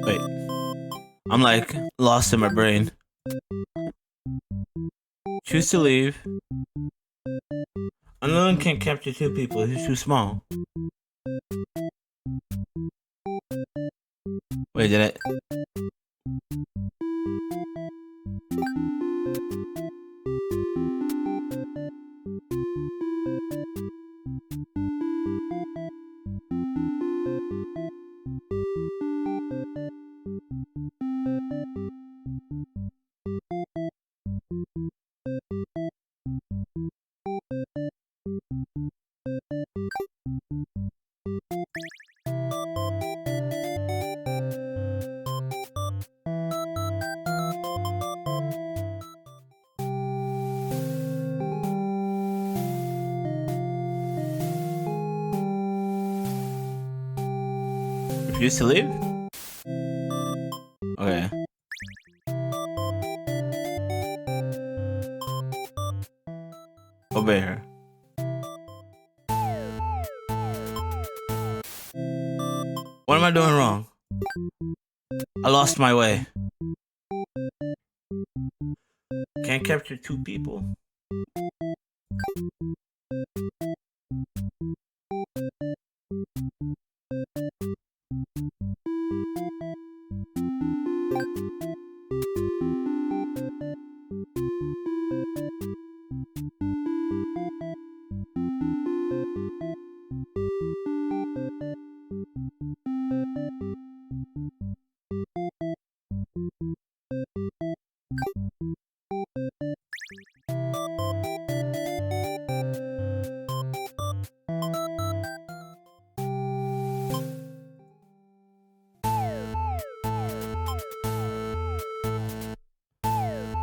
Wait. I'm like lost in my brain. Choose to leave. Another can't capture 2 people. He's too small. Wait, did I? refuse to leave? Okay. Obey her. What am I doing wrong? I lost my way. Can't capture 2 people.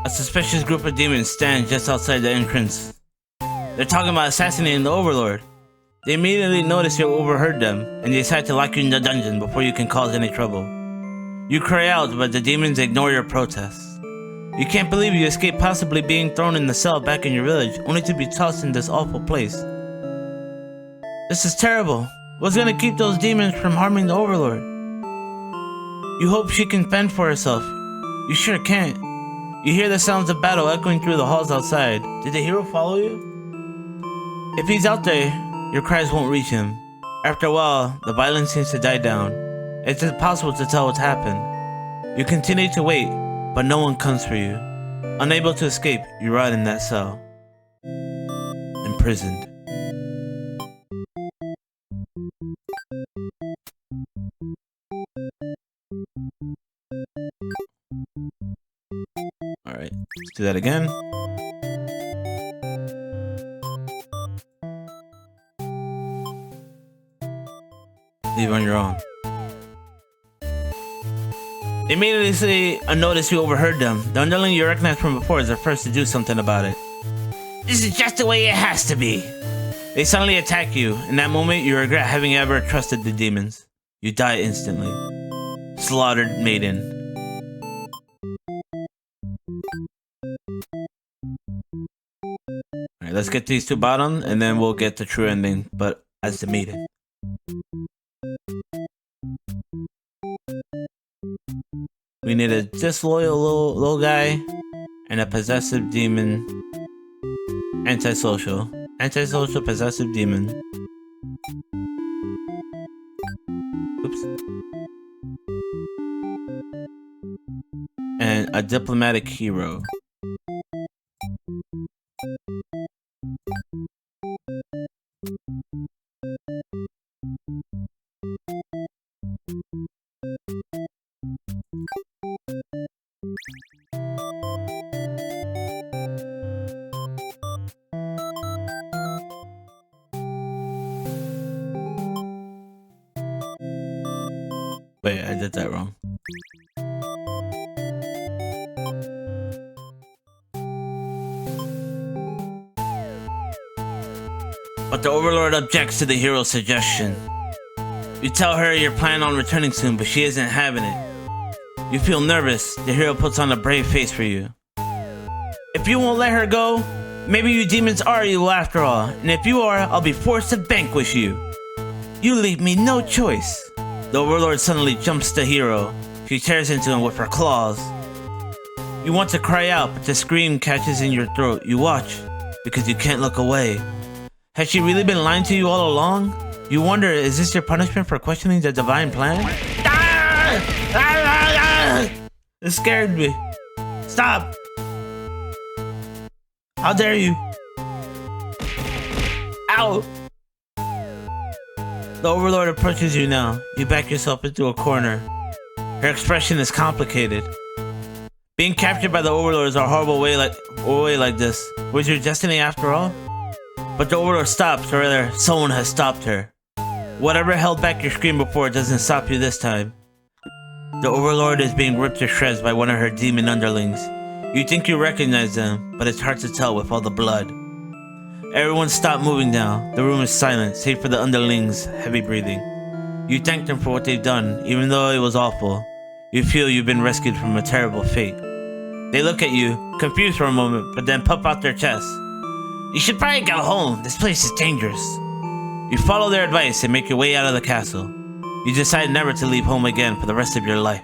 A suspicious group of demons stand just outside the entrance. They're talking about assassinating the Overlord. They immediately notice you overheard them, and they decide to lock you in the dungeon before you can cause any trouble. You cry out, but the demons ignore your protests. You can't believe you escaped possibly being thrown in the cell back in your village, only to be tossed in this awful place. This is terrible. What's gonna keep those demons from harming the Overlord? You hope she can fend for herself. You sure can't. You hear the sounds of battle echoing through the halls outside. Did the hero follow you? If he's out there, your cries won't reach him. After a while, the violence seems to die down. It's impossible to tell what's happened. You continue to wait, but no one comes for you. Unable to escape, you rot in that cell. Imprisoned. Alright, let's do that again. Leave on your own. They immediately see a notice you overheard them. The underling you recognize from before is the first to do something about it. This is just the way it has to be. They suddenly attack you. In that moment, you regret having ever trusted the demons. You die instantly. Slaughtered maiden. Alright, let's get these 2 bottom, and then we'll get the true ending, but as the maiden. We need a disloyal little guy and a possessive demon. Antisocial. Antisocial possessive demon. Oops. And a diplomatic hero. Wait, I did that wrong. But the Overlord objects to the hero's suggestion. You tell her you're planning on returning soon, but she isn't having it. You feel nervous. The hero puts on a brave face for you. If you won't let her go, maybe you demons are evil after all, and if you are, I'll be forced to vanquish you. You leave me no choice. The Overlord suddenly jumps the hero. She tears into him with her claws. You want to cry out, but the scream catches in your throat. You watch, because you can't look away. Has she really been lying to you all along? You wonder, is this your punishment for questioning the divine plan? It scared me. Stop! How dare you? Ow! The Overlord approaches you now. You back yourself into a corner. Her expression is complicated. Being captured by the Overlord is a horrible way like this. Was your destiny after all? But the Overlord stops, or rather, someone has stopped her. Whatever held back your scream before doesn't stop you this time. The Overlord is being ripped to shreds by one of her demon underlings. You think you recognize them, but it's hard to tell with all the blood. Everyone stopped moving now. The room is silent, save for the underling's heavy breathing. You thank them for what they've done, even though it was awful. You feel you've been rescued from a terrible fate. They look at you, confused for a moment, but then puff out their chests. You should probably go home. This place is dangerous. You follow their advice and make your way out of the castle. You decide never to leave home again for the rest of your life.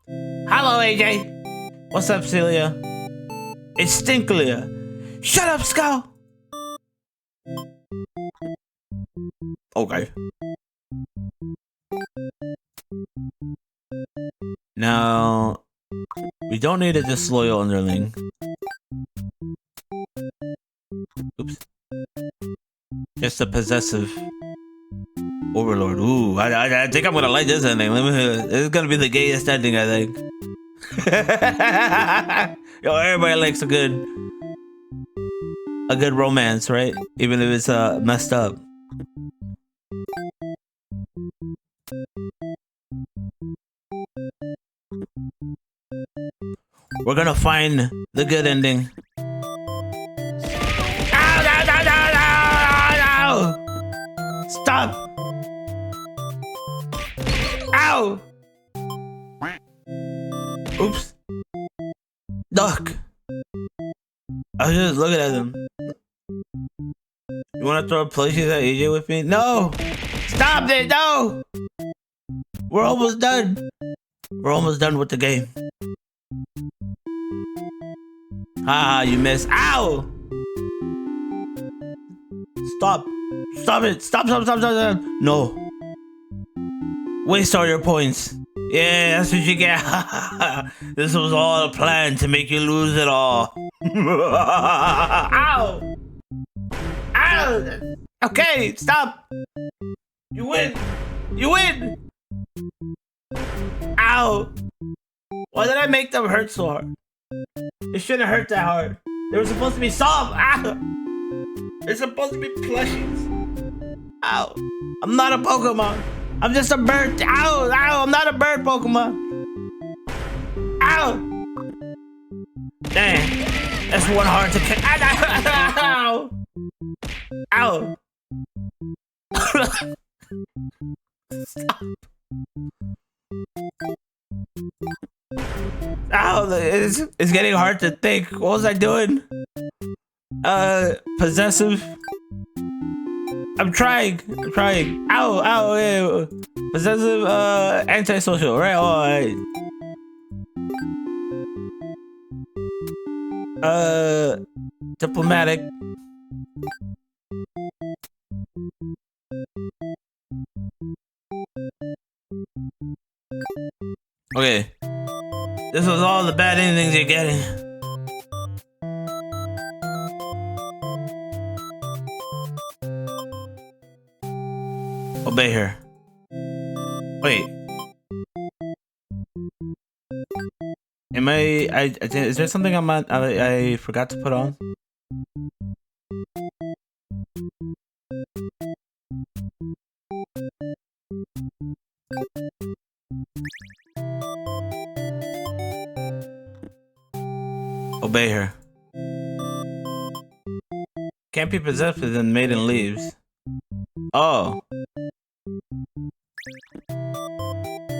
Hello, AJ. What's up, Celia? It's Stinklia. Shut up, Skull. Okay. Now, we don't need a disloyal underling. Oops. Just a possessive overlord. Ooh, I think I'm gonna like this ending. This is gonna be the gayest ending, I think. Yo, everybody likes a good romance, right? Even if it's messed up. We're gonna find the good ending. Ow, no, no, no, no, no. Stop! Ow! Oops. Duck. I was just looking at them. You wanna throw plushies at AJ with me? No! Stop it! No! We're almost done. We're almost done with the game. Ah, you missed. Ow! Stop. Stop it. Stop. No. Waste all your points. Yeah, that's what you get. This was all a plan to make you lose it all. Ow! Ow! Okay, stop. You win. You win. Ow! Why did I make them hurt so hard? It shouldn't hurt that hard. They were supposed to be soft. Ow! They're supposed to be plushies. Ow! I'm not a Pokemon. I'm just a bird. Ow! Ow! I'm not a bird Pokemon. Ow! Dang! That's one hard to catch. Ow! Ow! Stop! Ow! It's getting hard to think. What was I doing? Possessive. I'm trying. Ow! Ow! Yeah. Possessive. Antisocial. Right? All right. Diplomatic. Okay. This was all the bad endings you're getting. Obey her. Wait. Am is there something I forgot to put on? Obey her. Can't be possessed and maiden leaves. Oh.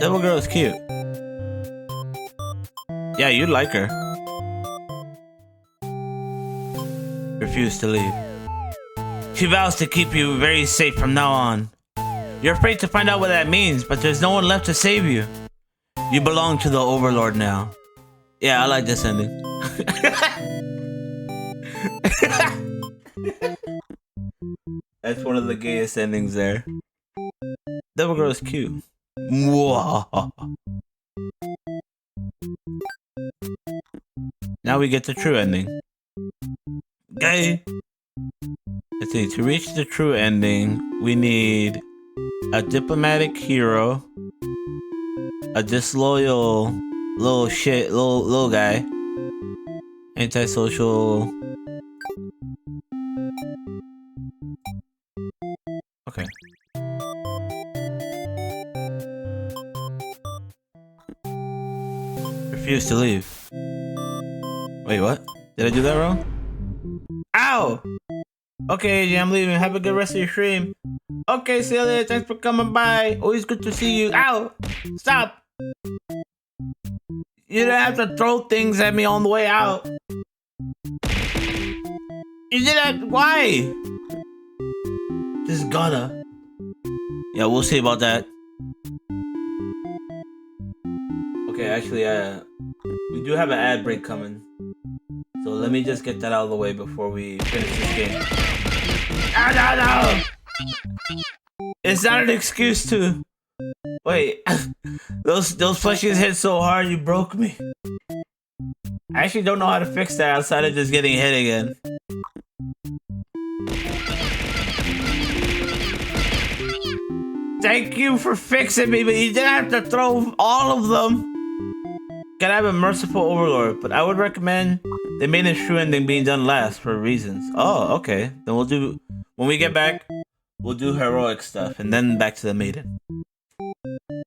Devil girl is cute. Yeah, you'd like her. Refuse to leave. She vows to keep you very safe from now on. You're afraid to find out what that means, but there's no one left to save you. You belong to the Overlord now. Yeah, I like this ending. That's one of the gayest endings there. Devil girl is cute. Mwah. Now we get the true ending. Gay. Let's see, to reach the true ending, we need a diplomatic hero, a disloyal little guy, antisocial. Okay. Refuse to leave. Wait, what? Did I do that wrong? Ow! Okay, AJ, I'm leaving. Have a good rest of your stream. Okay, Celia, thanks for coming by. Always good to see you. Ow! Stop! You didn't have to throw things at me on the way out. You did that. Why? Just gotta. Yeah, we'll see about that. Okay, actually, we do have an ad break coming. So let me just get that out of the way before we finish this game. No! It's not an excuse to... Wait, those plushies hit so hard you broke me. I actually don't know how to fix that outside of just getting hit again. Thank you for fixing me, but you didn't have to throw all of them. Gotta have a merciful overlord, but I would recommend the maiden true ending being done last for reasons. Oh, okay. Then we'll do... When we get back, we'll do heroic stuff, and then back to the maiden.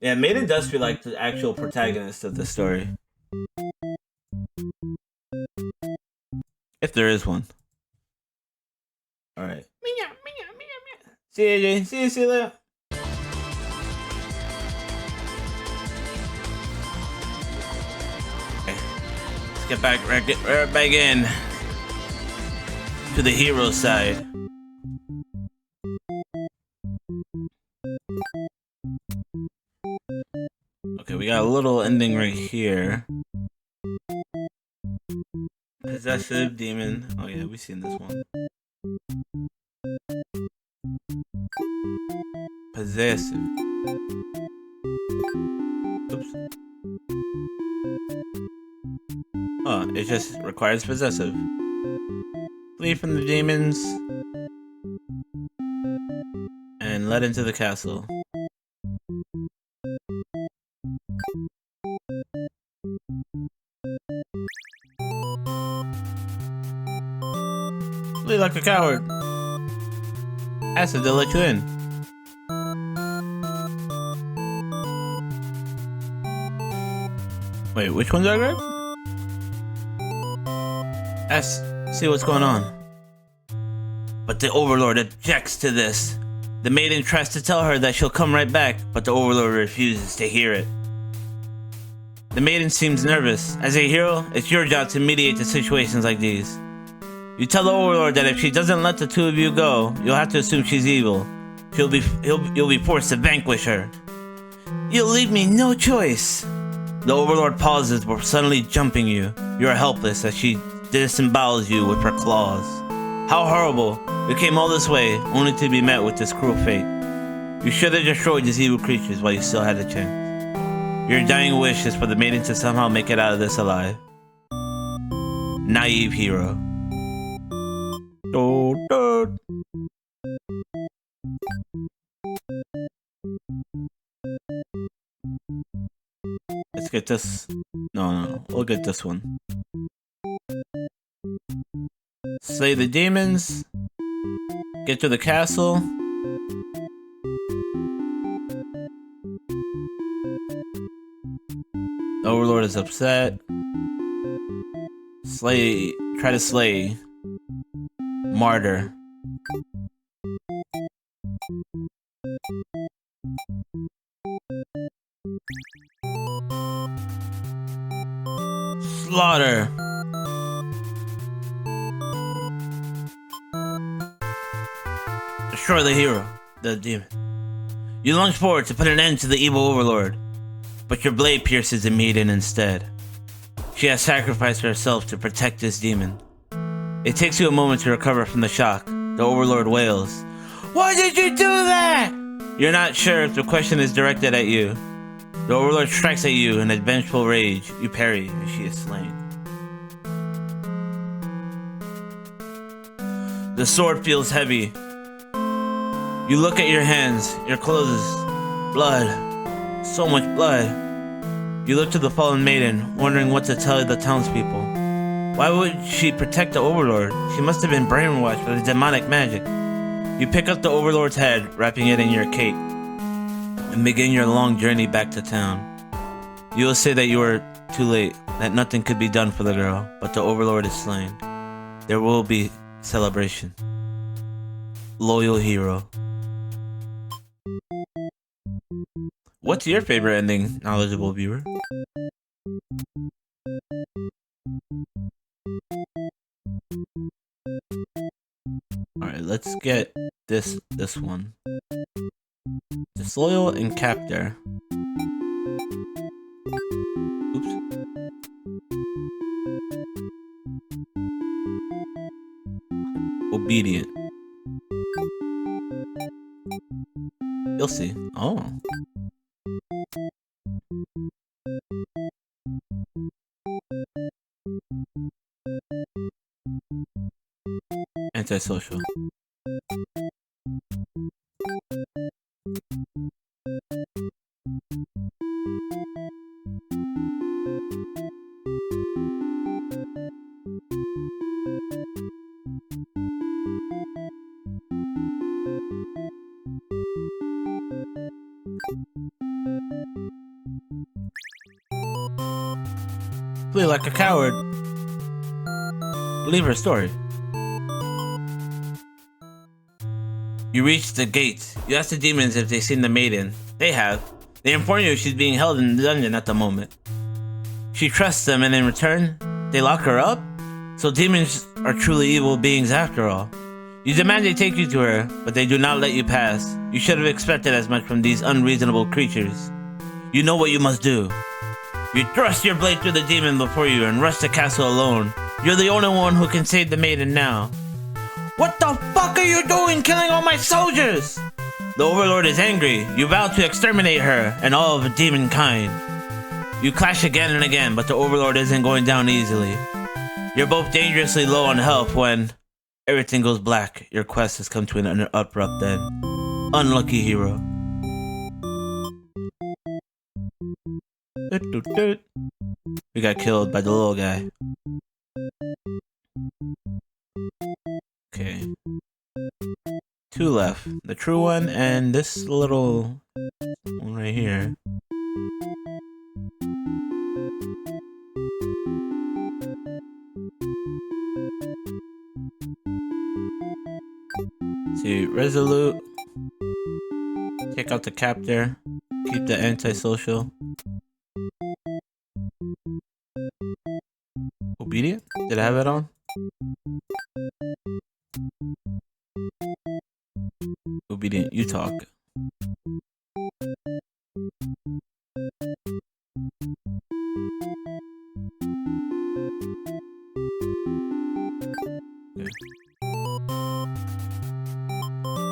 Yeah, maiden does feel like the actual protagonist of the story. If there is one. Alright. See you, AJ. See you, Celia. Okay. Let's get back right back in to the hero side. Okay, we got a little ending right here. Possessive demon. Oh yeah, we've seen this one. Possessive. Oops. Oh, it just requires possessive. Flee from the demons and led into the castle. Flee like a coward. Acid, they'll let you in. Wait, which one's that, Greg? See what's going on. But the Overlord objects to this. The maiden tries to tell her that she'll come right back, but the Overlord refuses to hear it. The maiden seems nervous. As a hero, it's your job to mediate the situations like these. You tell the Overlord that if she doesn't let the two of you go, you'll have to assume she's evil. You'll be forced to vanquish her. You'll leave me no choice. The Overlord pauses before suddenly jumping you. You are helpless as she disembowels you with her claws. How horrible. You came all this way, only to be met with this cruel fate. You should have destroyed these evil creatures while you still had the chance. Your dying wish is for the maiden to somehow make it out of this alive. Naive hero. Let's get this. No, we'll get this one. Slay the demons. Get to the castle. The Overlord is upset. Try to slay. Martyr. Slaughter. Destroy the hero, the demon. You lunge forward to put an end to the evil Overlord, but your blade pierces the maiden instead. She has sacrificed herself to protect this demon. It takes you a moment to recover from the shock. The Overlord wails, "Why did you do that?" You're not sure if the question is directed at you. The Overlord strikes at you in a vengeful rage. You parry, and she is slain. The sword feels heavy. You look at your hands, your clothes, blood, so much blood. You look to the fallen maiden, wondering what to tell the townspeople. Why would she protect the Overlord? She must have been brainwashed by the demonic magic. You pick up the Overlord's head, wrapping it in your cape, and begin your long journey back to town. You will say that you were too late, that nothing could be done for the girl, but the Overlord is slain. There will be celebration. Loyal hero. What's your favorite ending, knowledgeable viewer? Alright, let's get this one. Disloyal and captor. Oops. Obedient. You'll see. Oh. Antisocial. Play like a coward. Believe her story. You reach the gates. You ask the demons if they've seen the maiden. They have. They inform you she's being held in the dungeon at the moment. She trusts them, and in return, they lock her up? So demons are truly evil beings after all. You demand they take you to her, but they do not let you pass. You should have expected as much from these unreasonable creatures. You know what you must do. You thrust your blade through the demon before you and rush the castle alone. You're the only one who can save the maiden now. What the fuck are you doing, killing all my soldiers? The Overlord is angry. You vow to exterminate her and all of the demon kind. You clash again and again, but the Overlord isn't going down easily. You're both dangerously low on health when everything goes black. Your quest has come to an abrupt end. Unlucky hero. We got killed by the little guy. Okay. 2 left. The true one and this little one right here. See, resolute. Take out the captor. Keep the antisocial. Obedient? Did I have it on? Obedient, you talk. Okay.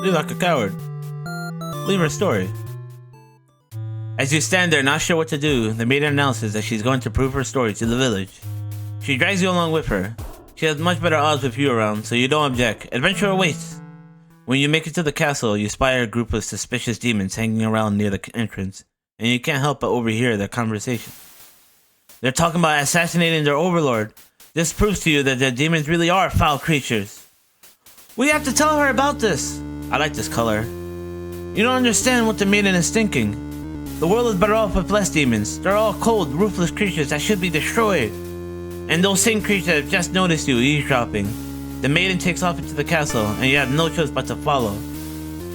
Leave like a coward. Leave her story. As you stand there not sure what to do, the maiden announces that she's going to prove her story to the village. She drags you along with her. She has much better odds with you around, so you don't object. Adventure awaits! When you make it to the castle, you spy a group of suspicious demons hanging around near the entrance, and you can't help but overhear their conversation. They're talking about assassinating their overlord. This proves to you that the demons really are foul creatures. We have to tell her about this! I like this color. You don't understand what the maiden is thinking. The world is better off with less demons. They're all cold, ruthless creatures that should be destroyed. And those same creatures have just noticed you eavesdropping. The maiden takes off into the castle, and you have no choice but to follow.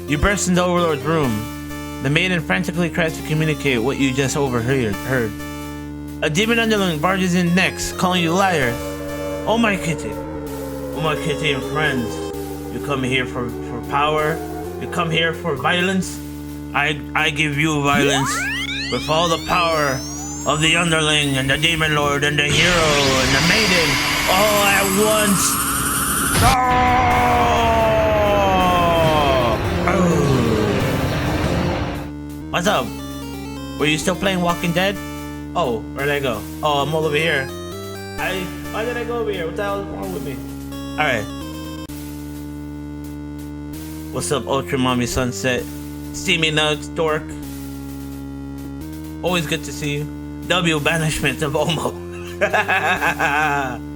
You burst into the Overlord's room. The maiden frantically tries to communicate what you just overheard. A demon underling barges in next, calling you liars. Oh my kitty and friends. You come here for power? You come here for violence? I give you violence with all the power of the underling and the demon lord and the hero and the maiden all at once. Oh! What's up? Were you still playing Walking Dead? Oh, where'd I go? Oh, I'm all over here. Why did I go over here? What the hell is wrong with me? Alright. What's up, Ultra Mommy Sunset? Steamy Nugs, dork. Always good to see you. W banishment of Omo.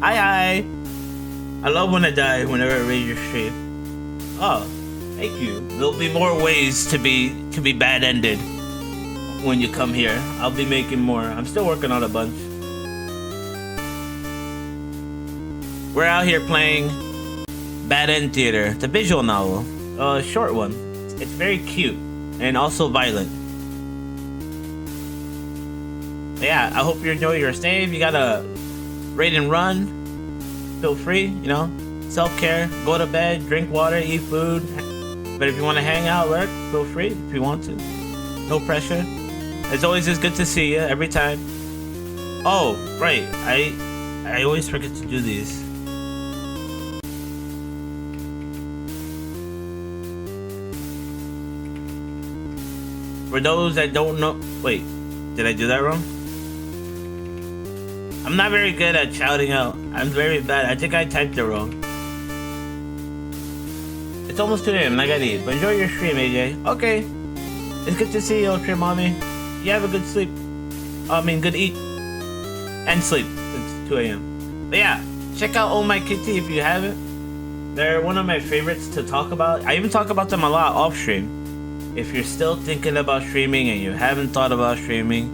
Hi. I love when I die whenever I read your stream. Oh, thank you. There'll be more ways to be bad ended when you come here. I'll be making more. I'm still working on a bunch. We're out here playing Bad End Theater. It's a visual novel. A short one. It's very cute and also violent. Yeah, I hope you enjoy your stay. If you gotta raid and run, feel free, you know. Self-care, go to bed, drink water, eat food. But if you want to hang out, lurk, feel free if you want to. No pressure. It's always just good to see you every time. Oh, right. I always forget to do these. For those that don't know, wait, did I do that wrong? I'm not very good at shouting out. I'm very bad. I think I typed it wrong. It's almost 2 a.m. and I gotta eat. But enjoy your stream, AJ. Okay. It's good to see you, Ultra Mommy. You have a good sleep. Good eat. And sleep. It's 2 a.m. But yeah, check out Oh My Kitty if you haven't. They're one of my favorites to talk about. I even talk about them a lot off stream. If you're still thinking about streaming and you haven't thought about streaming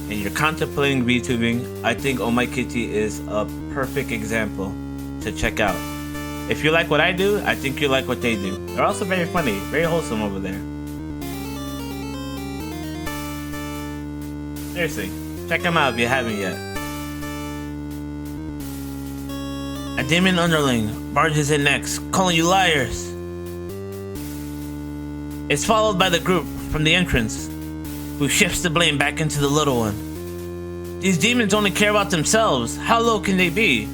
and you're contemplating VTubing, I think Oh My Kitty is a perfect example to check out. If you like what I do, I think you like what they do. They're also very funny, very wholesome over there. Seriously, check them out if you haven't yet. A demon underling barges in next, calling you liars. It's followed by the group from the entrance, who shifts the blame back into the little one. These demons only care about themselves. How low can they be?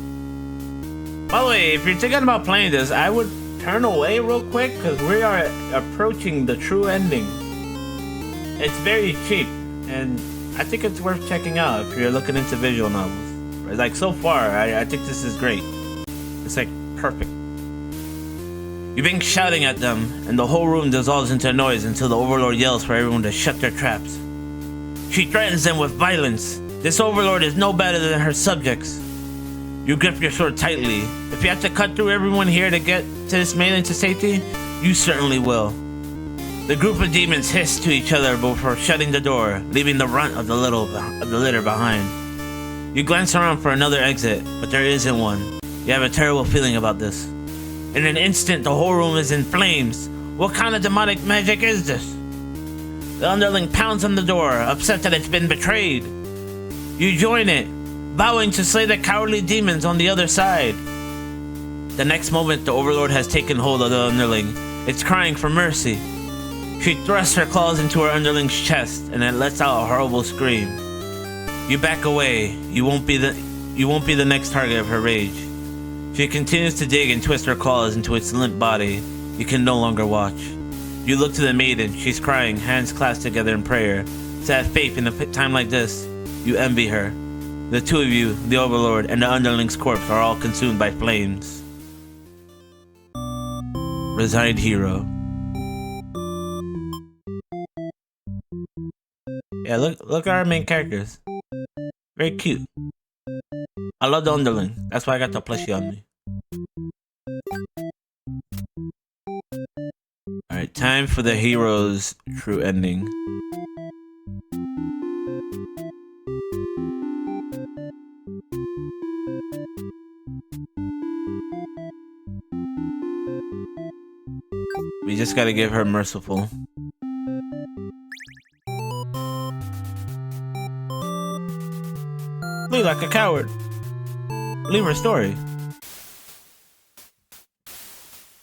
By the way, if you're thinking about playing this, I would turn away real quick because we are approaching the true ending. It's very cheap, and I think it's worth checking out if you're looking into visual novels. Like, so far, I think this is great. It's like perfect. You begin shouting at them, and the whole room dissolves into noise until the Overlord yells for everyone to shut their traps. She threatens them with violence. This Overlord is no better than her subjects. You grip your sword tightly. If you have to cut through everyone here to get to this maiden to safety, you certainly will. The group of demons hiss to each other before shutting the door, leaving the runt of the litter behind. You glance around for another exit, but there isn't one. You have a terrible feeling about this. In an instant, the whole room is in flames. What kind of demonic magic is this? The underling pounds on the door, upset that it's been betrayed. You join it, vowing to slay the cowardly demons on the other side. The next moment, the Overlord has taken hold of the underling. It's crying for mercy. She thrusts her claws into her underling's chest, and it lets out a horrible scream. You back away. You won't be the next target of her rage. She continues to dig and twist her claws into its limp body. You can no longer watch. You look to the maiden. She's crying, hands clasped together in prayer. To have faith in a time like this, you envy her. The two of you, the Overlord and the underling's corpse, are all consumed by flames. Resigned hero. Yeah, look at our main characters. Very cute. I love the underling. That's why I got the plushie on me. Alright, time for the hero's true ending. We just gotta give her merciful. Flee like a coward. Leave her story.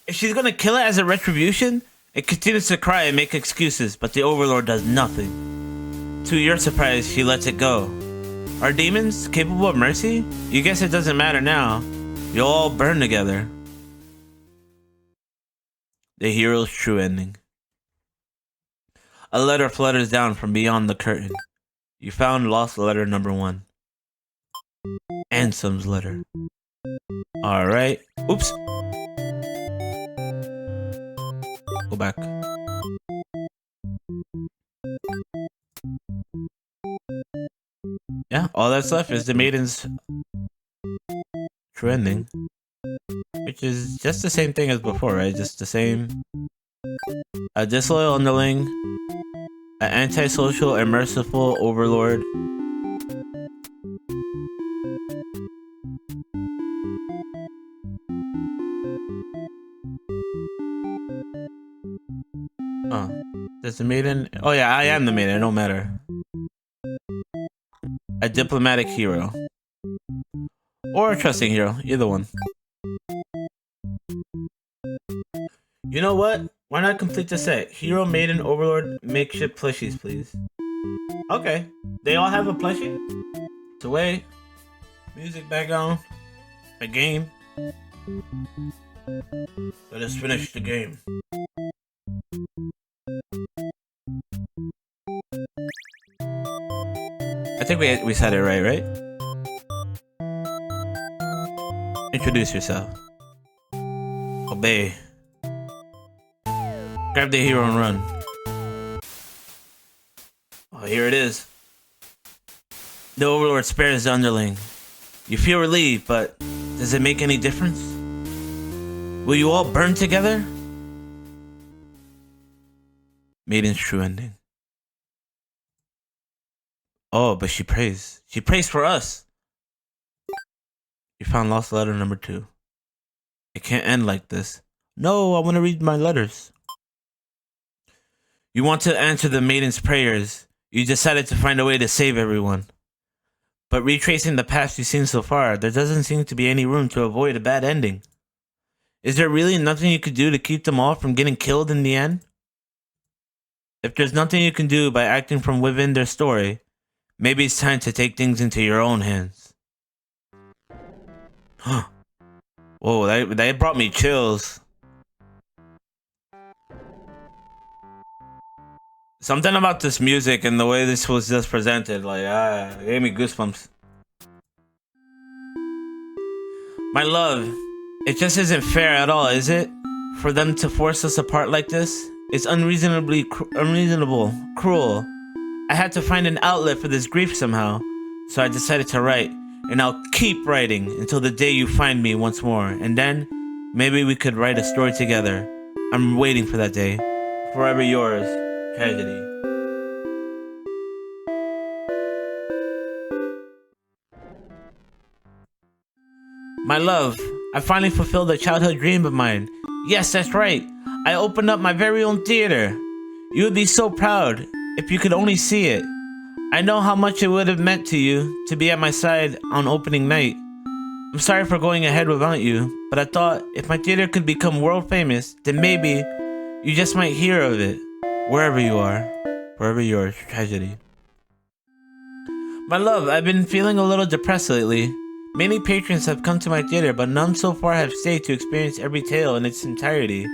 If she's gonna kill it as a retribution, it continues to cry and make excuses, but the Overlord does nothing. To your surprise, she lets it go. Are demons capable of mercy? You guess it doesn't matter now. You'll all burn together. The hero's true ending. A letter flutters down from beyond the curtain. You found lost letter number 1. Ansem's letter. Alright. Oops. Go back. Yeah, all that's left is the maiden's true ending. Which is just the same thing as before, right? Just the same. A disloyal underling. An antisocial and merciful Overlord. Oh, does the maiden? Oh yeah, I am the maiden. It don't matter. a diplomatic hero. Or a trusting hero, either one. You know what? Why not complete the set? Hero, Maiden, Overlord, makeshift plushies, please. Okay. They all have a plushie? To wait. Music background. A game. Let us finish the game. I think we said it right? Introduce yourself. Obey. Grab the hero and run. Oh, here it is. The Overlord spares the underling. You feel relieved, but does it make any difference? Will you all burn together? Maiden's true ending. Oh, but she prays. She prays for us. You found lost letter number 2. It can't end like this. No, I want to read my letters. You want to answer the Maiden's prayers. You decided to find a way to save everyone. But retracing the past you've seen so far, there doesn't seem to be any room to avoid a bad ending. Is there really nothing you could do to keep them all from getting killed in the end? If there's nothing you can do by acting from within their story, maybe it's time to take things into your own hands. Whoa, that brought me chills. Something about this music and the way this was just presented, like, it gave me goosebumps. My love, it just isn't fair at all, is it? For them to force us apart like this? It's unreasonable, cruel. I had to find an outlet for this grief somehow, so I decided to write, and I'll keep writing until the day you find me once more, and then maybe we could write a story together. I'm waiting for that day. Forever yours, Tragedy. My love, I finally fulfilled a childhood dream of mine. Yes, that's right. I opened up my very own theater. You would be so proud if you could only see it. I know how much it would have meant to you to be at my side on opening night. I'm sorry for going ahead without you, but I thought if my theater could become world famous, then maybe you just might hear of it. Wherever you are, forever yours, Tragedy. My love, I've been feeling a little depressed lately. Many patrons have come to my theater, but none so far have stayed to experience every tale in its entirety.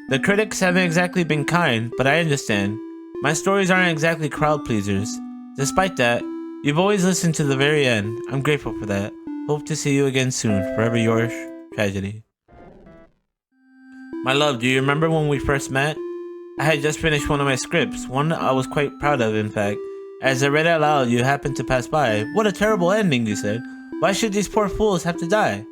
The critics haven't exactly been kind, but I understand. My stories aren't exactly crowd pleasers. Despite that, you've always listened to the very end. I'm grateful for that. Hope to see you again soon. Forever yours, Tragedy. My love, do you remember when we first met? I had just finished one of my scripts, one I was quite proud of, in fact. As I read it aloud, you happened to pass by. What a terrible ending, you said. Why should these poor fools have to die?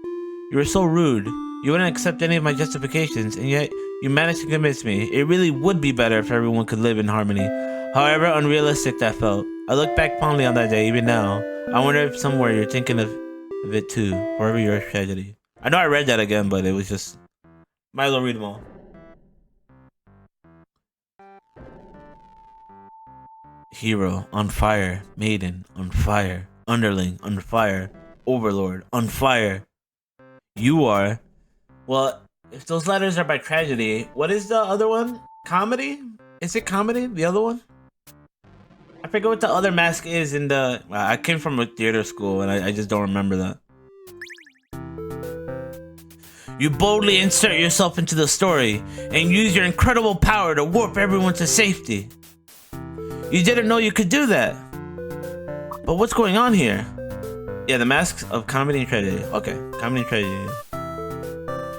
You were so rude. You wouldn't accept any of my justifications, and yet you managed to convince me. It really would be better if everyone could live in harmony. However unrealistic that felt. I look back fondly on that day, even now. I wonder if somewhere you're thinking of it too. Forever yours, Tragedy. I know I read that again, but it was just... might as well read them all. Hero, on fire. Maiden, on fire. Underling, on fire. Overlord, on fire. You are... Well, if those letters are by Tragedy, what is the other one? Comedy? Is it comedy? The other one? I forget what the other mask is in the... I came from a theater school and I just don't remember that. You boldly insert yourself into the story and use your incredible power to warp everyone to safety. You didn't know you could do that. But what's going on here? Yeah, the masks of comedy and tragedy. Okay, comedy and tragedy.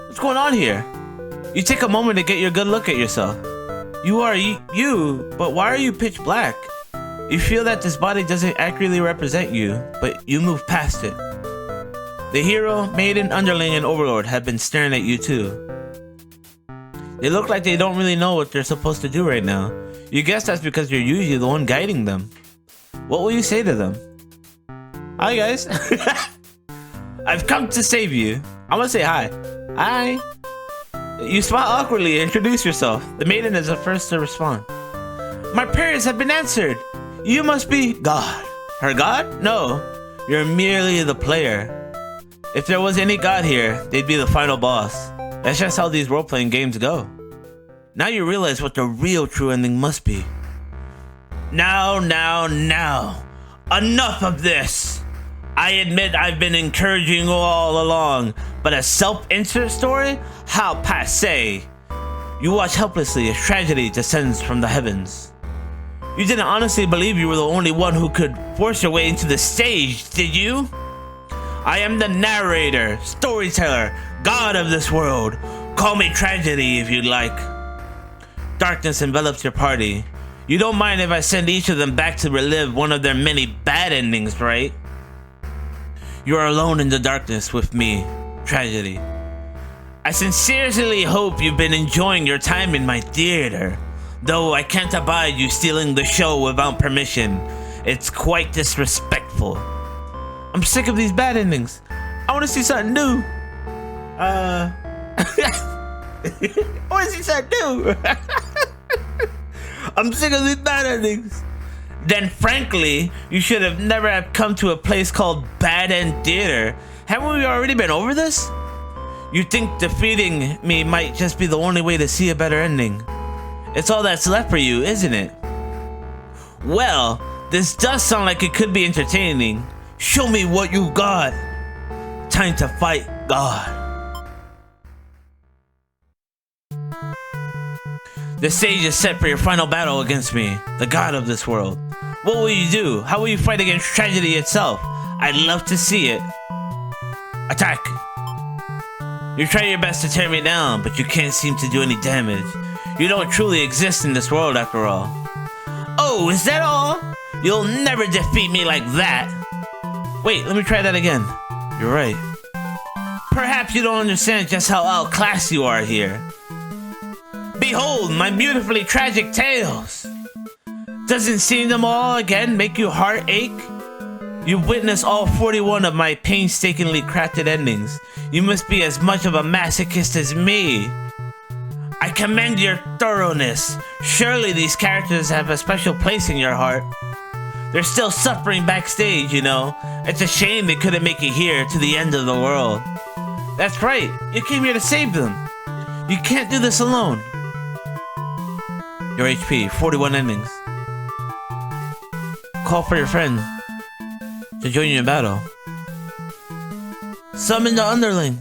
What's going on here? You take a moment to get your good look at yourself. You are you, but why are you pitch black? You feel that this body doesn't accurately represent you, but you move past it. The hero, maiden, underling, and overlord have been staring at you too. They look like they don't really know what they're supposed to do right now. You guess that's because you're usually the one guiding them. What will you say to them? Hi guys. I've come to save you. I'm gonna say hi. Hi. You smile awkwardly and introduce yourself. The maiden is the first to respond. My prayers have been answered. You must be God. Her god? No, you're merely the player. If there was any god here, they'd be the final boss. That's just how these role-playing games go. Now you realize what the real true ending must be. Now. Enough of this! I admit I've been encouraging you all along, but a self-insert story? How passé! You watch helplessly as tragedy descends from the heavens. You didn't honestly believe you were the only one who could force your way into the stage, did you? I am the narrator, storyteller, god of this world. Call me Tragedy if you'd like. Darkness envelops your party. You don't mind if I send each of them back to relive one of their many bad endings, right? You are alone in the darkness with me, Tragedy. I sincerely hope you've been enjoying your time in my theater, though I can't abide you stealing the show without permission. It's quite disrespectful. I'm sick of these bad endings. I want to see something new. I want to see something new. I'm sick of these bad endings. Then frankly, you should have never have come to a place called Bad End Theater. Haven't we already been over this? You think defeating me might just be the only way to see a better ending. It's all that's left for you, isn't it? Well, this does sound like it could be entertaining. Show me what you got. Time to fight God. The stage is set for your final battle against me, the god of this world. What will you do? How will you fight against tragedy itself? I'd love to see it. Attack! You try your best to tear me down, but you can't seem to do any damage. You don't truly exist in this world after all. Oh, is that all? You'll never defeat me like that. Wait, let me try that again. You're right. Perhaps you don't understand just how outclassed you are here. Behold my beautifully tragic tales. Doesn't seeing them all again make you heartache? You've witnessed all 41 of my painstakingly crafted endings. You must be as much of a masochist as me. I commend your thoroughness. Surely these characters have a special place in your heart. They're still suffering backstage, you know. It's a shame they couldn't make it here to the end of the world. That's right, you came here to save them. You can't do this alone. Your HP, 41 endings. Call for your friend to join you in battle. Summon the Underling.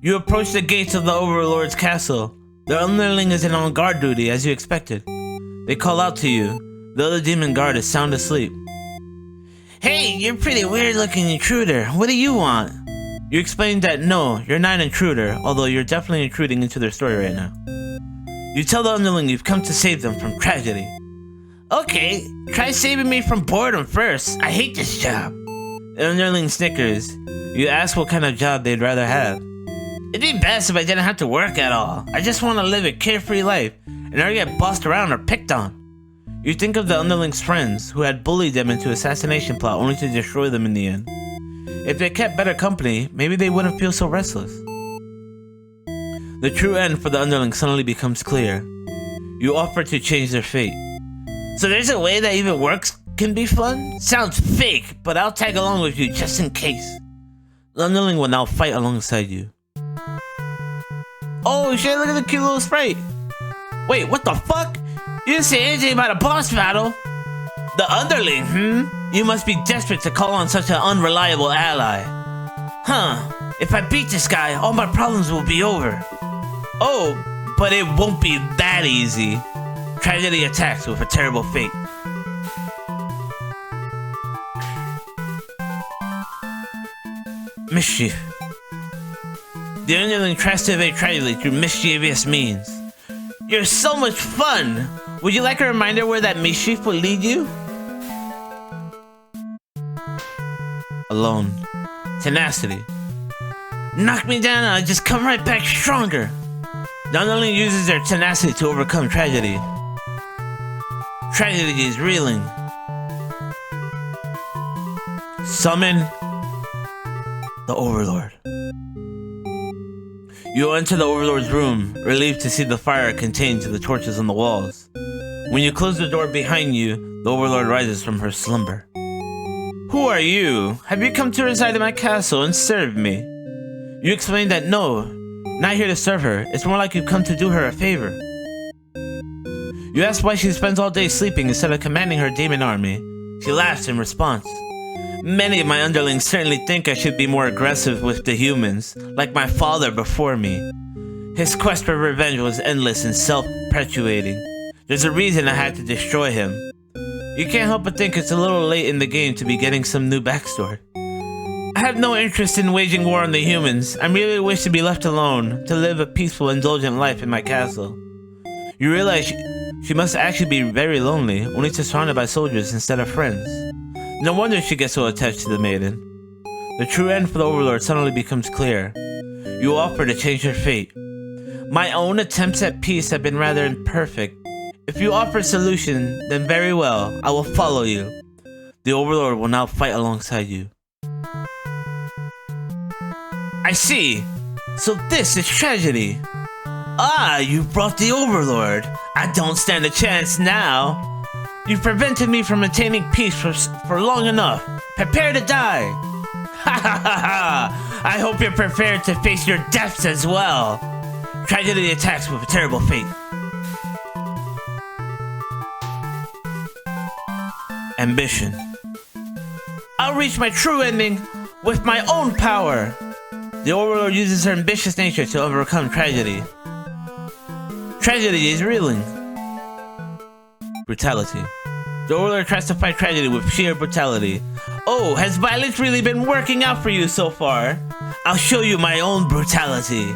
You approach the gates of the Overlord's castle. The Underling is on guard duty, as you expected. They call out to you. The other demon guard is sound asleep. Hey, you're a pretty weird-looking intruder. What do you want? You explain that no, you're not an intruder, although you're definitely intruding into their story right now. You tell the Underling you've come to save them from tragedy. Okay, try saving me from boredom first. I hate this job. The Underling snickers. You ask what kind of job they'd rather have. It'd be best if I didn't have to work at all. I just want to live a carefree life and never get bossed around or picked on. You think of the Underling's friends who had bullied them into assassination plot only to destroy them in the end. If they kept better company, maybe they wouldn't feel so restless. The true end for the Underling suddenly becomes clear. You offer to change their fate. So there's a way that even works can be fun? Sounds fake, but I'll tag along with you just in case. The Underling will now fight alongside you. Oh shit, look at the cute little sprite. Wait, what the fuck? You didn't say anything about a boss battle. The Underling, You must be desperate to call on such an unreliable ally. Huh, if I beat this guy, all my problems will be over. Oh, but it won't be that easy. Tragedy attacks with a terrible fate. Mischief. The Underling tries to evade tragedy through mischievous means. You're so much fun! Would you like a reminder where that mischief will lead you? Alone. Tenacity. Knock me down and I just come right back stronger. The Underling uses their tenacity to overcome tragedy. Tragedy is reeling. Summon the Overlord. You enter the Overlord's room, relieved to see the fire contained to the torches on the walls. When you close the door behind you, The Overlord rises from her slumber. Who are you? Have you come to reside in my castle and serve me? You explain that no, not here to serve her. It's more like you've come to do her a favor. You ask why she spends all day sleeping instead of commanding her demon army. She laughs in response. Many of my underlings certainly think I should be more aggressive with the humans, like my father before me. His quest for revenge was endless and self-perpetuating. There's a reason I had to destroy him. You can't help but think it's a little late in the game to be getting some new backstory. I have no interest in waging war on the humans. I merely wish to be left alone, to live a peaceful, indulgent life in my castle. You realize she must actually be very lonely, only to surrounded by soldiers instead of friends. No wonder she gets so attached to the maiden. The true end for the Overlord suddenly becomes clear. You offer to change her fate. My own attempts at peace have been rather imperfect. If you offer a solution, then very well, I will follow you. The Overlord will now fight alongside you. I see. So this is tragedy. Ah, you brought the Overlord. I don't stand a chance now. You've prevented me from attaining peace for long enough. Prepare to die. Ha ha ha ha. I hope you're prepared to face your deaths as well. Tragedy attacks with a terrible fate. Ambition. I'll reach my true ending with my own power. The Overlord uses her ambitious nature to overcome tragedy. Tragedy is reeling. Brutality. The Overlord tries to fight tragedy with sheer brutality. Oh, has violence really been working out for you so far? I'll show you my own brutality.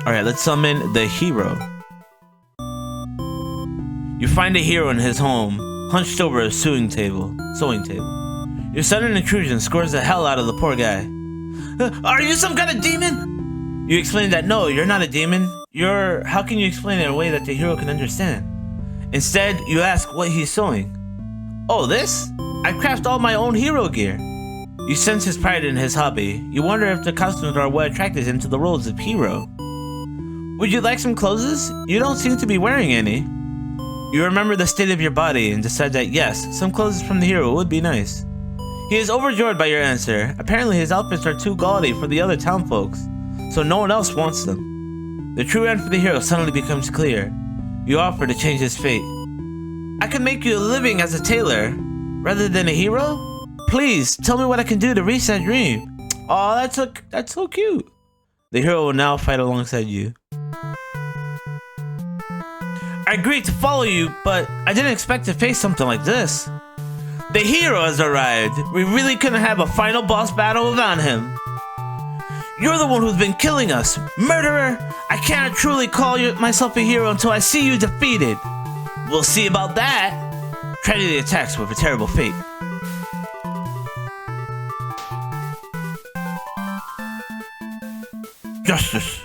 Alright, let's summon the hero. You find a hero in his home, hunched over a sewing table. Your sudden intrusion scores the hell out of the poor guy. Are you some kind of demon? You explain that no, you're not a demon. How can you explain it in a way that the hero can understand? Instead, you ask what he's sewing. Oh, this? I craft all my own hero gear. You sense his pride in his hobby. You wonder if the costumes are what attracted him to the roles of hero. Would you like some clothes? You don't seem to be wearing any. You remember the state of your body and decide that yes, some clothes from the hero would be nice. He is overjoyed by your answer. Apparently his outfits are too gaudy for the other townfolks, so no one else wants them. The true end for the hero suddenly becomes clear. You offer to change his fate. I can make you a living as a tailor, rather than a hero? Please, tell me what I can do to reach that dream. Aw, that's so cute. The hero will now fight alongside you. I agreed to follow you, but I didn't expect to face something like this. The hero has arrived. We really couldn't have a final boss battle without him. You're the one who's been killing us. Murderer! I cannot truly call myself a hero until I see you defeated. We'll see about that. Tragedy attacks with a terrible fate. Justice.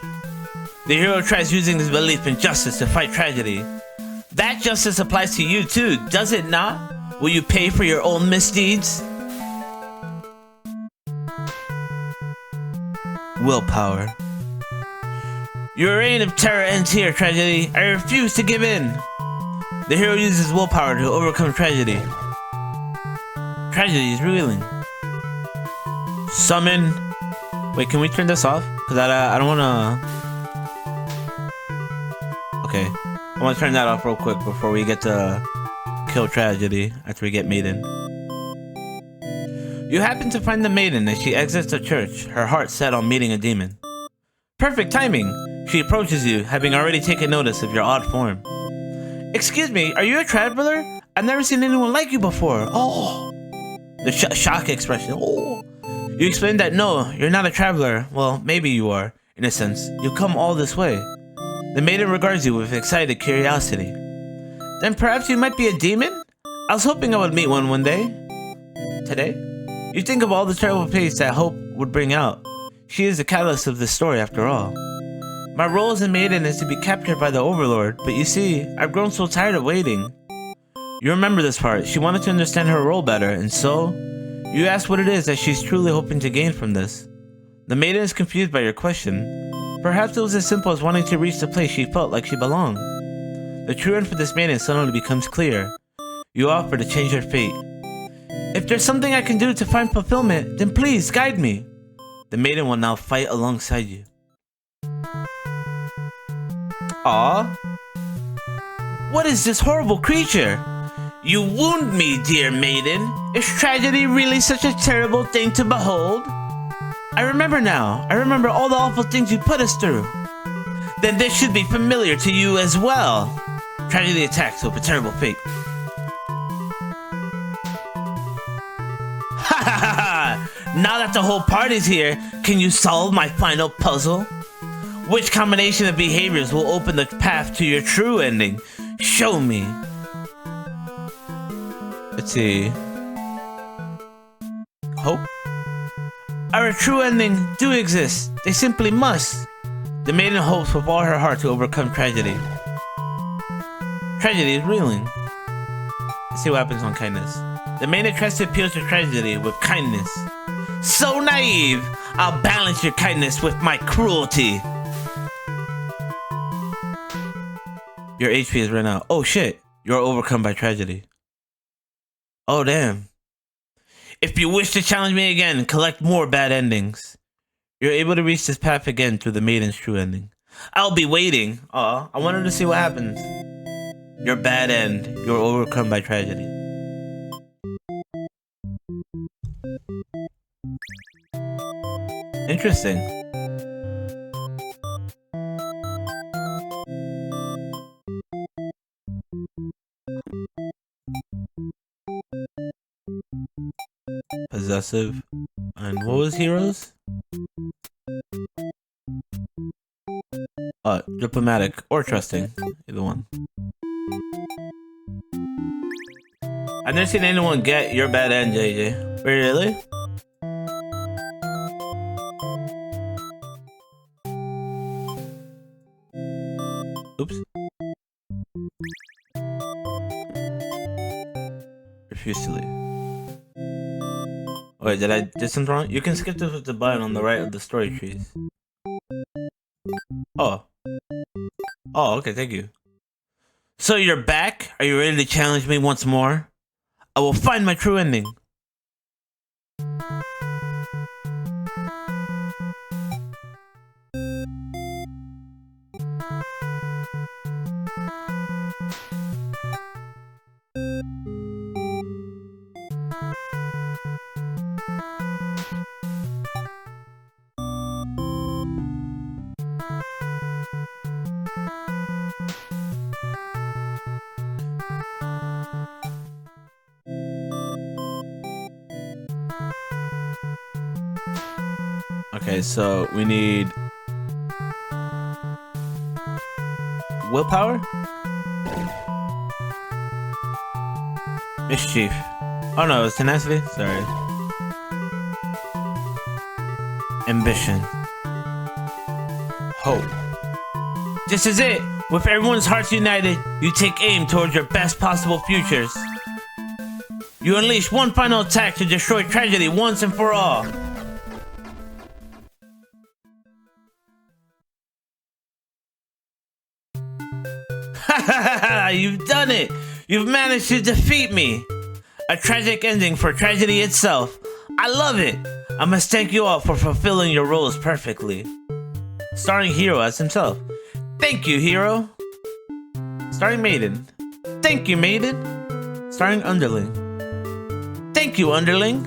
The hero tries using his belief in justice to fight tragedy. That justice applies to you too, does it not? Will you pay for your own misdeeds? Willpower. Your reign of terror ends here, tragedy. I refuse to give in. The hero uses willpower to overcome tragedy. Tragedy is reeling. Summon. Wait, can we turn this off? Cause I don't wanna. Okay, I want to turn that off real quick before we get to kill tragedy after we get Maiden. You happen to find the Maiden as she exits the church, her heart set on meeting a demon. Perfect timing! She approaches you, having already taken notice of your odd form. Excuse me, are you a traveler? I've never seen anyone like you before. Oh! The shock expression. Oh! You explain that no, you're not a traveler. Well, maybe you are, in a sense. You've come all this way. The Maiden regards you with excited curiosity. Then perhaps you might be a demon? I was hoping I would meet one day. Today? You think of all the terrible fates that hope would bring out. She is the catalyst of this story after all. My role as a maiden is to be captured by the Overlord, but you see, I've grown so tired of waiting. You remember this part. She wanted to understand her role better, and so, you ask what it is that she's truly hoping to gain from this. The maiden is confused by your question, Perhaps it was as simple as wanting to reach the place she felt like she belonged. The true end for this maiden suddenly becomes clear. You offer to change her fate. If there's something I can do to find fulfillment, then please guide me. The maiden will now fight alongside you. Aww. What is this horrible creature? You wound me, dear maiden. Is tragedy really such a terrible thing to behold? I remember now. I remember all the awful things you put us through. Then this should be familiar to you as well. Tragedy attacks with a terrible fate. Ha ha ha ha! Now that the whole party's here, can you solve my final puzzle? Which combination of behaviors will open the path to your true ending? Show me. Let's see. Hope? Our true ending do exist. They simply must. The maiden hopes with all her heart to overcome tragedy. Tragedy is reeling. Let's see what happens on kindness. The maiden tries to appeal to tragedy with kindness. So naive! I'll balance your kindness with my cruelty. Your HP is run out. Oh shit! You're overcome by tragedy. Oh damn. If you wish to challenge me again, collect more bad endings. You're able to reach this path again through the maiden's true ending. I'll be waiting. Aw, I wanted to see what happens. Your bad end. You're overcome by tragedy. Interesting. Possessive. And what was heroes? Diplomatic or trusting. Either one. I've never seen anyone get your bad end, JJ. Really? Oops. Refuse to leave. Wait, did I do something wrong? You can skip this with the button on the right of the story trees. Oh. Oh, okay, thank you. So you're back? Are you ready to challenge me once more? I will find my true ending. Okay, so we need willpower? Mischief. Oh no, it's tenacity? Sorry. Ambition. Hope. This is it! With everyone's hearts united, you take aim towards your best possible futures. You unleash one final attack to destroy tragedy once and for all. You've done it! You've managed to defeat me! A tragic ending for tragedy itself. I love it! I must thank you all for fulfilling your roles perfectly. Starring Hero as himself. Thank you, Hero! Starring Maiden. Thank you, Maiden! Starring Underling. Thank you, Underling!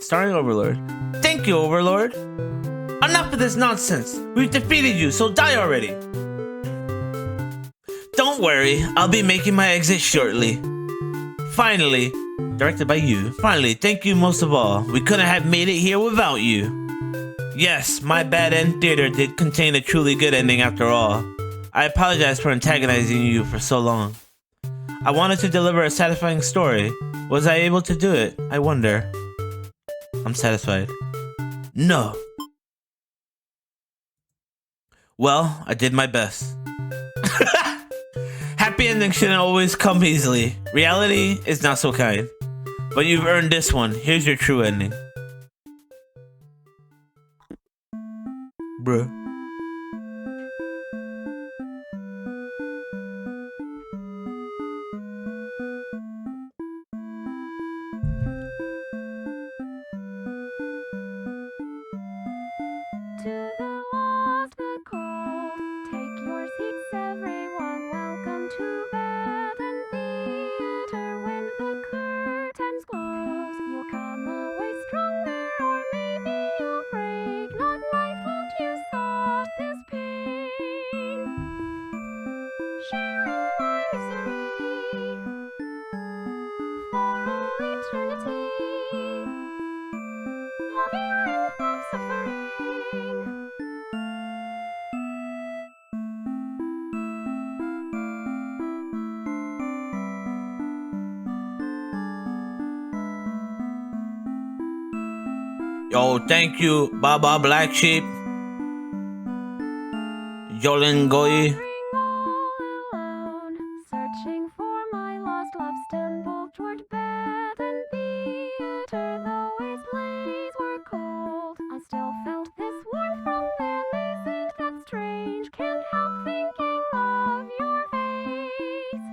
Starring Overlord. Thank you, Overlord! Enough of this nonsense! We've defeated you, so die already! Don't worry, I'll be making my exit shortly. Finally, directed by you. Finally, thank you most of all. We couldn't have made it here without you. Yes, my bad end theater did contain a truly good ending after all. I apologize for antagonizing you for so long. I wanted to deliver a satisfying story. Was I able to do it? I wonder. I'm satisfied. No. Well, I did my best. Happy endings shouldn't always come easily. Reality is not so kind. But you've earned this one. Here's your true ending. Bruh. Yo, thank you, Baba Black Sheep. Jolin Goy. Searching for my lost love, stumbled toward bed and theater. Though its plays were cold, I still felt this warmth from them. Isn't that strange? Can't help thinking of your face.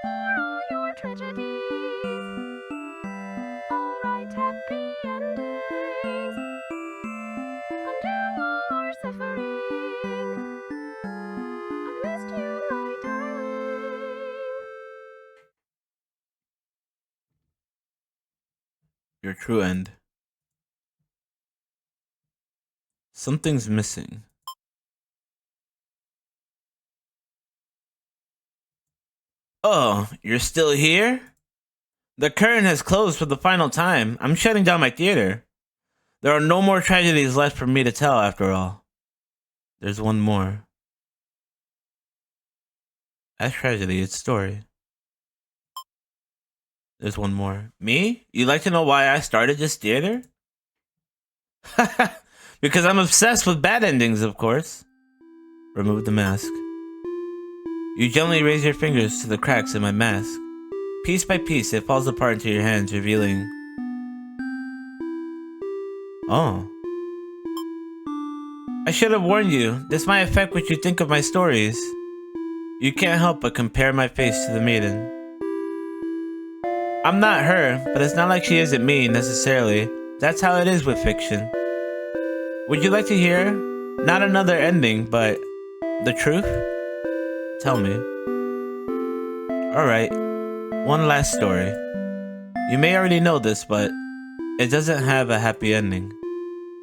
For all your tragedies, all right, happy endings. Undo all our suffering. I've missed you, my darling. Your true end. Something's missing. Oh, you're still here? The curtain has closed for the final time. I'm shutting down my theater. There are no more tragedies left for me to tell after all. There's one more. As tragedy, it's story. There's one more. Me? You'd like to know why I started this theater? Because I'm obsessed with bad endings, of course. Remove the mask. You gently raise your fingers to the cracks in my mask. Piece by piece, it falls apart into your hands, revealing... Oh. I should have warned you. This might affect what you think of my stories. You can't help but compare my face to the maiden. I'm not her, but it's not like she isn't me, necessarily. That's how it is with fiction. Would you like to hear? Not another ending, but... the truth? Tell me. Alright, one last story. You may already know this, but it doesn't have a happy ending.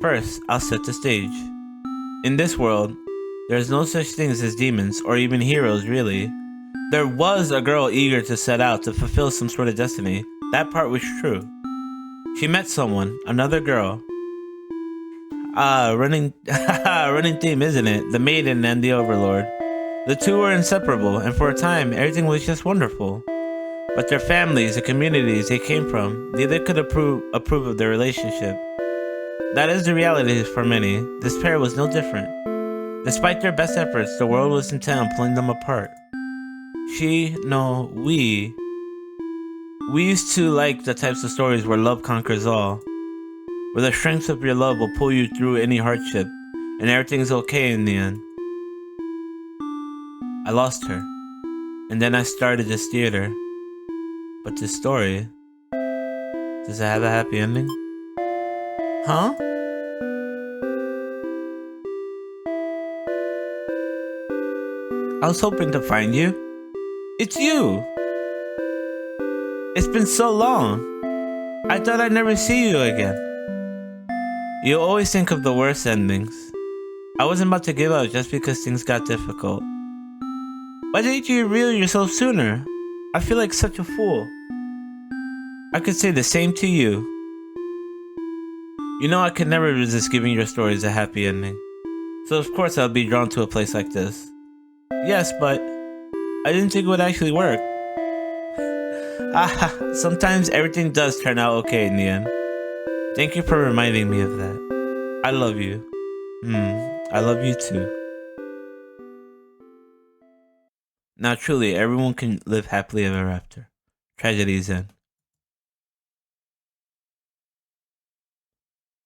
First, I'll set the stage. In this world, there's no such things as demons, or even heroes, really. There was a girl eager to set out to fulfill some sort of destiny. That part was true. She met someone, another girl. Running theme, isn't it? The maiden and the overlord. The two were inseparable, and for a time, everything was just wonderful. But their families, the communities they came from, neither could approve of their relationship. That is the reality for many. This pair was no different. Despite their best efforts, the world was intent on pulling them apart. We used to like the types of stories where love conquers all. Where the strength of your love will pull you through any hardship, and everything's okay in the end. I lost her, and then I started this theater. But this story, does it have a happy ending? Huh? I was hoping to find you. It's you! It's been so long. I thought I'd never see you again. You always think of the worst endings. I wasn't about to give up just because things got difficult. Why didn't you reveal yourself sooner? I feel like such a fool. I could say the same to you. You know I could never resist giving your stories a happy ending. So of course I'll be drawn to a place like this. Yes, but I didn't think it would actually work. Sometimes everything does turn out okay in the end. Thank you for reminding me of that. I love you. I love you too. Now truly, everyone can live happily ever after. Tragedies end.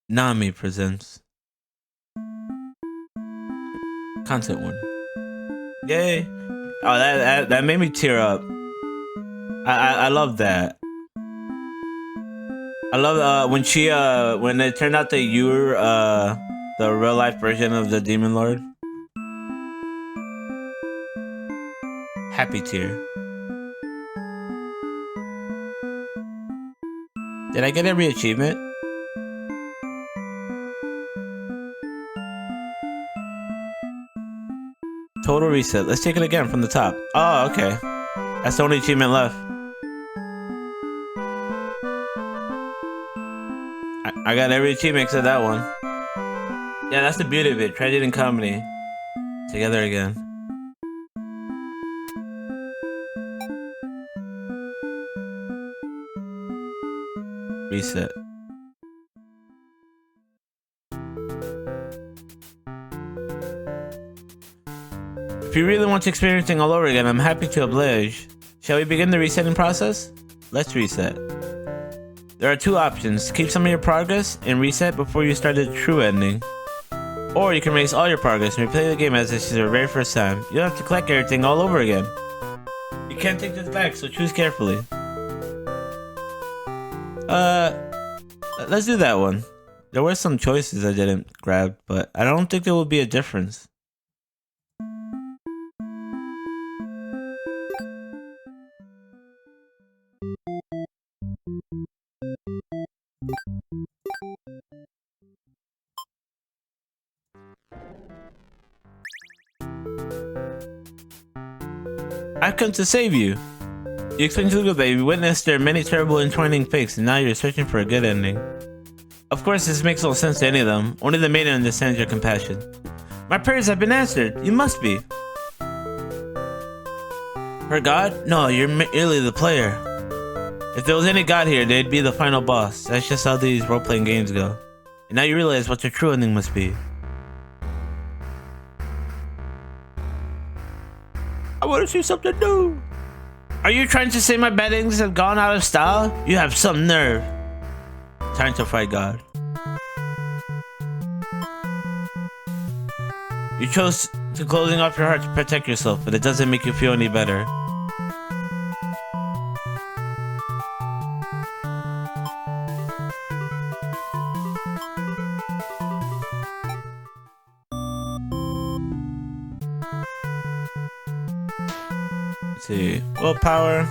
Nami presents content warning. Yay! Oh, that made me tear up. I love that. I love when it turned out that you were the real life version of the Demon Lord. Happy tear. Did I get every achievement? Total reset. Let's take it again from the top. Oh, okay. That's the only achievement left. I got every achievement except that one. Yeah, that's the beauty of it. Tragedy and comedy. Together again. Reset. If you really want to experience everything all over again, I'm happy to oblige. Shall we begin the resetting process? Let's reset. There are two options. Keep some of your progress and reset before you start the true ending. Or you can erase all your progress and replay the game as this is your very first time. You don't have to collect everything all over again. You can't take this back, so choose carefully. Let's do that one. There were some choices I didn't grab, but I don't think there will be a difference. I've come to save you. You explained to Google that you witnessed their many terrible entwining fakes, and now you're searching for a good ending. Of course, this makes no sense to any of them. Only the maiden understands your compassion. My prayers have been answered. You must be. Her god? No, you're merely the player. If there was any god here, they'd be the final boss. That's just how these role-playing games go. And now you realize what your true ending must be. I want to see something new. Are you trying to say my bad endings have gone out of style? You have some nerve. Time to fight God. You chose to closing off your heart to protect yourself, but it doesn't make you feel any better. Let's see. Willpower.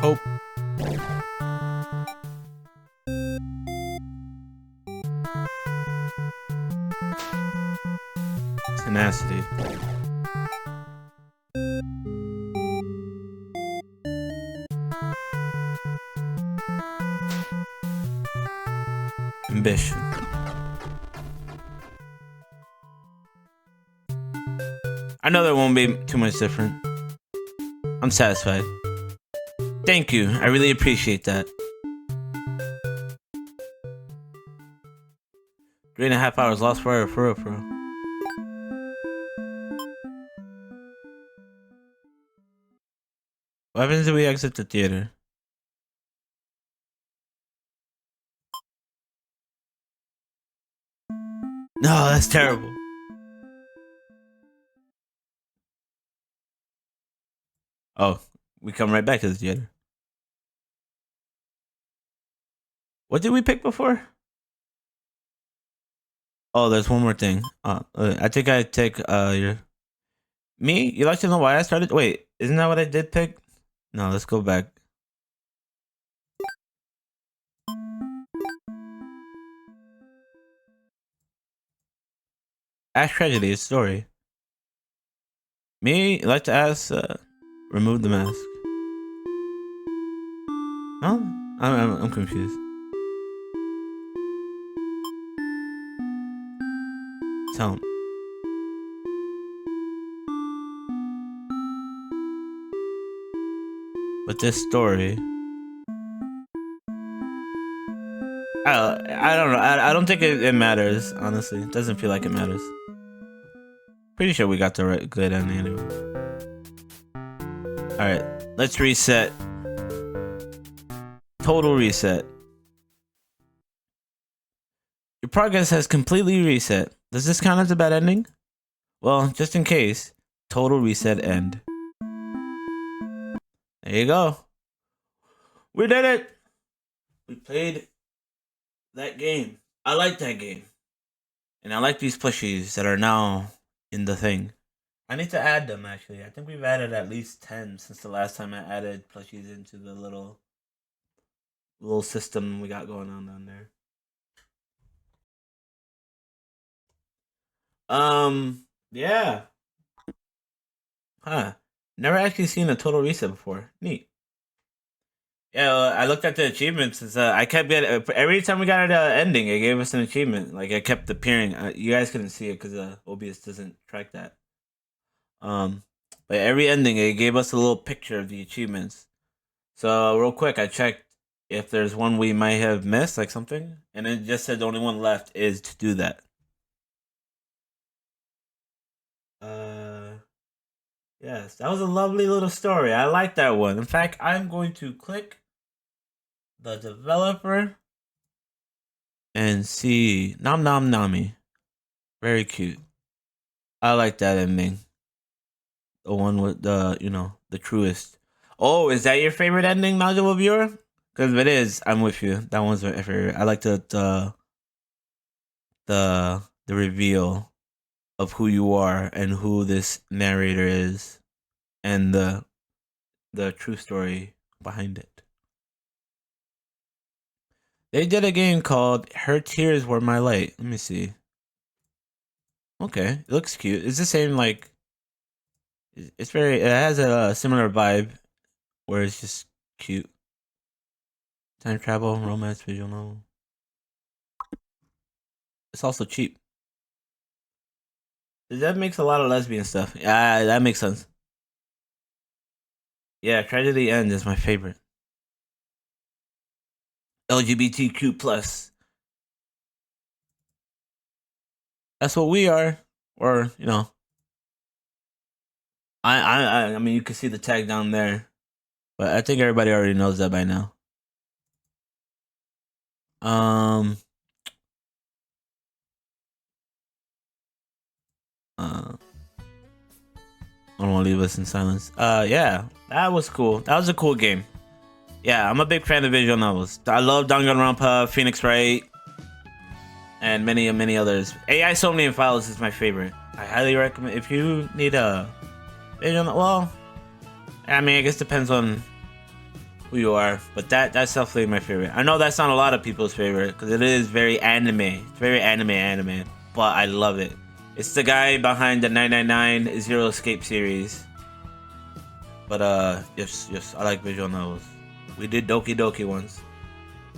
Hope. Tenacity. Ambition. I know there won't be too much different. I'm satisfied. Thank you. I really appreciate that. 3.5 hours lost forever, for real. What happens if we exit the theater? No, that's terrible. Oh, we come right back to the theater. What did we pick before? Oh, there's one more thing. I think I take your... Me? You like to know why I started? Wait, isn't that what I did pick? No, let's go back. Ask Tragedy, his story. Me? You like to ask, remove the mask. No? I'm confused. Tell him. But this story, I don't know. I don't think it matters. Honestly, it doesn't feel like it matters. Pretty sure we got the right good ending anyway. All right, let's reset. Total reset. Your progress has completely reset. Does this count as a bad ending? Well, just in case, total reset end. There you go. We did it. We played that game. I like that game. And I like these plushies that are now in the thing. I need to add them, actually. I think we've added at least 10 since the last time I added plushies into the little system we got going on down there. Yeah. Huh. Never actually seen a total reset before. Neat. Yeah, I looked at the achievements. I kept getting every time we got an ending, it gave us an achievement. Like it kept appearing. You guys couldn't see it because OBS doesn't track that. But every ending, it gave us a little picture of the achievements. So real quick, I checked if there's one we might have missed, like something, and it just said the only one left is to do that. Yes, that was a lovely little story. I like that one. In fact, I'm going to click the developer and see Nom Nom Nami. Very cute. I like that ending. The one with the, the truest. Oh, is that your favorite ending, knowledgeable viewer? Because if it is, I'm with you. That one's my favorite. I like the reveal of who you are and who this narrator is, and the true story behind it. They did a game called Her Tears Were My Light. Let me see. Okay, it looks cute. It's the same, like, it has a similar vibe where it's just cute. Time travel, romance, visual novel. It's also cheap. That makes a lot of lesbian stuff. Yeah, that makes sense. Yeah, Tragedy End is my favorite. LGBTQ plus. That's what we are, or I mean, you can see the tag down there, but I think everybody already knows that by now. I don't want to leave us in silence. Yeah, that was cool. That was a cool game. Yeah, I'm a big fan of visual novels. I love Danganronpa, Phoenix Wright, and many others. AI Somnium Files is my favorite. I highly recommend if you need a visual. Well, I mean, I guess it depends on who you are, but that's definitely my favorite. I know that's not a lot of people's favorite because it is very anime. It's very anime, but I love it. It's the guy behind the 999 Zero Escape series. But yes, I like visual novels. We did Doki Doki once.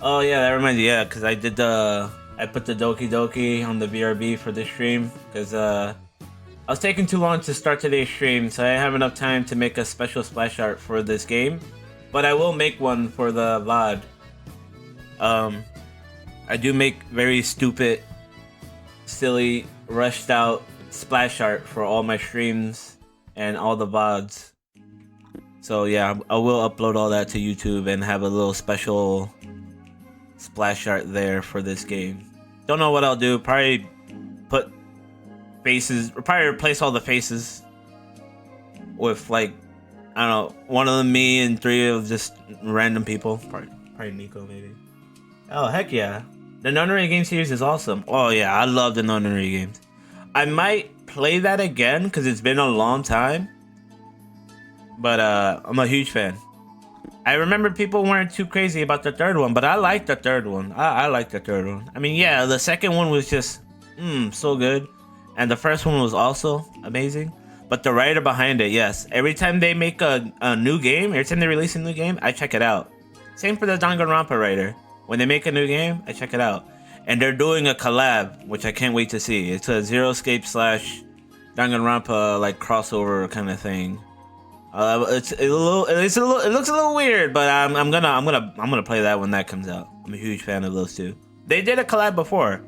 Oh yeah, that reminds me. Yeah, because I put the Doki Doki on the BRB for this stream because I was taking too long to start today's stream, so I didn't have enough time to make a special splash art for this game. But I will make one for the VOD. I do make very stupid, silly, rushed out splash art for all my streams and all the VODs. So yeah, I will upload all that to YouTube and have a little special splash art there for this game. Don't know what I'll do. Probably put faces, or probably replace all the faces with, like, I don't know, one of them me and three of just random people. Probably Nico maybe. Oh heck yeah. The Nonary game series is awesome. Oh yeah, I love the Nonary games. I might play that again because it's been a long time. But I'm a huge fan. I remember people weren't too crazy about the third one, but I like the third one. I like the third one. I mean, yeah, the second one was just so good, and the first one was also amazing. But the writer behind it, yes, every time they make a new game, every time they release a new game, I check it out. Same for the Danganronpa writer. When they make a new game, I check it out. And they're doing a collab, which I can't wait to see. It's a Zero Escape / Danganronpa like crossover kind of thing. It looks a little weird, but I'm gonna play that when that comes out. I'm a huge fan of those two. They did a collab before.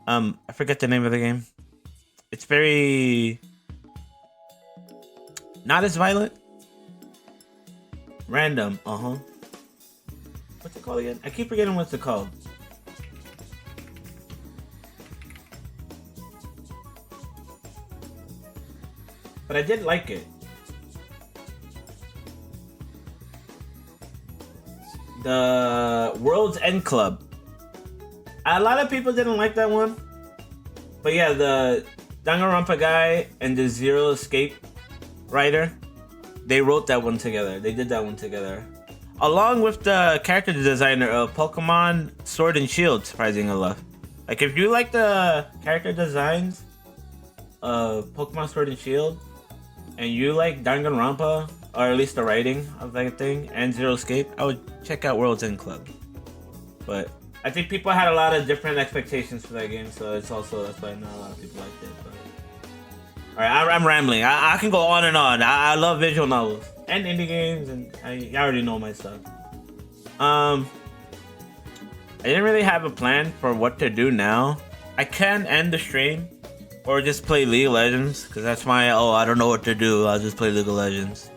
I forget the name of the game. It's very not as violent. Random. What's it called again? I keep forgetting what's it called. But I did like it. The World's End Club. A lot of people didn't like that one. But yeah, the Danganronpa guy and the Zero Escape writer, they wrote that one together. They did that one together. Along with the character designer of Pokemon Sword and Shield, surprisingly enough. Like, if you like the character designs of Pokemon Sword and Shield, and you like Danganronpa, or at least the writing of that thing, and Zero Escape, I would check out World's End Club. But I think people had a lot of different expectations for that game, so that's why not a lot of people liked it. But alright, I'm rambling. I can go on and on. I love visual novels and indie games, and I already know my stuff. I didn't really have a plan for what to do now. I can end the stream or just play League of Legends, because that's my, I don't know what to do, I'll just play League of Legends.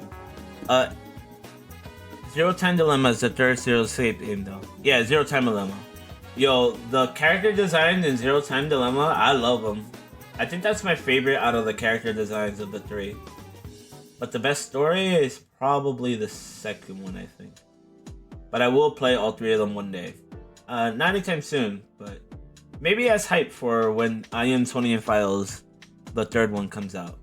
Zero Time Dilemma is the third Zero Escape game though. Yeah, Zero Time Dilemma. Yo, the character designs in Zero Time Dilemma, I love them. I think that's my favorite out of the character designs of the three. But the best story is probably the second one, I think. But I will play all three of them one day. Not anytime soon, but maybe as hype for when IM 20 and Files, the third one, comes out.